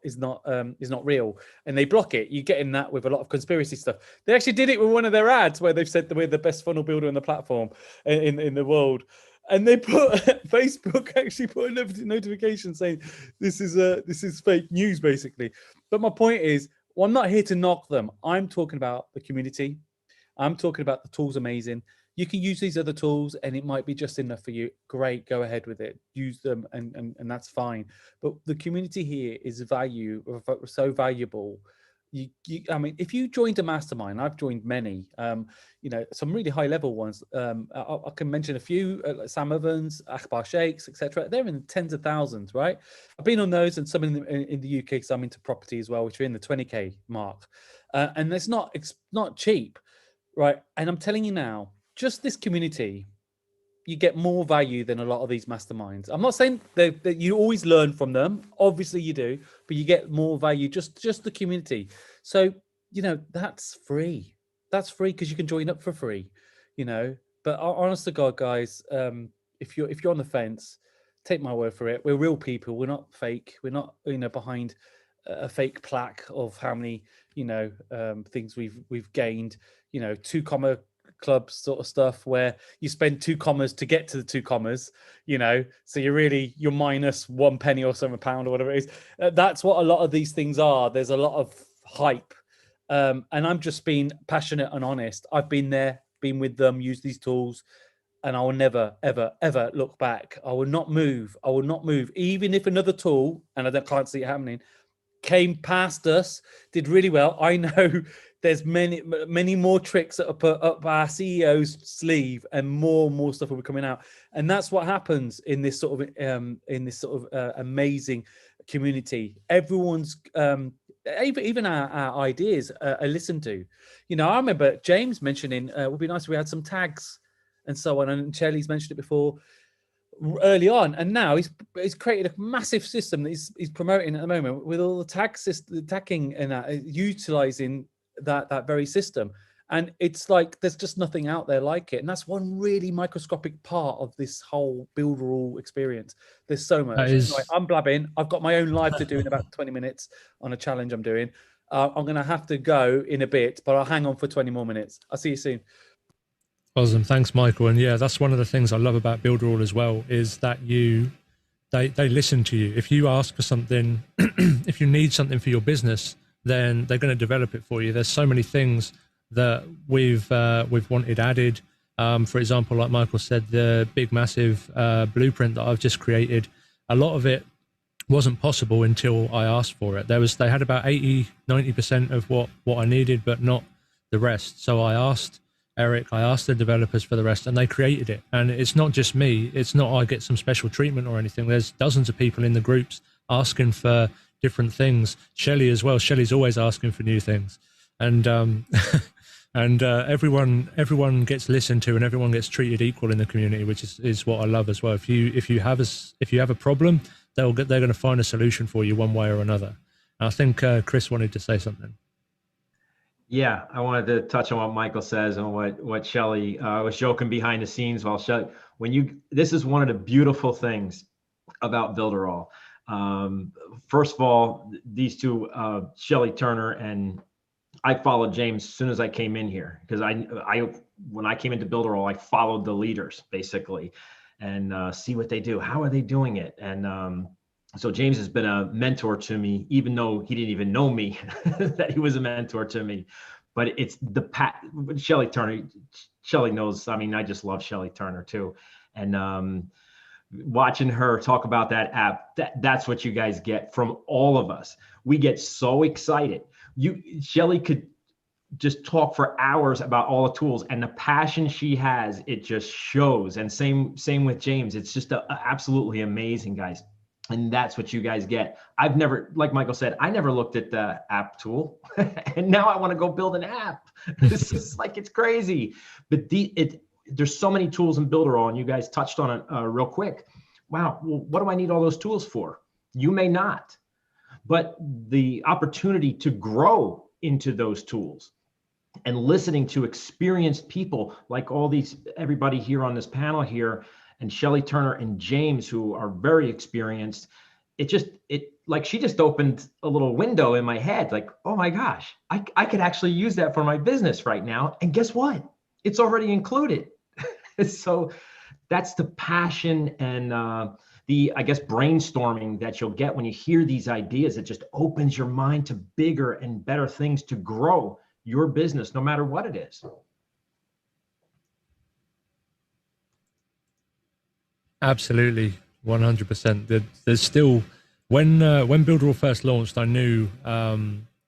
real, and they block it. You get in that with a lot of conspiracy stuff. They actually did it with one of their ads where they've said that we're the best funnel builder on the platform in the world. And they put Facebook actually put a notification saying this is fake news basically. But my point is, well, I'm not here to knock them. I'm talking about the community. I'm talking about the tools amazing. You can use these other tools and it might be just enough for you. Great, go ahead with it. Use them and that's fine. But the community here is so valuable. I mean, if you joined a mastermind, I've joined many, you know, some really high level ones. I can mention a few, like Sam Evans, Akbar Sheikhs, etc. They're in the tens of thousands, right? I've been on those and some in the UK because I'm into property as well, which are in the 20K mark. And it's not cheap, right? And I'm telling you now, just this community, you get more value than a lot of these masterminds. I'm not saying that you always learn from them. Obviously you do, but you get more value, just the community. So, you know, that's free. That's free because you can join up for free, you know. But honest to God, guys, if you're on the fence, take my word for it. We're real people. We're not fake. We're not, you know, behind a fake plaque of how many, you know, things we've gained, you know, 2 comma clubs sort of stuff where you spend 2 commas to get to the 2 commas, you know, so you're minus 1 penny or some pound or whatever it is. That's what a lot of these things are. There's a lot of hype, and I'm just being passionate and honest. I've been there, been with them, used these tools, and I will never ever look back. I will not move. I will not move, even if another tool, and I can't see it happening, came past us, did really well. I know there's many more tricks that are put up our CEO's sleeve, and more stuff will be coming out. And that's what happens in this sort of amazing community. Everyone's even our ideas are listened to. You know, I remember James mentioning it would be nice if we had some tags and so on, and Shelley's mentioned it before early on, and now he's created a massive system that he's promoting at the moment with all the tagging and utilizing that very system. And it's like there's just nothing out there like it, and that's one really microscopic part of this whole Builderall experience. There's so much. Anyway, I'm blabbing. I've got my own live to do in about 20 minutes on a challenge I'm doing. I'm gonna have to go in a bit, but I'll hang on for 20 more minutes. I'll see you soon. Awesome. Thanks, Michael. And yeah, that's one of the things I love about Builderall as well, is that they listen to you. If you ask for something, if you need something for your business, then they're going to develop it for you. There's so many things that we've wanted added. For example, like Michael said, the big, massive blueprint that I've just created, a lot of it wasn't possible until I asked for it. They had about 80-90% of what I needed, but not the rest. So I asked, Eric, I asked the developers for the rest, and they created it. And it's not just me. It's not I get some special treatment or anything. There's dozens of people in the groups asking for different things. Shelley as well. Shelley's always asking for new things. And and everyone gets listened to, and everyone gets treated equal in the community, which is what I love as well. If you have a problem, they're going to find a solution for you one way or another. And I think Chris wanted to say something. Yeah, I wanted to touch on what Michael says and what Shelley was joking behind the scenes while Shelley, this is one of the beautiful things about Builderall. First of all, these two, Shelley Turner, and I followed James as soon as I came in here, because when I came into Builderall, I followed the leaders basically and see what they do. How are they doing it? And so James has been a mentor to me, even though he didn't even know me, that he was a mentor to me. But it's Shelley Turner. Shelley knows. I mean, I just love Shelley Turner too. And watching her talk about that app, that's what you guys get from all of us. We get so excited. Shelley could just talk for hours about all the tools, and the passion she has, it just shows. And same with James. It's just absolutely amazing, guys. And that's what you guys get. I've never, like Michael said, I never looked at the app tool, and now I want to go build an app. This is like, it's crazy. But there's so many tools in Builderall, and you guys touched on it real quick. Wow, well, what do I need all those tools for? You may not, but the opportunity to grow into those tools and listening to experienced people like everybody here on this panel here, and Shelley Turner and James, who are very experienced, she just opened a little window in my head, like, oh my gosh, I could actually use that for my business right now. And guess what? It's already included. So that's the passion and I guess brainstorming that you'll get when you hear these ideas. It just opens your mind to bigger and better things to grow your business, no matter what it is. Absolutely, 100%. There's still, when Builderall first launched, I knew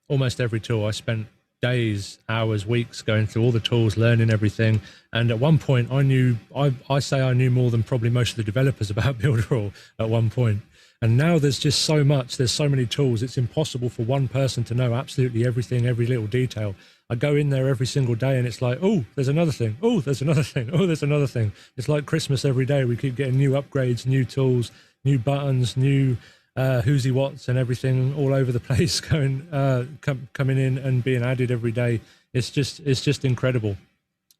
almost every tool. I spent days, hours, weeks going through all the tools, learning everything. And at one point, I knew more than probably most of the developers about Builderall at one point. And now there's just so much. There's so many tools. It's impossible for one person to know absolutely everything, every little detail. I go in there every single day and it's like, oh, there's another thing. Oh, there's another thing. Oh, there's another thing. It's like Christmas every day. We keep getting new upgrades, new tools, new buttons, new who's what's and everything all over the place coming in and being added every day. It's just incredible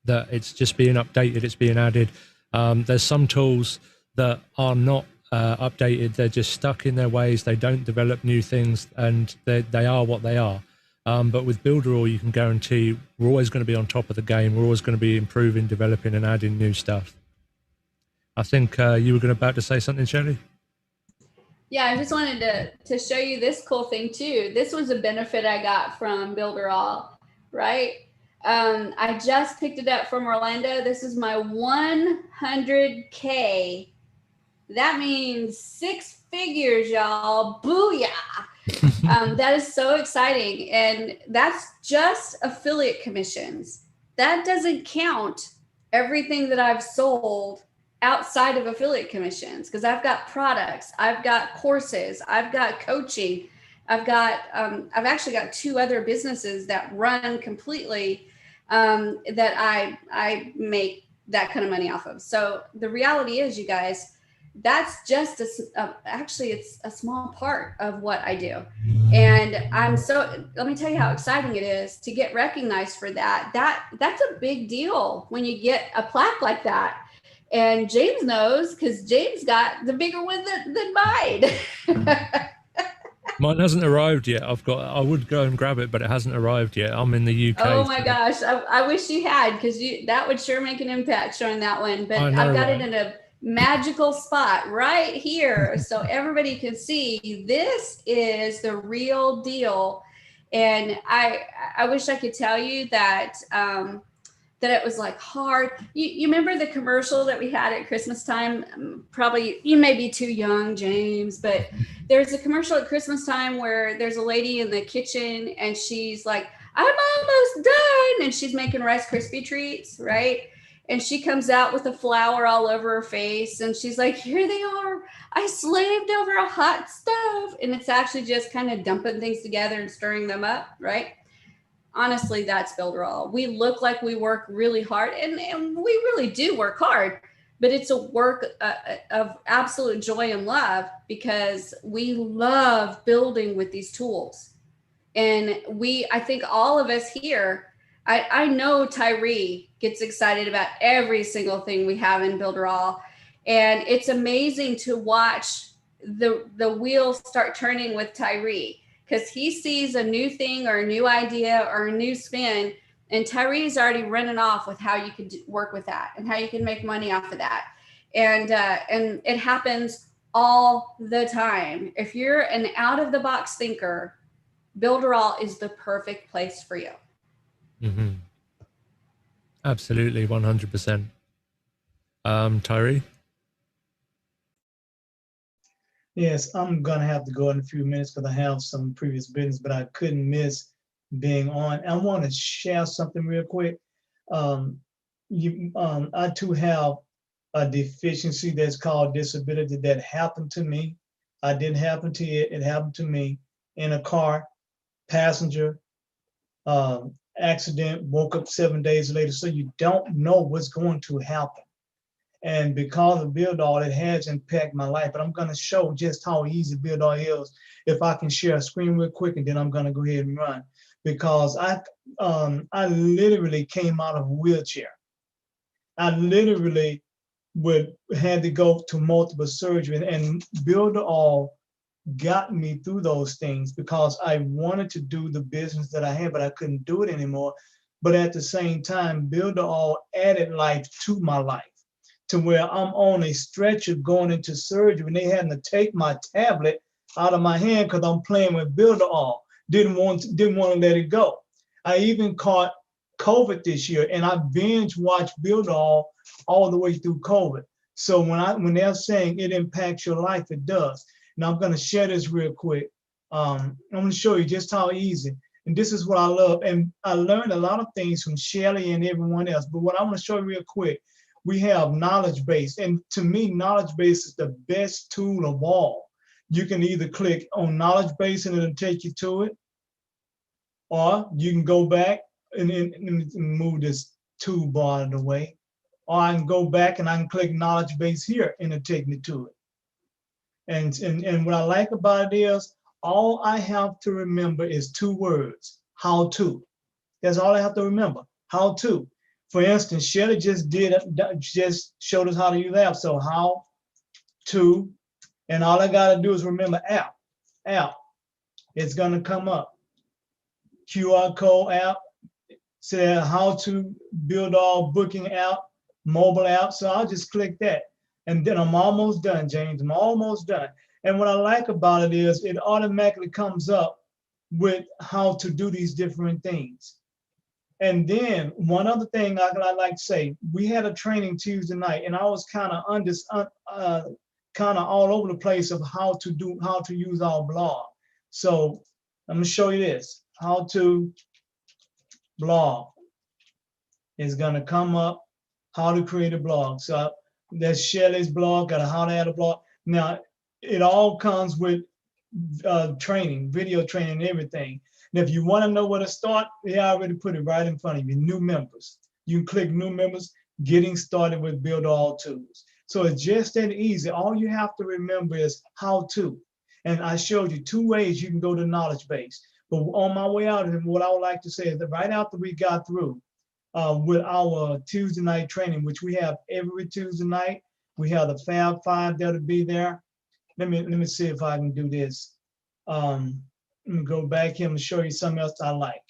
that it's just being updated. It's being added. There's some tools that are not updated. They're just stuck in their ways. They don't develop new things, and they are what they are. But with Builderall, you can guarantee we're always going to be on top of the game. We're always going to be improving, developing, and adding new stuff. I think you were about to say something, Shelley? Yeah, I just wanted to show you this cool thing too. This was a benefit I got from Builderall, right? I just picked it up from Orlando. This is my 100K. That means 6 figures, y'all. Booyah. That is so exciting. And that's just affiliate commissions. That doesn't count everything that I've sold outside of affiliate commissions, because I've got products, I've got courses, I've got coaching, I've actually got 2 other businesses that run completely that I make that kind of money off of. So the reality is, you guys, that's just actually it's a small part of what I do. And let me tell you how exciting it is to get recognized for that. That's a big deal when you get a plaque like that. And James knows, because James got the bigger one than mine. Mine hasn't arrived yet. I would go and grab it, but it hasn't arrived yet. I'm in the UK. Oh my gosh. I wish you had, because that would sure make an impact showing that one. But I've got it in a magical spot right here, so everybody can see this is the real deal. And I wish I could tell you that it was like hard. You remember the commercial that we had at Christmas time? Probably you may be too young, James, but there's a commercial at Christmas time where there's a lady in the kitchen and she's like, I'm almost done. And she's making Rice Krispie treats, right? And she comes out with the flour all over her face. And she's like, here they are. I slaved over a hot stove. And it's actually just kind of dumping things together and stirring them up, right? Honestly, that's Builderall. We look like we work really hard, and we really do work hard, but it's a work of absolute joy and love, because we love building with these tools. And I think all of us here, I know Tyree gets excited about every single thing we have in Builderall. And it's amazing to watch the wheels start turning with Tyree, because he sees a new thing or a new idea or a new spin, and Tyree's already running off with how you can work with that and how you can make money off of that. And it happens all the time. If you're an out of the box thinker, Builderall is the perfect place for you. Mm-hmm. Absolutely, 100%. Tyree? Yes, I'm gonna have to go in a few minutes because I have some previous business, but I couldn't miss being on. I want to share something real quick. I too have a deficiency that's called disability that happened to me. I didn't happen to it. It happened to me in a car, passenger, accident, woke up 7 days later. So you don't know what's going to happen. And because of Builderall, it has impacted my life. But I'm going to show just how easy Builderall is. If I can share a screen real quick, and then I'm going to go ahead and run. Because I literally came out of a wheelchair. I literally had to go to multiple surgery, and Builderall got me through those things, because I wanted to do the business that I had, but I couldn't do it anymore. But at the same time, Builderall added life to my life, to where I'm on a stretcher going into surgery, and they had to take my tablet out of my hand because I'm playing with Builderall. Didn't want to let it go. I even caught COVID this year, and I binge watched Builderall all the way through COVID. So when they're saying it impacts your life, it does. Now I'm going to share this real quick. I'm going to show you just how easy. And this is what I love. And I learned a lot of things from Shelly and everyone else. But what I'm going to show you real quick, we have knowledge base. And to me, knowledge base is the best tool of all. You can either click on knowledge base and it'll take you to it, or you can go back and move this toolbar out of the way, or I can go back and I can click knowledge base here and it'll take me to it. And what I like about it is all I have to remember is 2 words: how to. That's all I have to remember: how to. For instance, Shelly just showed us how to use the app. So how to, and all I gotta do is remember app. It's gonna come up. QR code app, say how to Builderall booking app, mobile app. So I'll just click that. And then I'm almost done, James. I'm almost done. And what I like about it is it automatically comes up with how to do these different things. And then one other thing I'd like to say, we had a training Tuesday night, and I was kind of all over the place of how to use our blog. So I'm gonna show you this: how to blog is gonna come up. How to create a blog. So that's Shelly's blog, got a how to add a blog. Now it all comes with training, video training, and everything. And if you want to know where to start, they already put it right in front of you. New members. You can click new members, getting started with Builderall tools. So it's just that easy. All you have to remember is how to. And I showed you 2 ways you can go to knowledge base. But on my way out, and what I would like to say is that right after we got through with our Tuesday night training, which we have every Tuesday night, we have the Fab Five that'll be there. Let me see if I can do this. Let me go back here and show you something else I like.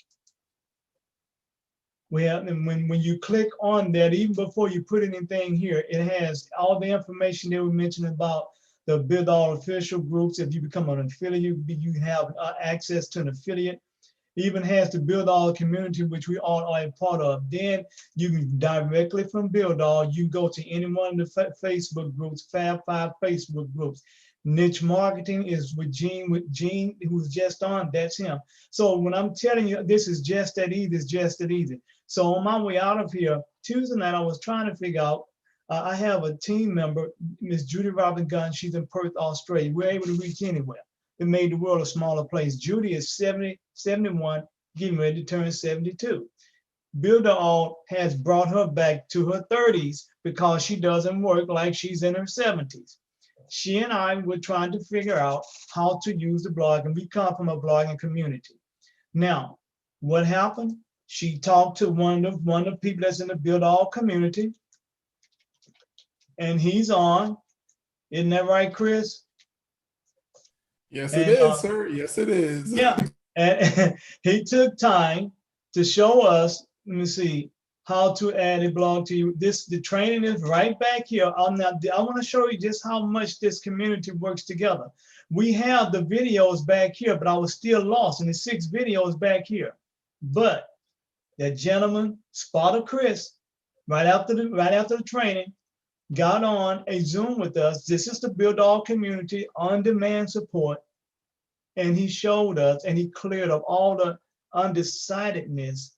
We have, and when you click on that, even before you put anything here, it has all the information that we mentioned about the Builderall official groups. If you become an affiliate, you have access to an affiliate. even has the Build All community, which we all are a part of. Then you can directly from Build All, you go to any one of the Facebook groups, Fab Five Facebook groups. Niche marketing is with Gene, who's just on, that's him. So when I'm telling you, this is just that easy, it's just that easy. So on my way out of here, Tuesday night, I was trying to figure out, I have a team member, Miss Judy Robin Gunn, she's in Perth, Australia. We're able to reach anywhere. It made the world a smaller place. Judy is 70, 71, getting ready to turn 72. Builder All has brought her back to her 30s because she doesn't work like she's in her 70s. She and I were trying to figure out how to use the blog, and we come from a blogging community. Now, what happened? She talked to one of the people that's in the Build All community, and he's on. Isn't that right, Chris? Yes, it is, sir. Yes, it is. Yeah, and he took time to show us, let me see, how to add a blog to you. The training is right back here. I want to show you just how much this community works together. We have the videos back here, but I was still lost in the 6 videos back here. But that gentleman spotted Chris right after the training, got on a Zoom with us. This is the Build All community on-demand support. And he showed us, and he cleared up all the undecidedness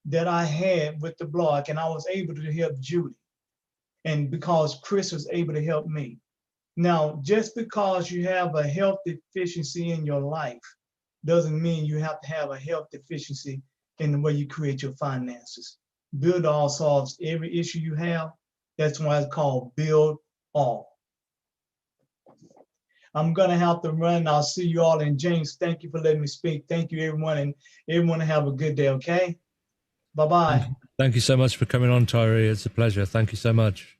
that I had with the blog, and I was able to help Judy. And because Chris was able to help me. Now, just because you have a health deficiency in your life doesn't mean you have to have a health deficiency in the way you create your finances. Build All solves every issue you have. That's why it's called Build All. I'm gonna have to run. I'll see you all. And James, thank you for letting me speak. Thank you, everyone, and everyone have a good day, okay? Bye-bye. Thank you so much for coming on, Tyree. It's a pleasure. Thank you so much.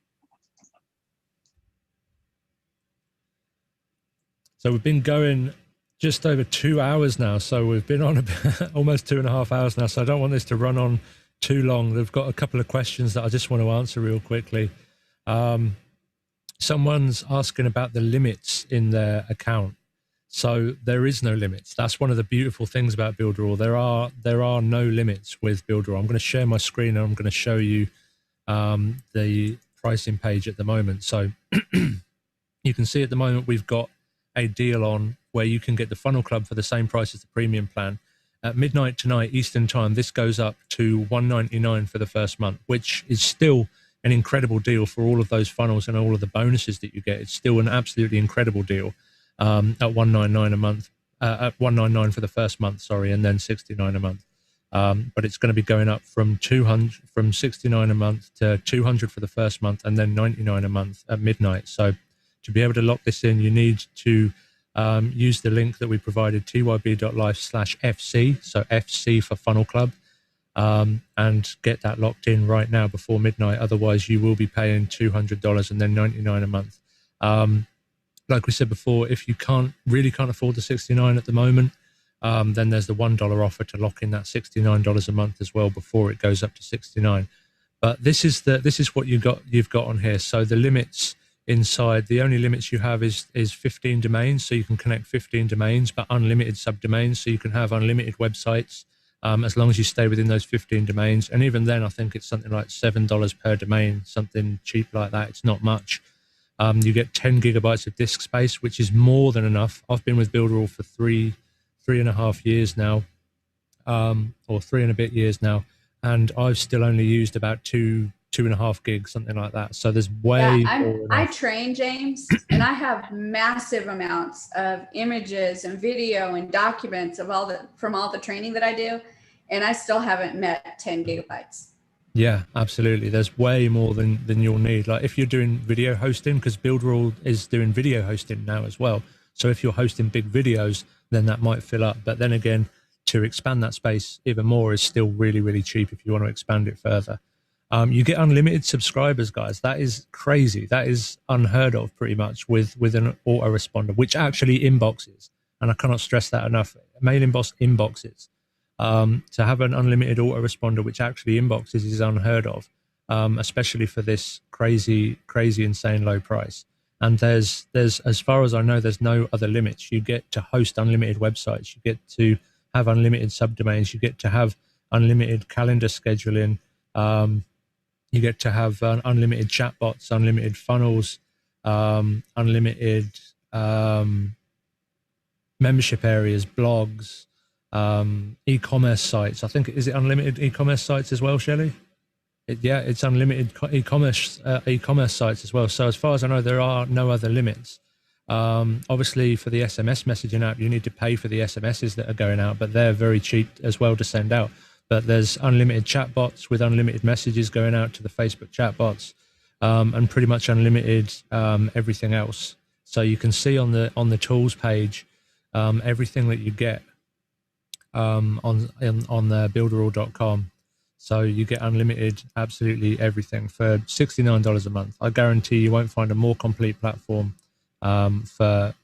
So we've been going just over 2 hours now. So we've been on almost 2.5 hours now. So I don't want this to run on too long. They've got a couple of questions that I just want to answer real quickly. Someone's asking about the limits in their account. So there is no limits. That's one of the beautiful things about Builderall. There are no limits with Builderall. I'm going to share my screen and I'm going to show you the pricing page at the moment. So you can see at the moment we've got a deal on where you can get the Funnel Club for the same price as the premium plan. At midnight tonight Eastern time, this goes up to $199 for the first month, which is still an incredible deal for all of those funnels and all of the bonuses that you get. It's still an absolutely incredible deal. At $199 a month, at $199 for the first month, sorry, and then $69 a month. But it's going to be going up from $69 a month to $200 for the first month, and then $99 a month at midnight. So to be able to lock this in, you need to use the link that we provided, tyb.life/FC, so FC for Funnel Club, and get that locked in right now before midnight. Otherwise, you will be paying $200 and then $99 a month. Like we said before, if you really can't afford the $69 at the moment, then there's the $1 offer to lock in that $69 a month as well before it goes up to $69. But this is what you've got on here. So the limits inside, the only limits you have is 15 domains. So you can connect 15 domains, but unlimited subdomains. So you can have unlimited websites as long as you stay within those 15 domains. And even then, I think it's something like $7 per domain, something cheap like that. It's not much. You get 10 gigabytes of disk space, which is more than enough. I've been with Builderall for three and a half years now, or 3 and a bit years now, and I've still only used about 2.5 gigs, something like that. So there's way more. I train, James, and I have massive amounts of images and video and documents of from all the training that I do, and I still haven't met 10 gigabytes. Yeah, absolutely. There's way more than you'll need. Like if you're doing video hosting, because Builderall is doing video hosting now as well. So if you're hosting big videos, then that might fill up. But then again, to expand that space even more is still really, really cheap if you want to expand it further. You get unlimited subscribers, guys. That is crazy. That is unheard of pretty much with an autoresponder, which actually inboxes. And I cannot stress that enough. Mail inboxes. To have an unlimited autoresponder which actually inboxes is unheard of, especially for this crazy, insane low price. And there's, as far as I know, there's no other limits. You get to host unlimited websites. You get to have unlimited subdomains. You get to have unlimited calendar scheduling. You get to have unlimited chatbots, unlimited funnels, unlimited membership areas, blogs, e-commerce sites. I think, is it unlimited e-commerce sites as well, Shelley? Yeah, it's unlimited e-commerce sites as well. So as far as I know, there are no other limits. Obviously, for the SMS messaging app, you need to pay for the SMSs that are going out, but they're very cheap as well to send out. But there's unlimited chatbots with unlimited messages going out to the Facebook chatbots, and pretty much unlimited everything else. So you can see on the tools page everything that you get on the builderall.com. So you get unlimited absolutely everything for $69 a month. I guarantee you won't find a more complete platform for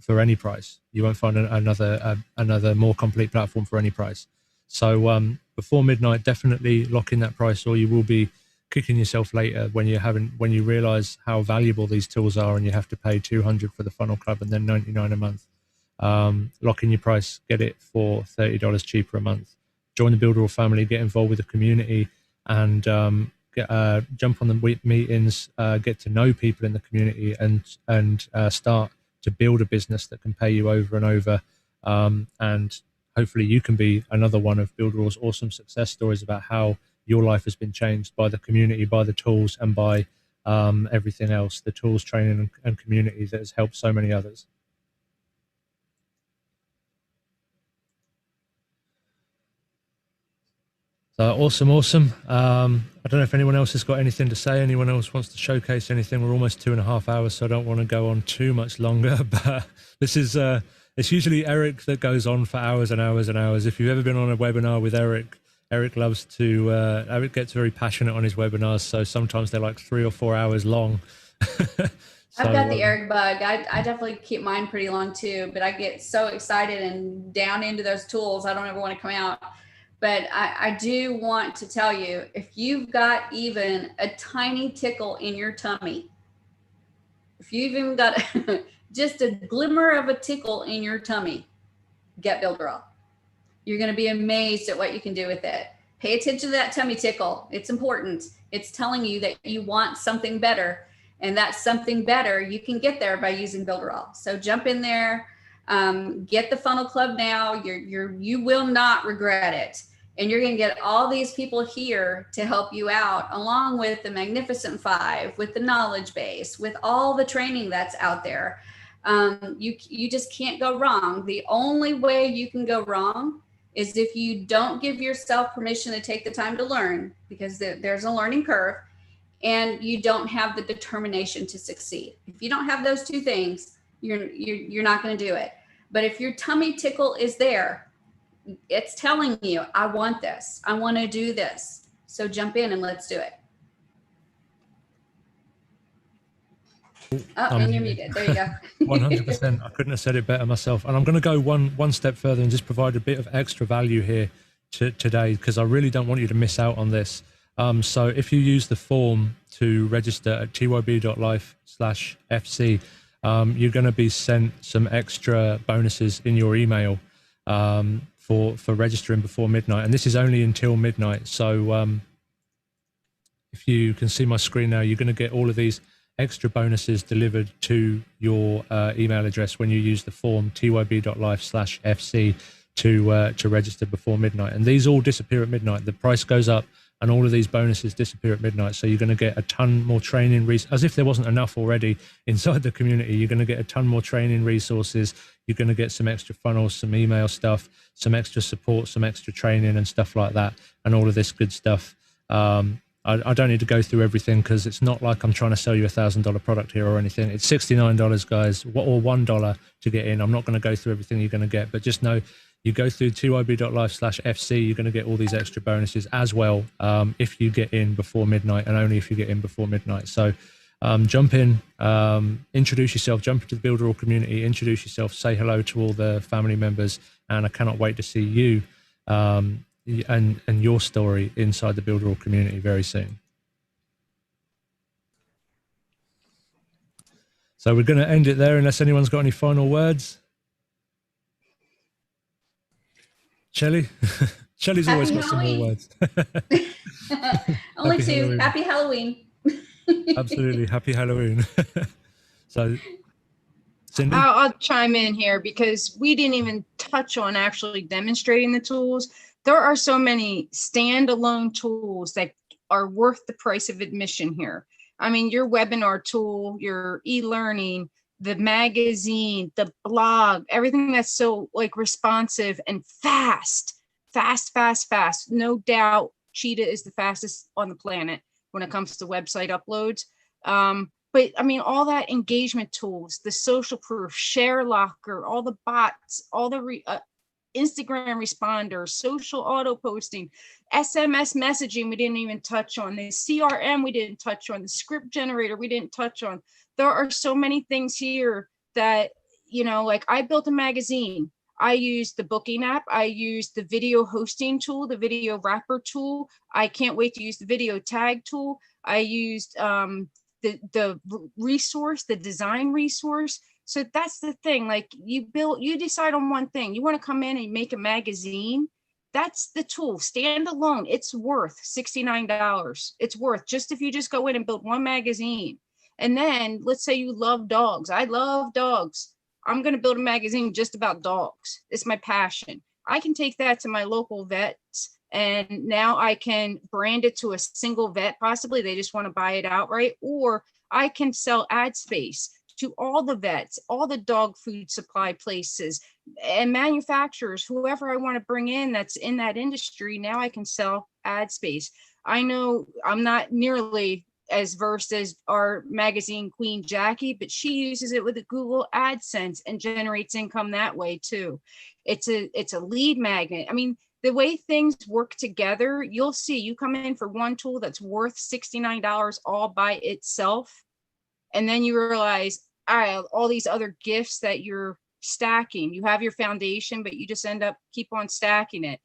any price. You won't find another more complete platform for any price. So before midnight, definitely lock in that price, or you will be kicking yourself later when you realize how valuable these tools are, and you have to pay $200 for the Funnel Club and then $99 a month. Lock in your price, get it for $30 cheaper a month. Join the Builderall family, get involved with the community, and jump on the meetings, get to know people in the community, and start to build a business that can pay you over and over. And hopefully you can be another one of Builderall's awesome success stories about how your life has been changed by the community, by the tools, and by everything else, the tools, training, and community that has helped so many others. So awesome. I don't know if anyone else has got anything to say. Anyone else wants to showcase anything? We're almost 2.5 hours, so I don't want to go on too much longer. But this is it's usually Eric that goes on for hours and hours and hours. If you've ever been on a webinar with Eric, Eric loves to. Eric gets very passionate on his webinars, so sometimes they're like 3 or 4 hours long. I've got the Eric bug. I definitely keep mine pretty long too, but I get so excited and down into those tools, I don't ever want to come out. But I do want to tell you, if you've got even a tiny tickle in your tummy, if you've even got just a glimmer of a tickle in your tummy, get Builderall. You're going to be amazed at what you can do with it. Pay attention to that tummy tickle. It's important. It's telling you that you want something better, and that something better you can get there by using Builderall. So jump in there, get the Funnel Club now. You will not regret it. And you're going to get all these people here to help you out, along with the Magnificent Five, with the knowledge base, with all the training that's out there. You just can't go wrong. The only way you can go wrong is if you don't give yourself permission to take the time to learn, because there's a learning curve, and you don't have the determination to succeed. If you don't have those two things, you're not going to do it. But if your tummy tickle is there, it's telling you, I want this. I want to do this. So jump in and let's do it. Oh, and you're muted. There you go. 100%. I couldn't have said it better myself. And I'm going to go one step further and just provide a bit of extra value here today, because I really don't want you to miss out on this. So if you use the form to register at tyb.life/FC, you're going to be sent some extra bonuses in your email for registering before midnight. And this is only until midnight. So if you can see my screen now, you're going to get all of these extra bonuses delivered to your email address when you use the form tyb.life/FC to register before midnight. And these all disappear at midnight. The price goes up and all of these bonuses disappear at midnight. So you're going to get a ton more training, as if there wasn't enough already inside the community. You're going to get a ton more training resources. You're going to get some extra funnels, some email stuff, some extra support, some extra training and stuff like that, and all of this good stuff. I don't need to go through everything, because it's not like I'm trying to sell you $1,000 product here or anything. It's $69, guys, or $1 to get in. I'm not going to go through everything you're going to get, but just know you go through tyb.life/FC, you're going to get all these extra bonuses as well, if you get in before midnight, and only if you get in before midnight. So jump in, introduce yourself, jump into the Builderall community, introduce yourself, say hello to all the family members, and I cannot wait to see you and your story inside the Builderall community very soon. So we're going to end it there unless anyone's got any final words. Shelley? Shelley's always Happy got some more Halloween. words. Only Happy two. Halloween. Happy Halloween. Absolutely. Happy Halloween. So, Cindy? I'll chime in here because we didn't even touch on actually demonstrating the tools. There are so many standalone tools that are worth the price of admission here. I mean, your webinar tool, your e-learning, the magazine, the blog, everything that's so like responsive and fast. No doubt Cheetah is the fastest on the planet when it comes to website uploads. But I mean, all that engagement tools, the social proof, share locker, all the bots, all the Instagram responders, social auto posting, SMS messaging, we didn't even touch on. The CRM, we didn't touch on. The script generator, we didn't touch on. There are so many things here that, you know, like I built a magazine. I used the booking app. I used the video hosting tool, the video wrapper tool. I can't wait to use the video tag tool. I used the resource, the design resource. So that's the thing, like you decide on one thing. You want to come in and make a magazine. That's the tool, standalone. It's worth $69. It's worth just if you just go in and build one magazine. And then let's say you love dogs. I love dogs. I'm going to build a magazine just about dogs. It's my passion. I can take that to my local vets and now I can brand it to a single vet. Possibly they just want to buy it outright, or I can sell ad space to all the vets, all the dog food supply places and manufacturers, whoever I want to bring in that's in that industry. Now I can sell ad space. I know I'm not nearly as versed as our magazine queen Jackie, but she uses it with a Google AdSense and generates income that way too. It's a lead magnet. I mean, the way things work together, you'll see. You come in for one tool that's worth $69 all by itself, and then you realize, all right, all these other gifts that you're stacking. You have your foundation, but you just end up keep on stacking it.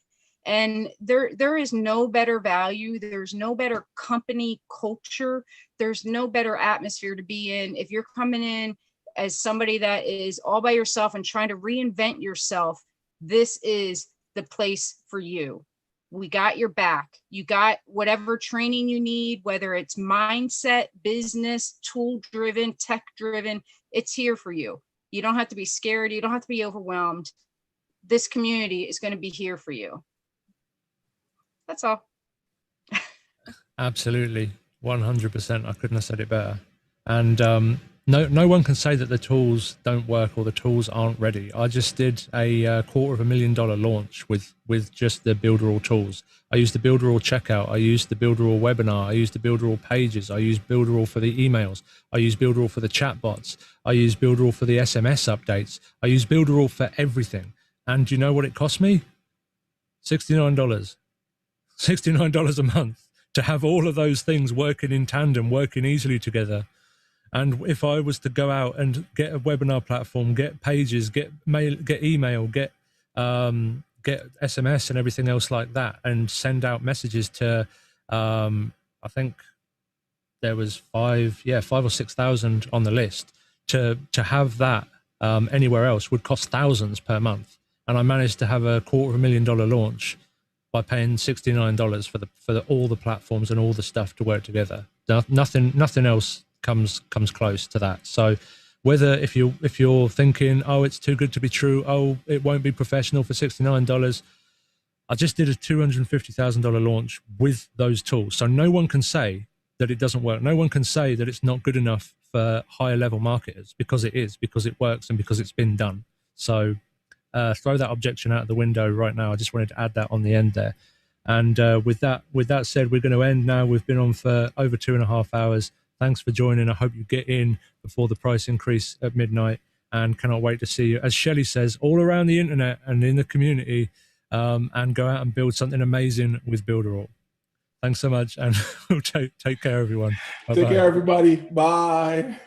And there is no better value. There's no better company culture. There's no better atmosphere to be in. If you're coming in as somebody that is all by yourself and trying to reinvent yourself, this is the place for you. We got your back. You got whatever training you need, whether it's mindset, business, tool driven, tech driven, it's here for you. You don't have to be scared. You don't have to be overwhelmed. This community is going to be here for you. That's all. Absolutely. 100%. I couldn't have said it better. And no one can say that the tools don't work or the tools aren't ready. I just did a $250,000 launch with just the Builderall tools. I used the Builderall checkout. I used the Builderall webinar. I used the Builderall pages. I used Builderall for the emails. I used Builderall for the chatbots. I used Builderall for the SMS updates. I used Builderall for everything. And do you know what it cost me? $69. $69 a month to have all of those things working in tandem, working easily together. And if I was to go out and get a webinar platform, get pages, get mail, get email, get SMS and everything else like that, and send out messages to, I think there was 5 or 6,000 on the list, to have that anywhere else would cost thousands per month. And I managed to have a $250,000 launch by paying $69 for all the platforms and all the stuff to work together. Nothing else comes close to that. So whether if you're thinking, oh, it's too good to be true, oh, it won't be professional for $69, I just did a $250,000 launch with those tools. So no one can say that it doesn't work. No one can say that it's not good enough for higher level marketers, because it is, because it works and because it's been done. So throw that objection out the window right now. I just wanted to add that on the end there. And with that said, we're going to end now. We've been on for over 2.5 hours. Thanks for joining. I hope you get in before the price increase at midnight, and cannot wait to see you, as Shelley says, all around the internet and in the community, and go out and build something amazing with Builderall. Thanks so much, and take care, everyone. Bye-bye. Take care, everybody. Bye.